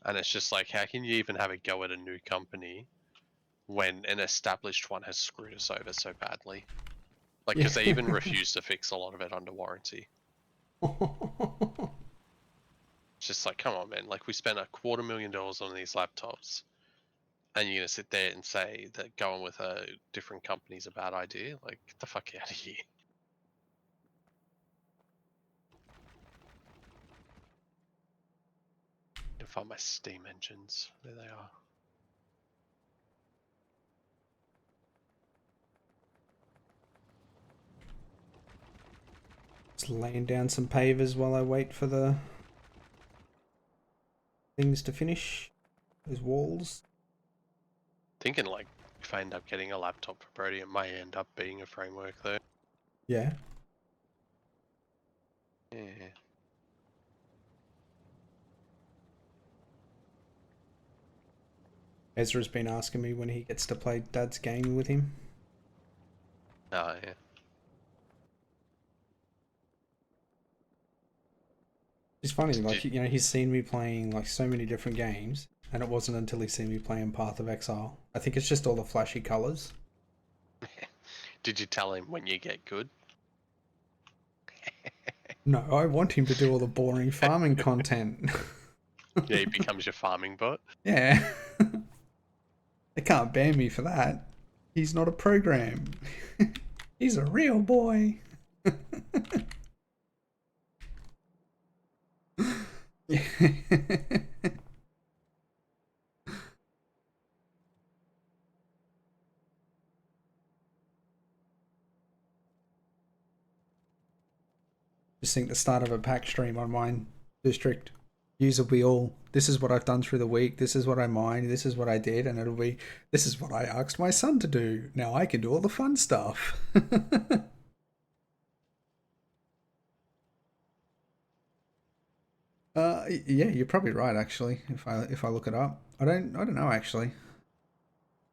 And it's just like, how can you even have a go at a new company when an established one has screwed us over so badly? Like, because Yeah. they even refuse to fix a lot of it under warranty. It's just like, come on, man. Like, we spent $250,000 on these laptops, and you're gonna sit there and say that going with a different company is a bad idea? Like, get the fuck out of here. I can find my Steam engines. There they are. Just laying down some pavers while I wait for the things to finish. Those walls. Thinking, like, if I end up getting a laptop for Brody, it may end up being a framework, though. Yeah. Yeah. Ezra's been asking me when he gets to play Dad's game with him. Oh, yeah. It's funny, like, you know, he's seen me playing like so many different games, and it wasn't until he seen me playing Path of Exile. I think it's just all the flashy colours. Did you tell him when you get good? No, I want him to do all the boring farming content. Yeah, he becomes your farming bot. Yeah. They can't ban me for that. He's not a program. He's a real boy. Yeah. Just think the start of a pack stream on mine district. User will be all, this is what I've done through the week, this is what I mined, this is what I did, and it'll be, this is what I asked my son to do. Now I can do all the fun stuff. Yeah, you're probably right actually, if I look it up. I don't know actually.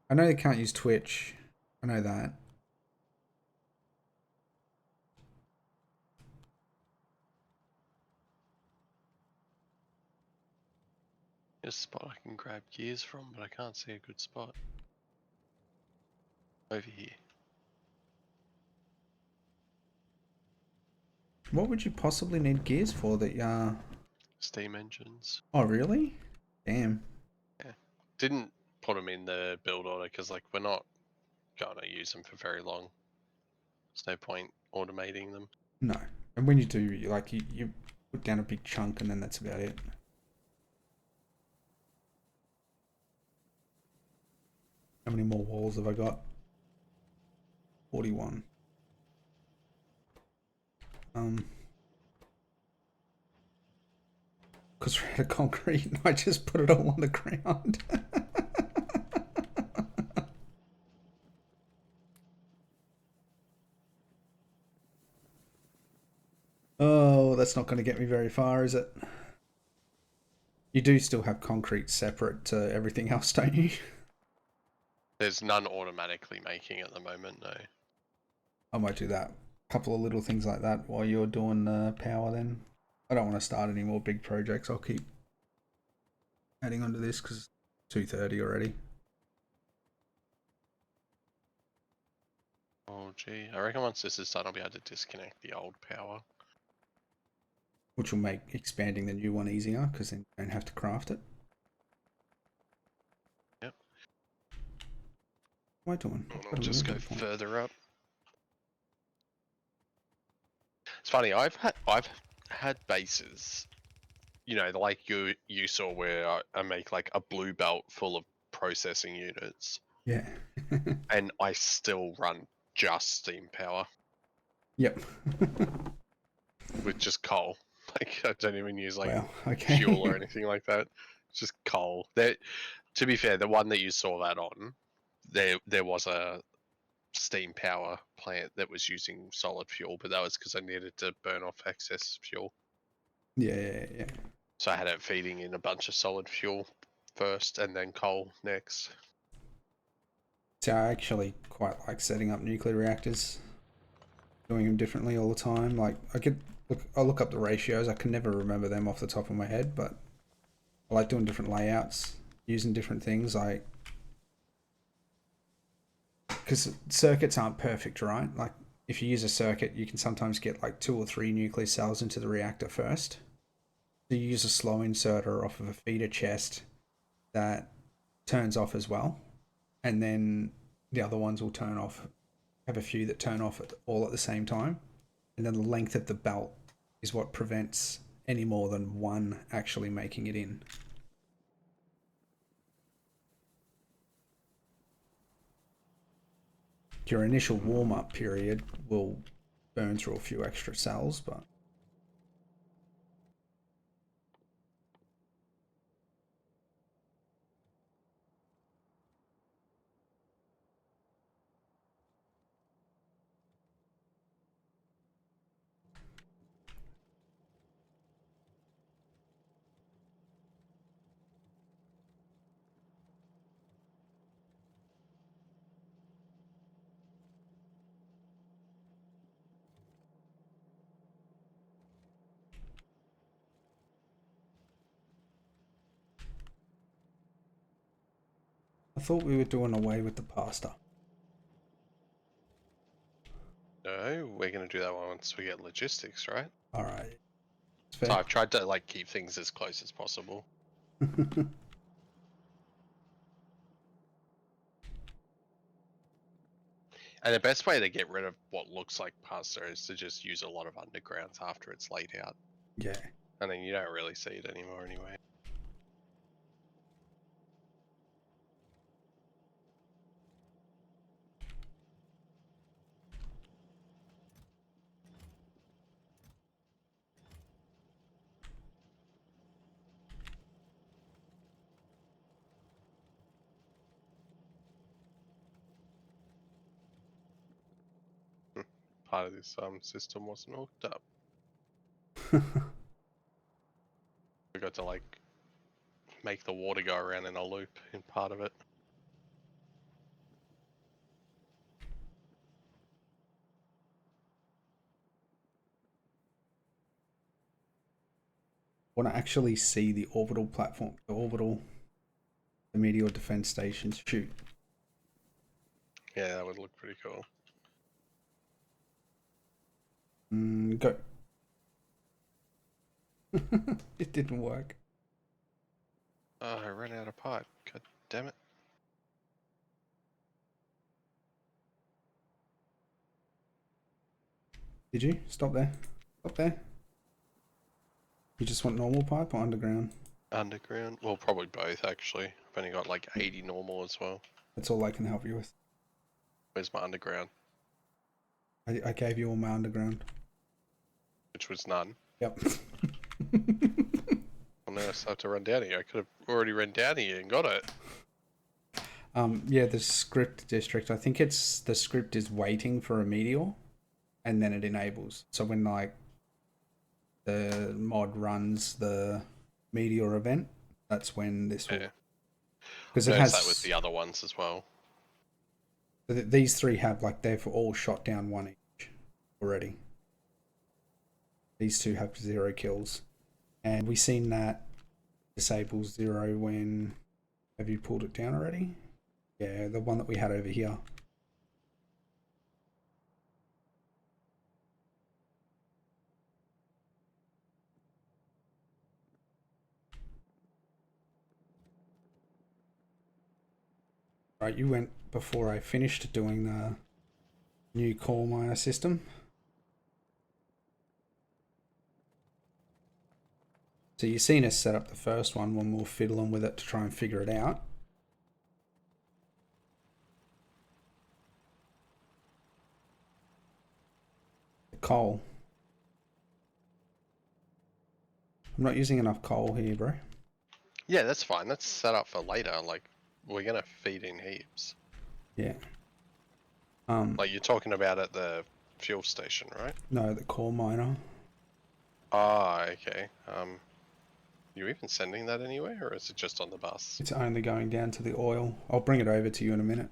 I know they can't use Twitch. I know that. There's a spot I can grab gears from, but I can't see a good spot. over here. What would you possibly need gears for that, Steam engines. Oh, really? Damn. Yeah. Didn't put them in the build order because, like, we're not going to use them for very long. There's no point automating them. No. And when you do, you put down a big chunk and then that's about it. How many more walls have I got? 41. Because we're out of concrete and I just put it all on the ground. Oh, that's not going to get me very far, is it? You do still have concrete separate to everything else, don't you? There's none automatically making at the moment, no. I might do that. A couple of little things like that while you're doing power then. I don't want to start any more big projects. I'll keep adding onto this because it's 2:30 already. Oh, gee. I reckon once this is done, I'll be able to disconnect the old power. Which will make expanding the new one easier because then you don't have to craft it. Yep. What am I doing? I'll just go further up. It's funny, I've had bases, you know, like you saw where I make like a blue belt full of processing units. Yeah. And I still run just steam power. Yep. With just coal. Like, I don't even use like okay. fuel or anything like that. It's just coal. To be fair, the one that you saw that on, there was a steam power plant that was using solid fuel, but that was because I needed to burn off excess fuel. Yeah. So I had it feeding in a bunch of solid fuel first and then coal next. So I actually quite like setting up nuclear reactors, doing them differently all the time. Like I'll look up the ratios. I can never remember them off the top of my head, but I like doing different layouts, using different things. Like because circuits aren't perfect, right? Like if you use a circuit, you can sometimes get like 2 or 3 nuclear cells into the reactor first. So you use a slow inserter off of a feeder chest that turns off as well, and then the other ones will turn off. Have a few that turn off all at the same time, and then the length of the belt is what prevents any more than one actually making it in. Your initial warm-up period will burn through a few extra cells, but I thought we were doing away with the pasta. No, we're going to do that once we get logistics, right? All right. So I've tried to like keep things as close as possible. And the best way to get rid of what looks like pasta is to just use a lot of undergrounds after it's laid out. Yeah. And then you don't really see it anymore anyway. Part of this system wasn't hooked up. We got to like make the water go around in a loop in part of it. Want to actually see the orbital platform, the meteor defense stations shoot. Yeah, that would look pretty cool. Go. It didn't work. Oh, I ran out of pipe. God damn it. Did you? Stop there. Stop there. You just want normal pipe or underground? Underground? Well, probably both, actually. I've only got like 80 normal as well. That's all I can help you with. Where's my underground? I gave you all my underground. Which was none. Yep. Well, now I still have to run down here. I could have already run down here and got it. Yeah, the script district, I think it's the script is waiting for a meteor and then it enables. So when like the mod runs the meteor event, that's when this will. Yeah. Because it Notice has that with the other ones as well. these three have like they've all shot down one each already. These two have 0 kills. And we seen that disables 0 when have you pulled it down already? Yeah, the one that we had over here. Right, you went before I finished doing the new coal miner system. So you've seen us set up the first one when we were fiddling with it to try and figure it out. The coal. I'm not using enough coal here, bro. Yeah, that's fine. That's set up for later. Like, we're going to feed in heaps. Yeah. Like, you're talking about at the fuel station, right? No, the coal miner. Ah, okay. You even sending that anywhere, or is it just on the bus? It's only going down to the oil. I'll bring it over to you in a minute.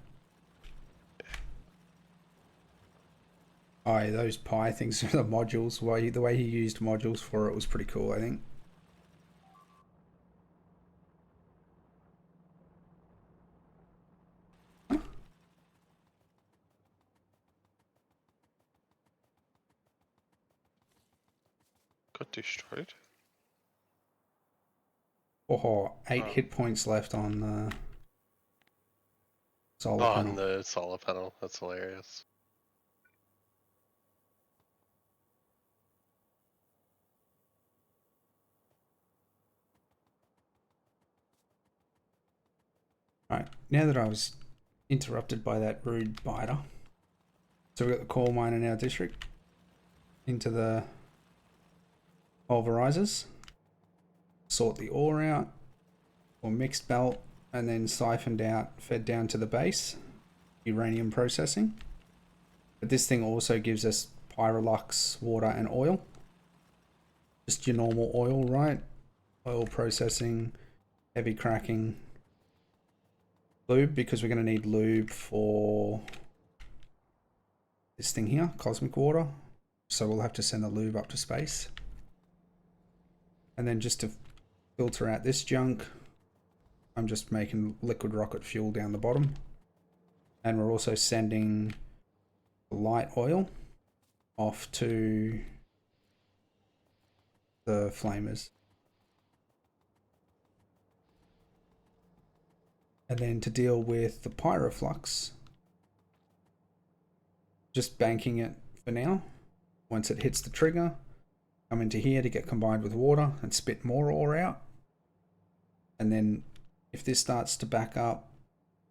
Oh, yeah, those Pi things are the modules. The way he used modules for it was pretty cool, I think. Got destroyed. Oh, 8 hit points left on the solar Oh, panel. on the solar panel. That's hilarious. Right, now that I was interrupted by that rude biter, so we've got the coal mine in our district into the pulverizers, sort the ore out, or mixed belt, and then siphoned out, fed down to the base, uranium processing. But this thing also gives us pyrolux, water, and oil. Just your normal oil, right? Oil processing, heavy cracking, lube, because we're going to need lube for this thing here, cosmic water. So we'll have to send the lube up to space. And then just to filter out this junk, I'm just making liquid rocket fuel down the bottom. And we're also sending light oil off to the flamers. And then to deal with the pyroflux, just banking it for now. Once it hits the trigger, come into here to get combined with water and spit more ore out. And then if this starts to back up,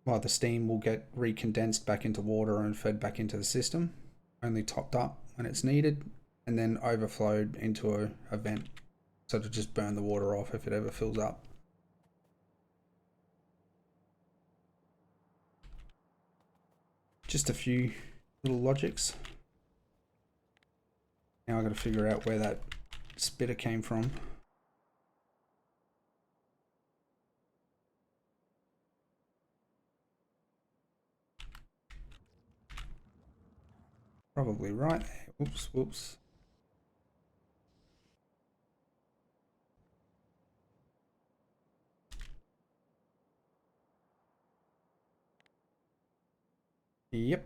well, the steam will get recondensed back into water and fed back into the system, only topped up when it's needed, and then overflowed into a vent. So to just burn the water off if it ever fills up. Just a few little logics. Now I got to figure out where that spitter came from. Probably right. Oops, whoops. Yep.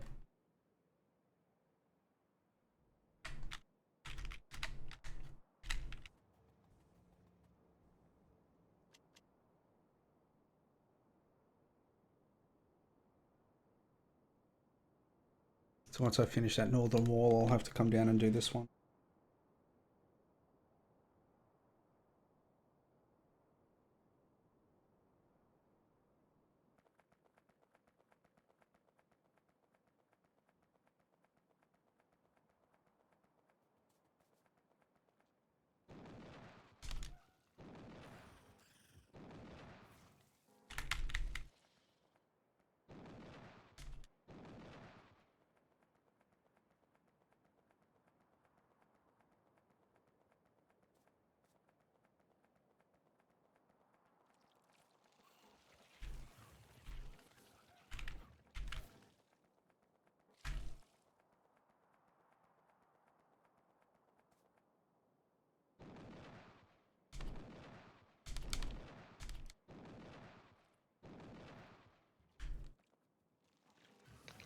So once I finish that northern wall, I'll have to come down and do this one.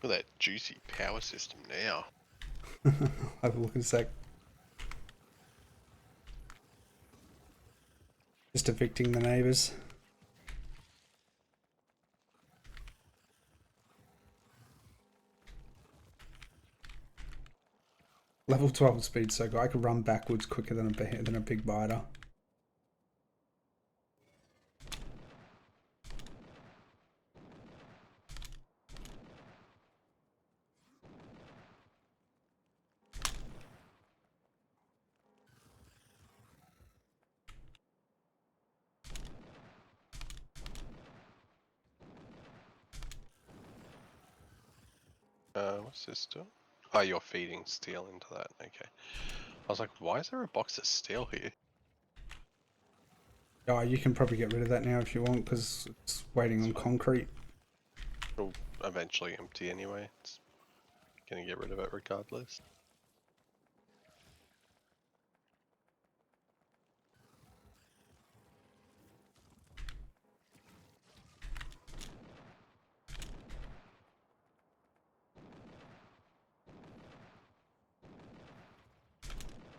Look at that juicy power system now. Have a look in a sec. Just evicting the neighbours. Level 12 speed so good. I could run backwards quicker than a big biter. What's this do? Oh, you're feeding steel into that. Okay. I was like, why is there a box of steel here? Oh, you can probably get rid of that now if you want, because it's waiting on concrete. It'll eventually empty anyway. It's gonna get rid of it regardless.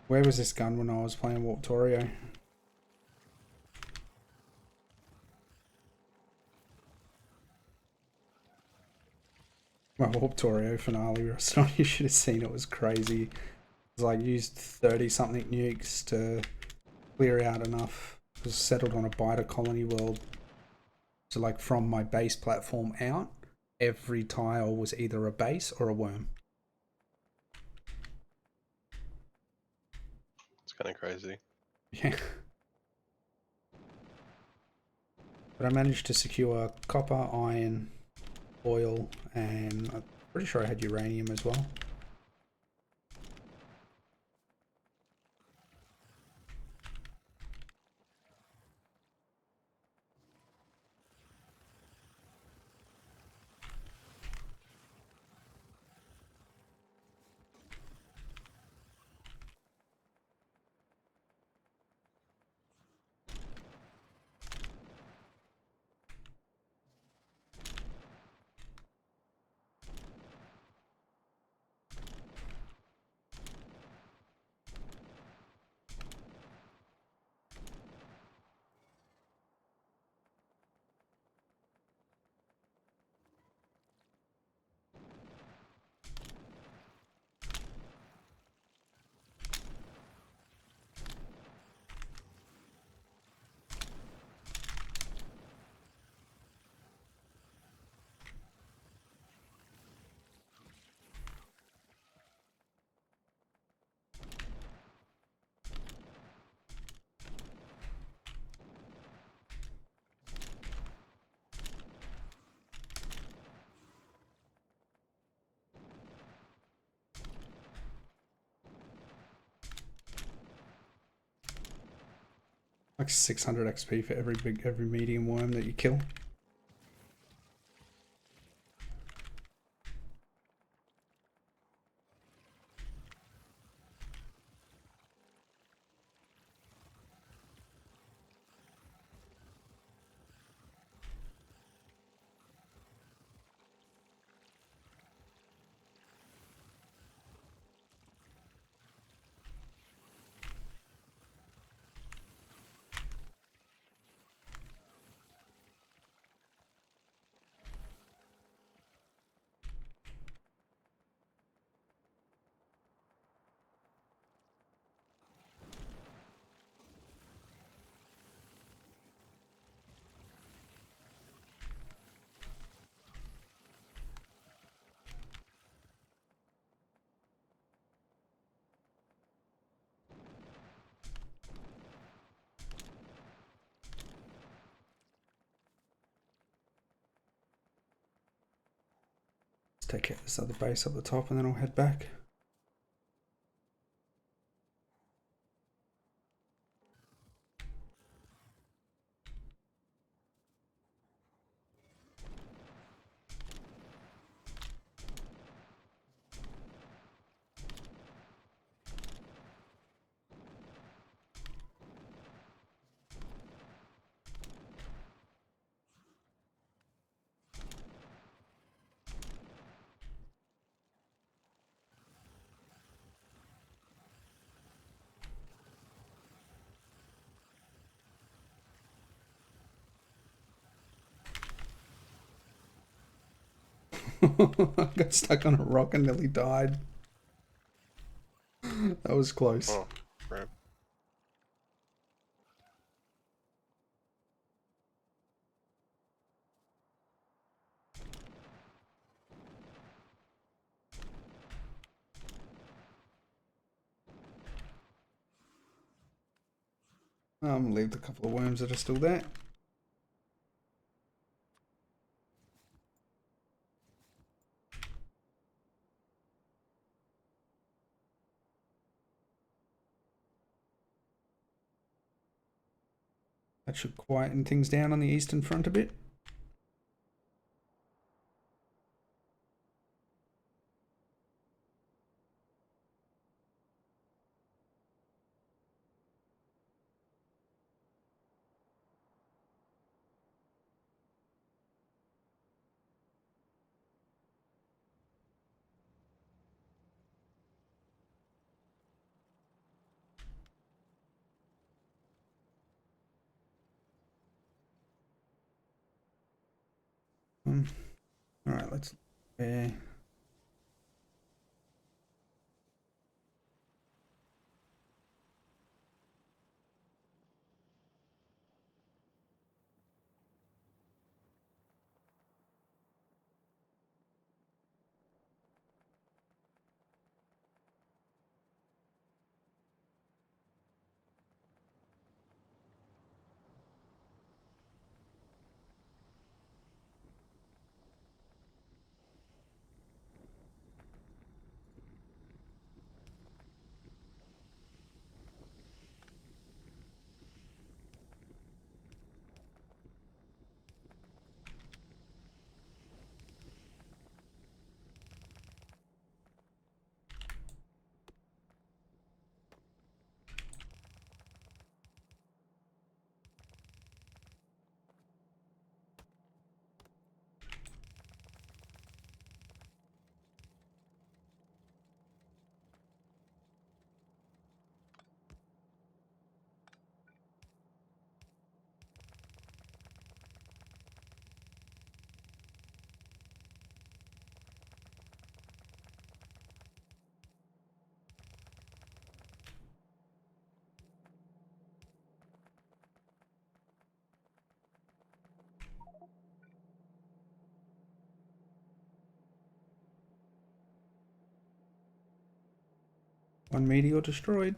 Where was this gun when I was playing Warp Torio? My Warp Torio finale, Ruston, you should have seen it. Was crazy. It was like used 30 something nukes to clear out enough. It was settled on a biter colony world. So like from my base platform out, every tile was either a base or a worm. It's kind of crazy. Yeah. But I managed to secure copper, iron, oil, and I'm pretty sure I had uranium as well. Like 600 XP for every medium worm that you kill. take out this other base up the top and then I'll head back. I got stuck on a rock and nearly died. That was close. Oh, right. Leave a couple of worms that are still there. That should quieten things down on the eastern front a bit. All right, let's. One meteor destroyed.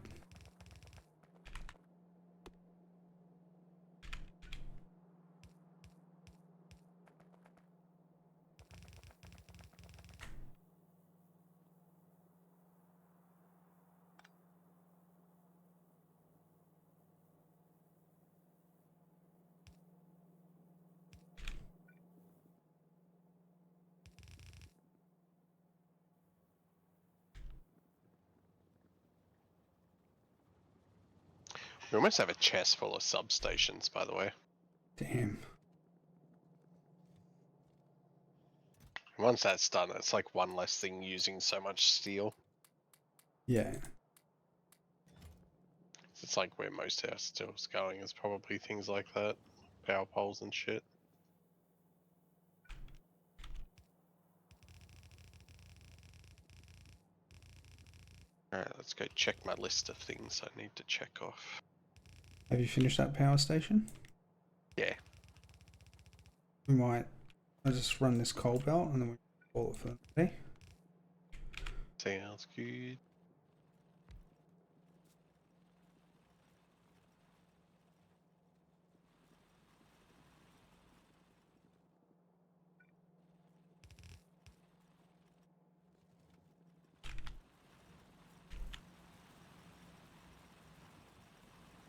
We almost have a chest full of substations, by the way. Damn. Once that's done, it's like one less thing using so much steel. Yeah. It's like where most our steel's going is probably things like that. Power poles and shit. Alright, let's go check my list of things I need to check off. Have you finished that power station? Yeah. We might. I'll just run this coal belt and then we call it for the day. Sounds good.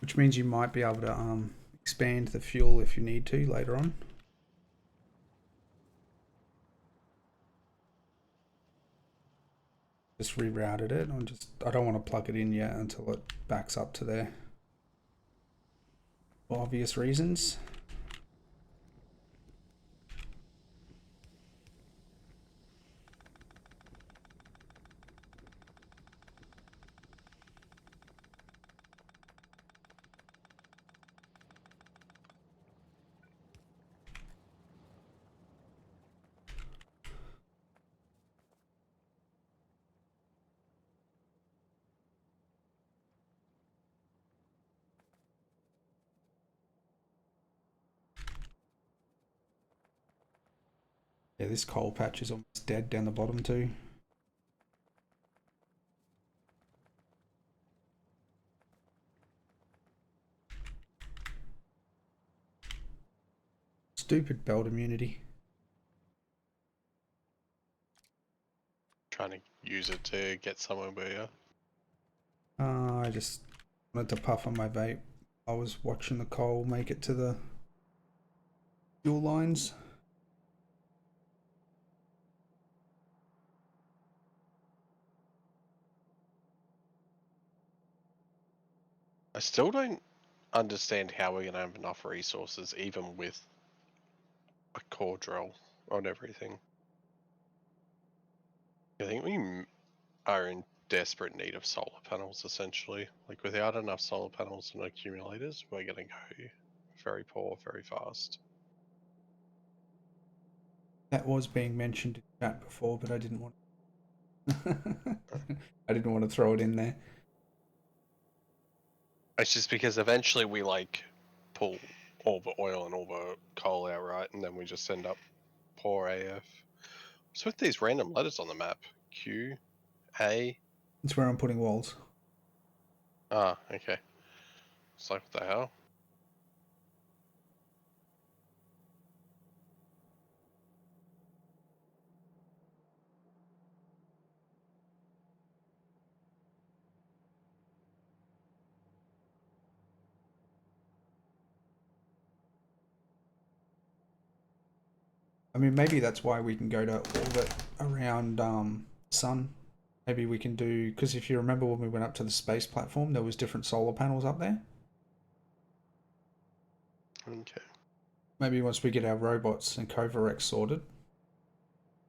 Which means you might be able to expand the fuel if you need to later on. Just rerouted it. I don't want to plug it in yet until it backs up to there. For obvious reasons. Yeah, this coal patch is almost dead down the bottom too. Stupid belt immunity. Trying to use it to get somewhere where you. I just wanted to puff on my vape. I was watching the coal make it to the fuel lines. I still don't understand how we're gonna have enough resources, even with a core drill on everything. I think we are in desperate need of solar panels, essentially. Like, without enough solar panels and accumulators, we're gonna go very poor very fast. That was being mentioned in chat before, but I didn't want I didn't want to throw it in there. It's just because eventually we like pull all the oil and all the coal out, right? And then we just end up poor AF. So with these random letters on the map, Q, A. It's where I'm putting walls. Ah, okay. It's like, what the hell? I mean, maybe that's why we can go to orbit around sun. Maybe we can do, because if you remember when we went up to the space platform, there was different solar panels up there. Okay. Maybe once we get our robots and Covarex sorted,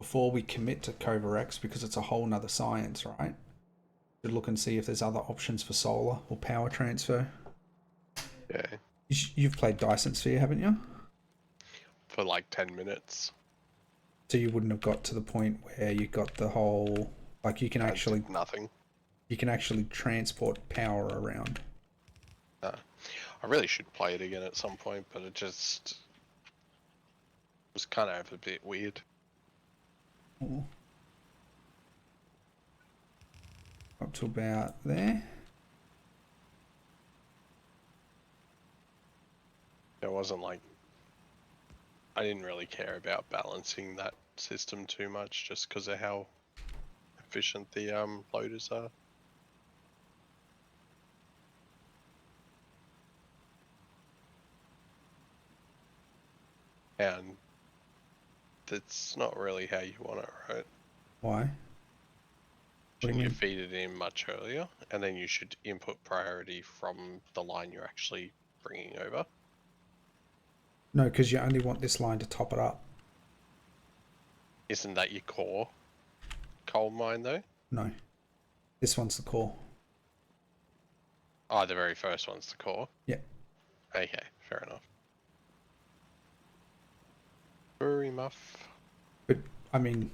before we commit to Covarex, because it's a whole nother science, right? To look and see if there's other options for solar or power transfer. Yeah. You've played Dyson Sphere, haven't you? For like 10 minutes. So you wouldn't have got to the point where you got the whole, like you can actually nothing. You can actually transport power around. I really should play it again at some point, but it just was kind of a bit weird. Oh. Up to about there. It wasn't like, I didn't really care about balancing that system too much, just because of how efficient the loaders are. And that's not really how you want it, right? Why? Shouldn't you feed it in much earlier, and then you should input priority from the line you're actually bringing over? No, because you only want this line to top it up. Isn't that your core coal mine though? No. This one's the core. Oh, the very first one's the core? Yeah. Okay, fair enough. Brewery muff. But, I mean,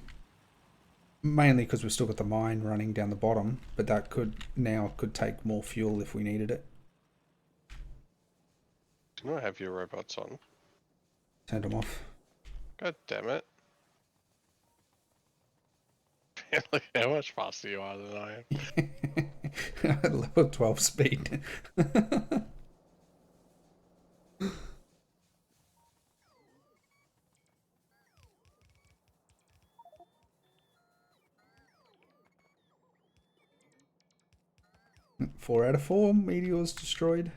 mainly because we've still got the mine running down the bottom, but that could take more fuel if we needed it. Do you not have your robots on? Turned them off. God damn it. Look how much faster you are than I am. Level 12 speed. 4 out of 4 meteors destroyed.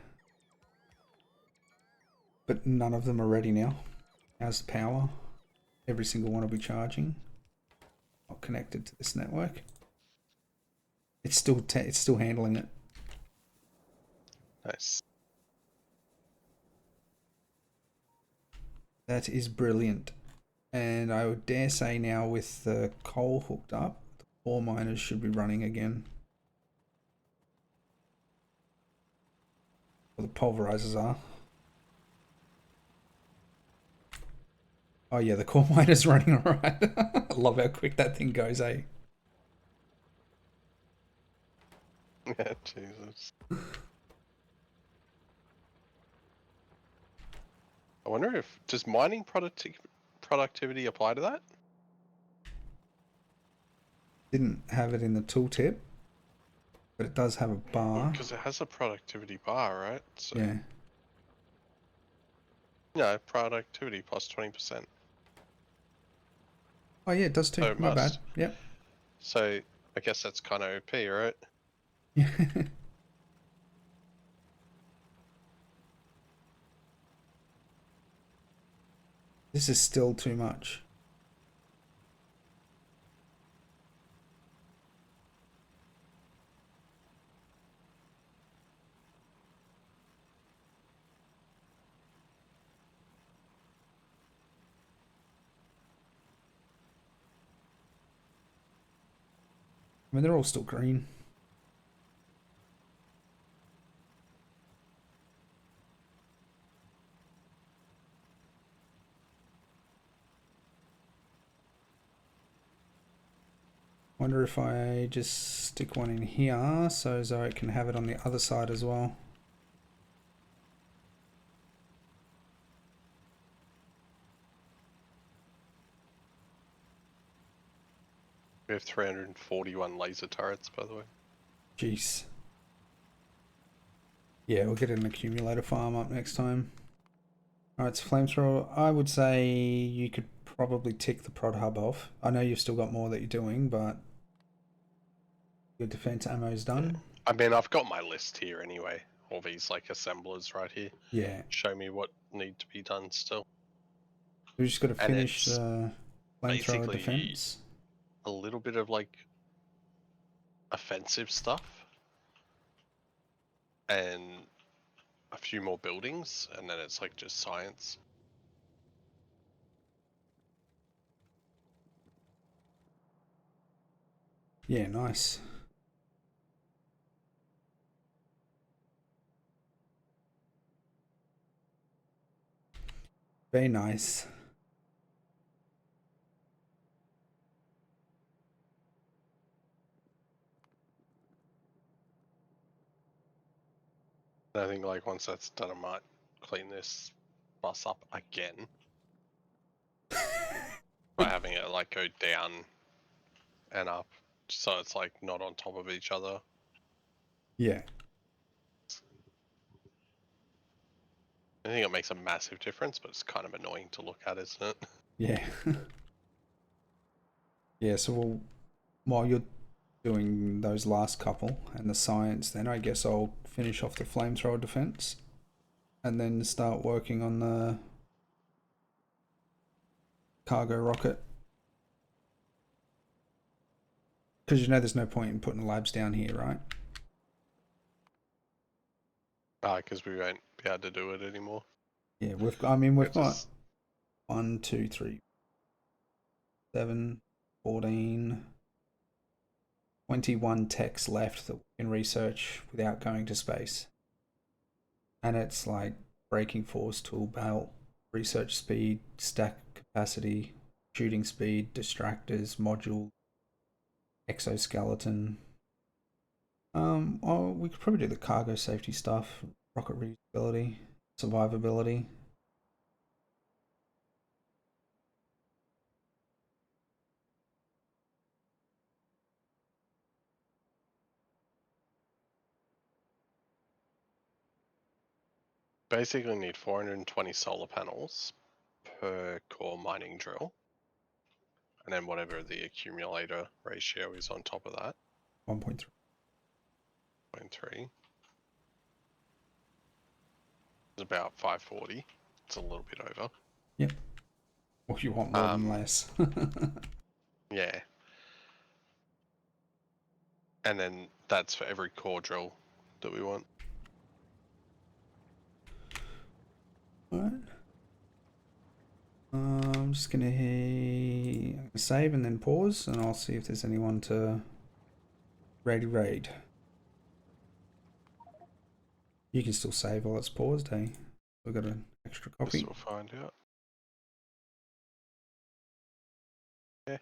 none of them are ready now. How's the power? Every single one will be charging. Not connected to this network. It's still handling it. Nice. That is brilliant. And I would dare say now with the coal hooked up, the ore miners should be running again. Well, the pulverizers are. Oh yeah, the core miner's running alright. I love how quick that thing goes, eh? Yeah, Jesus. I wonder if does mining productivity apply to that? Didn't have it in the tooltip, but it does have a bar. Because it has a productivity bar, right? So, Yeah. yeah, productivity plus 20%. Oh yeah, it does too. So it My bad. must. Yep. So I guess that's kind of OP, right? Yeah. This is still too much. I mean, they're all still green. Wonder if I just stick one in here so Zoe can have it on the other side as well. We have 341 laser turrets, by the way. Jeez. Yeah, we'll get an accumulator farm up next time. Alright, it's flamethrower. I would say you could probably tick the prod hub off. I know you've still got more that you're doing, but your defense ammo's done. Yeah. I mean, I've got my list here anyway. All these like assemblers right here. Yeah. Show me what need to be done still. We just got to And finish it's the flamethrower defense. a little bit of like offensive stuff and a few more buildings, and then it's like just science. Yeah, nice. Very nice. And I think like once that's done, I might clean this bus up again by having it like go down and up, so it's like not on top of each other. Yeah. I think it makes a massive difference, but it's kind of annoying to look at, isn't it? Yeah. Yeah, so while you're doing those last couple and the science, then I guess I'll finish off the flamethrower defense and then start working on the cargo rocket. Because you know there's no point in putting labs down here, right? Because we won't be able to do it anymore. Yeah, we've got Just 1, 2, 3, 7, 14, 21 techs left that we can research without going to space. And it's like braking force, tool belt, research speed, stack capacity, shooting speed, distractors, module, exoskeleton. Oh, we could probably do the cargo safety stuff, rocket reusability, survivability. basically need 420 solar panels per core mining drill. And then whatever the accumulator ratio is on top of that. 1.3. 0.3. It's about 540. it's a little bit over. Yep. Or you want more than less. Yeah. And then that's for every core drill that we want. Alright. I'm just gonna save and then pause, and I'll see if there's anyone to raid. You can still save while it's paused, hey? We've got an extra copy. We'll find out. Yeah.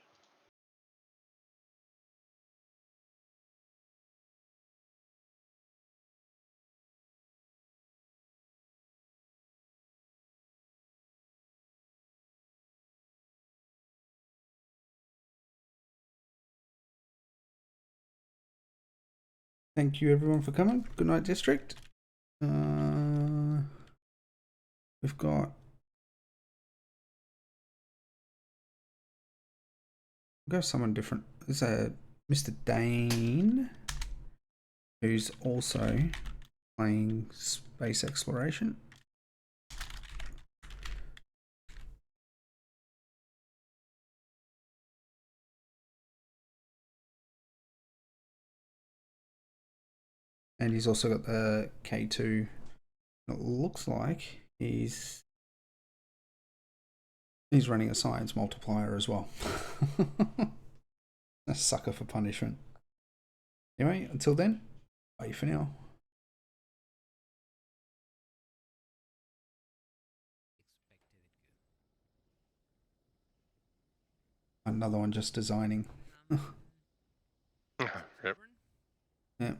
Thank you everyone for coming. Good night, District. We've got someone different. There's a Mr. Dane, who's also playing space exploration. And he's also got the K2. It looks like he's running a science multiplier as well. A sucker for punishment. Anyway, until then, bye for now. Another one just designing. Yep. Yeah.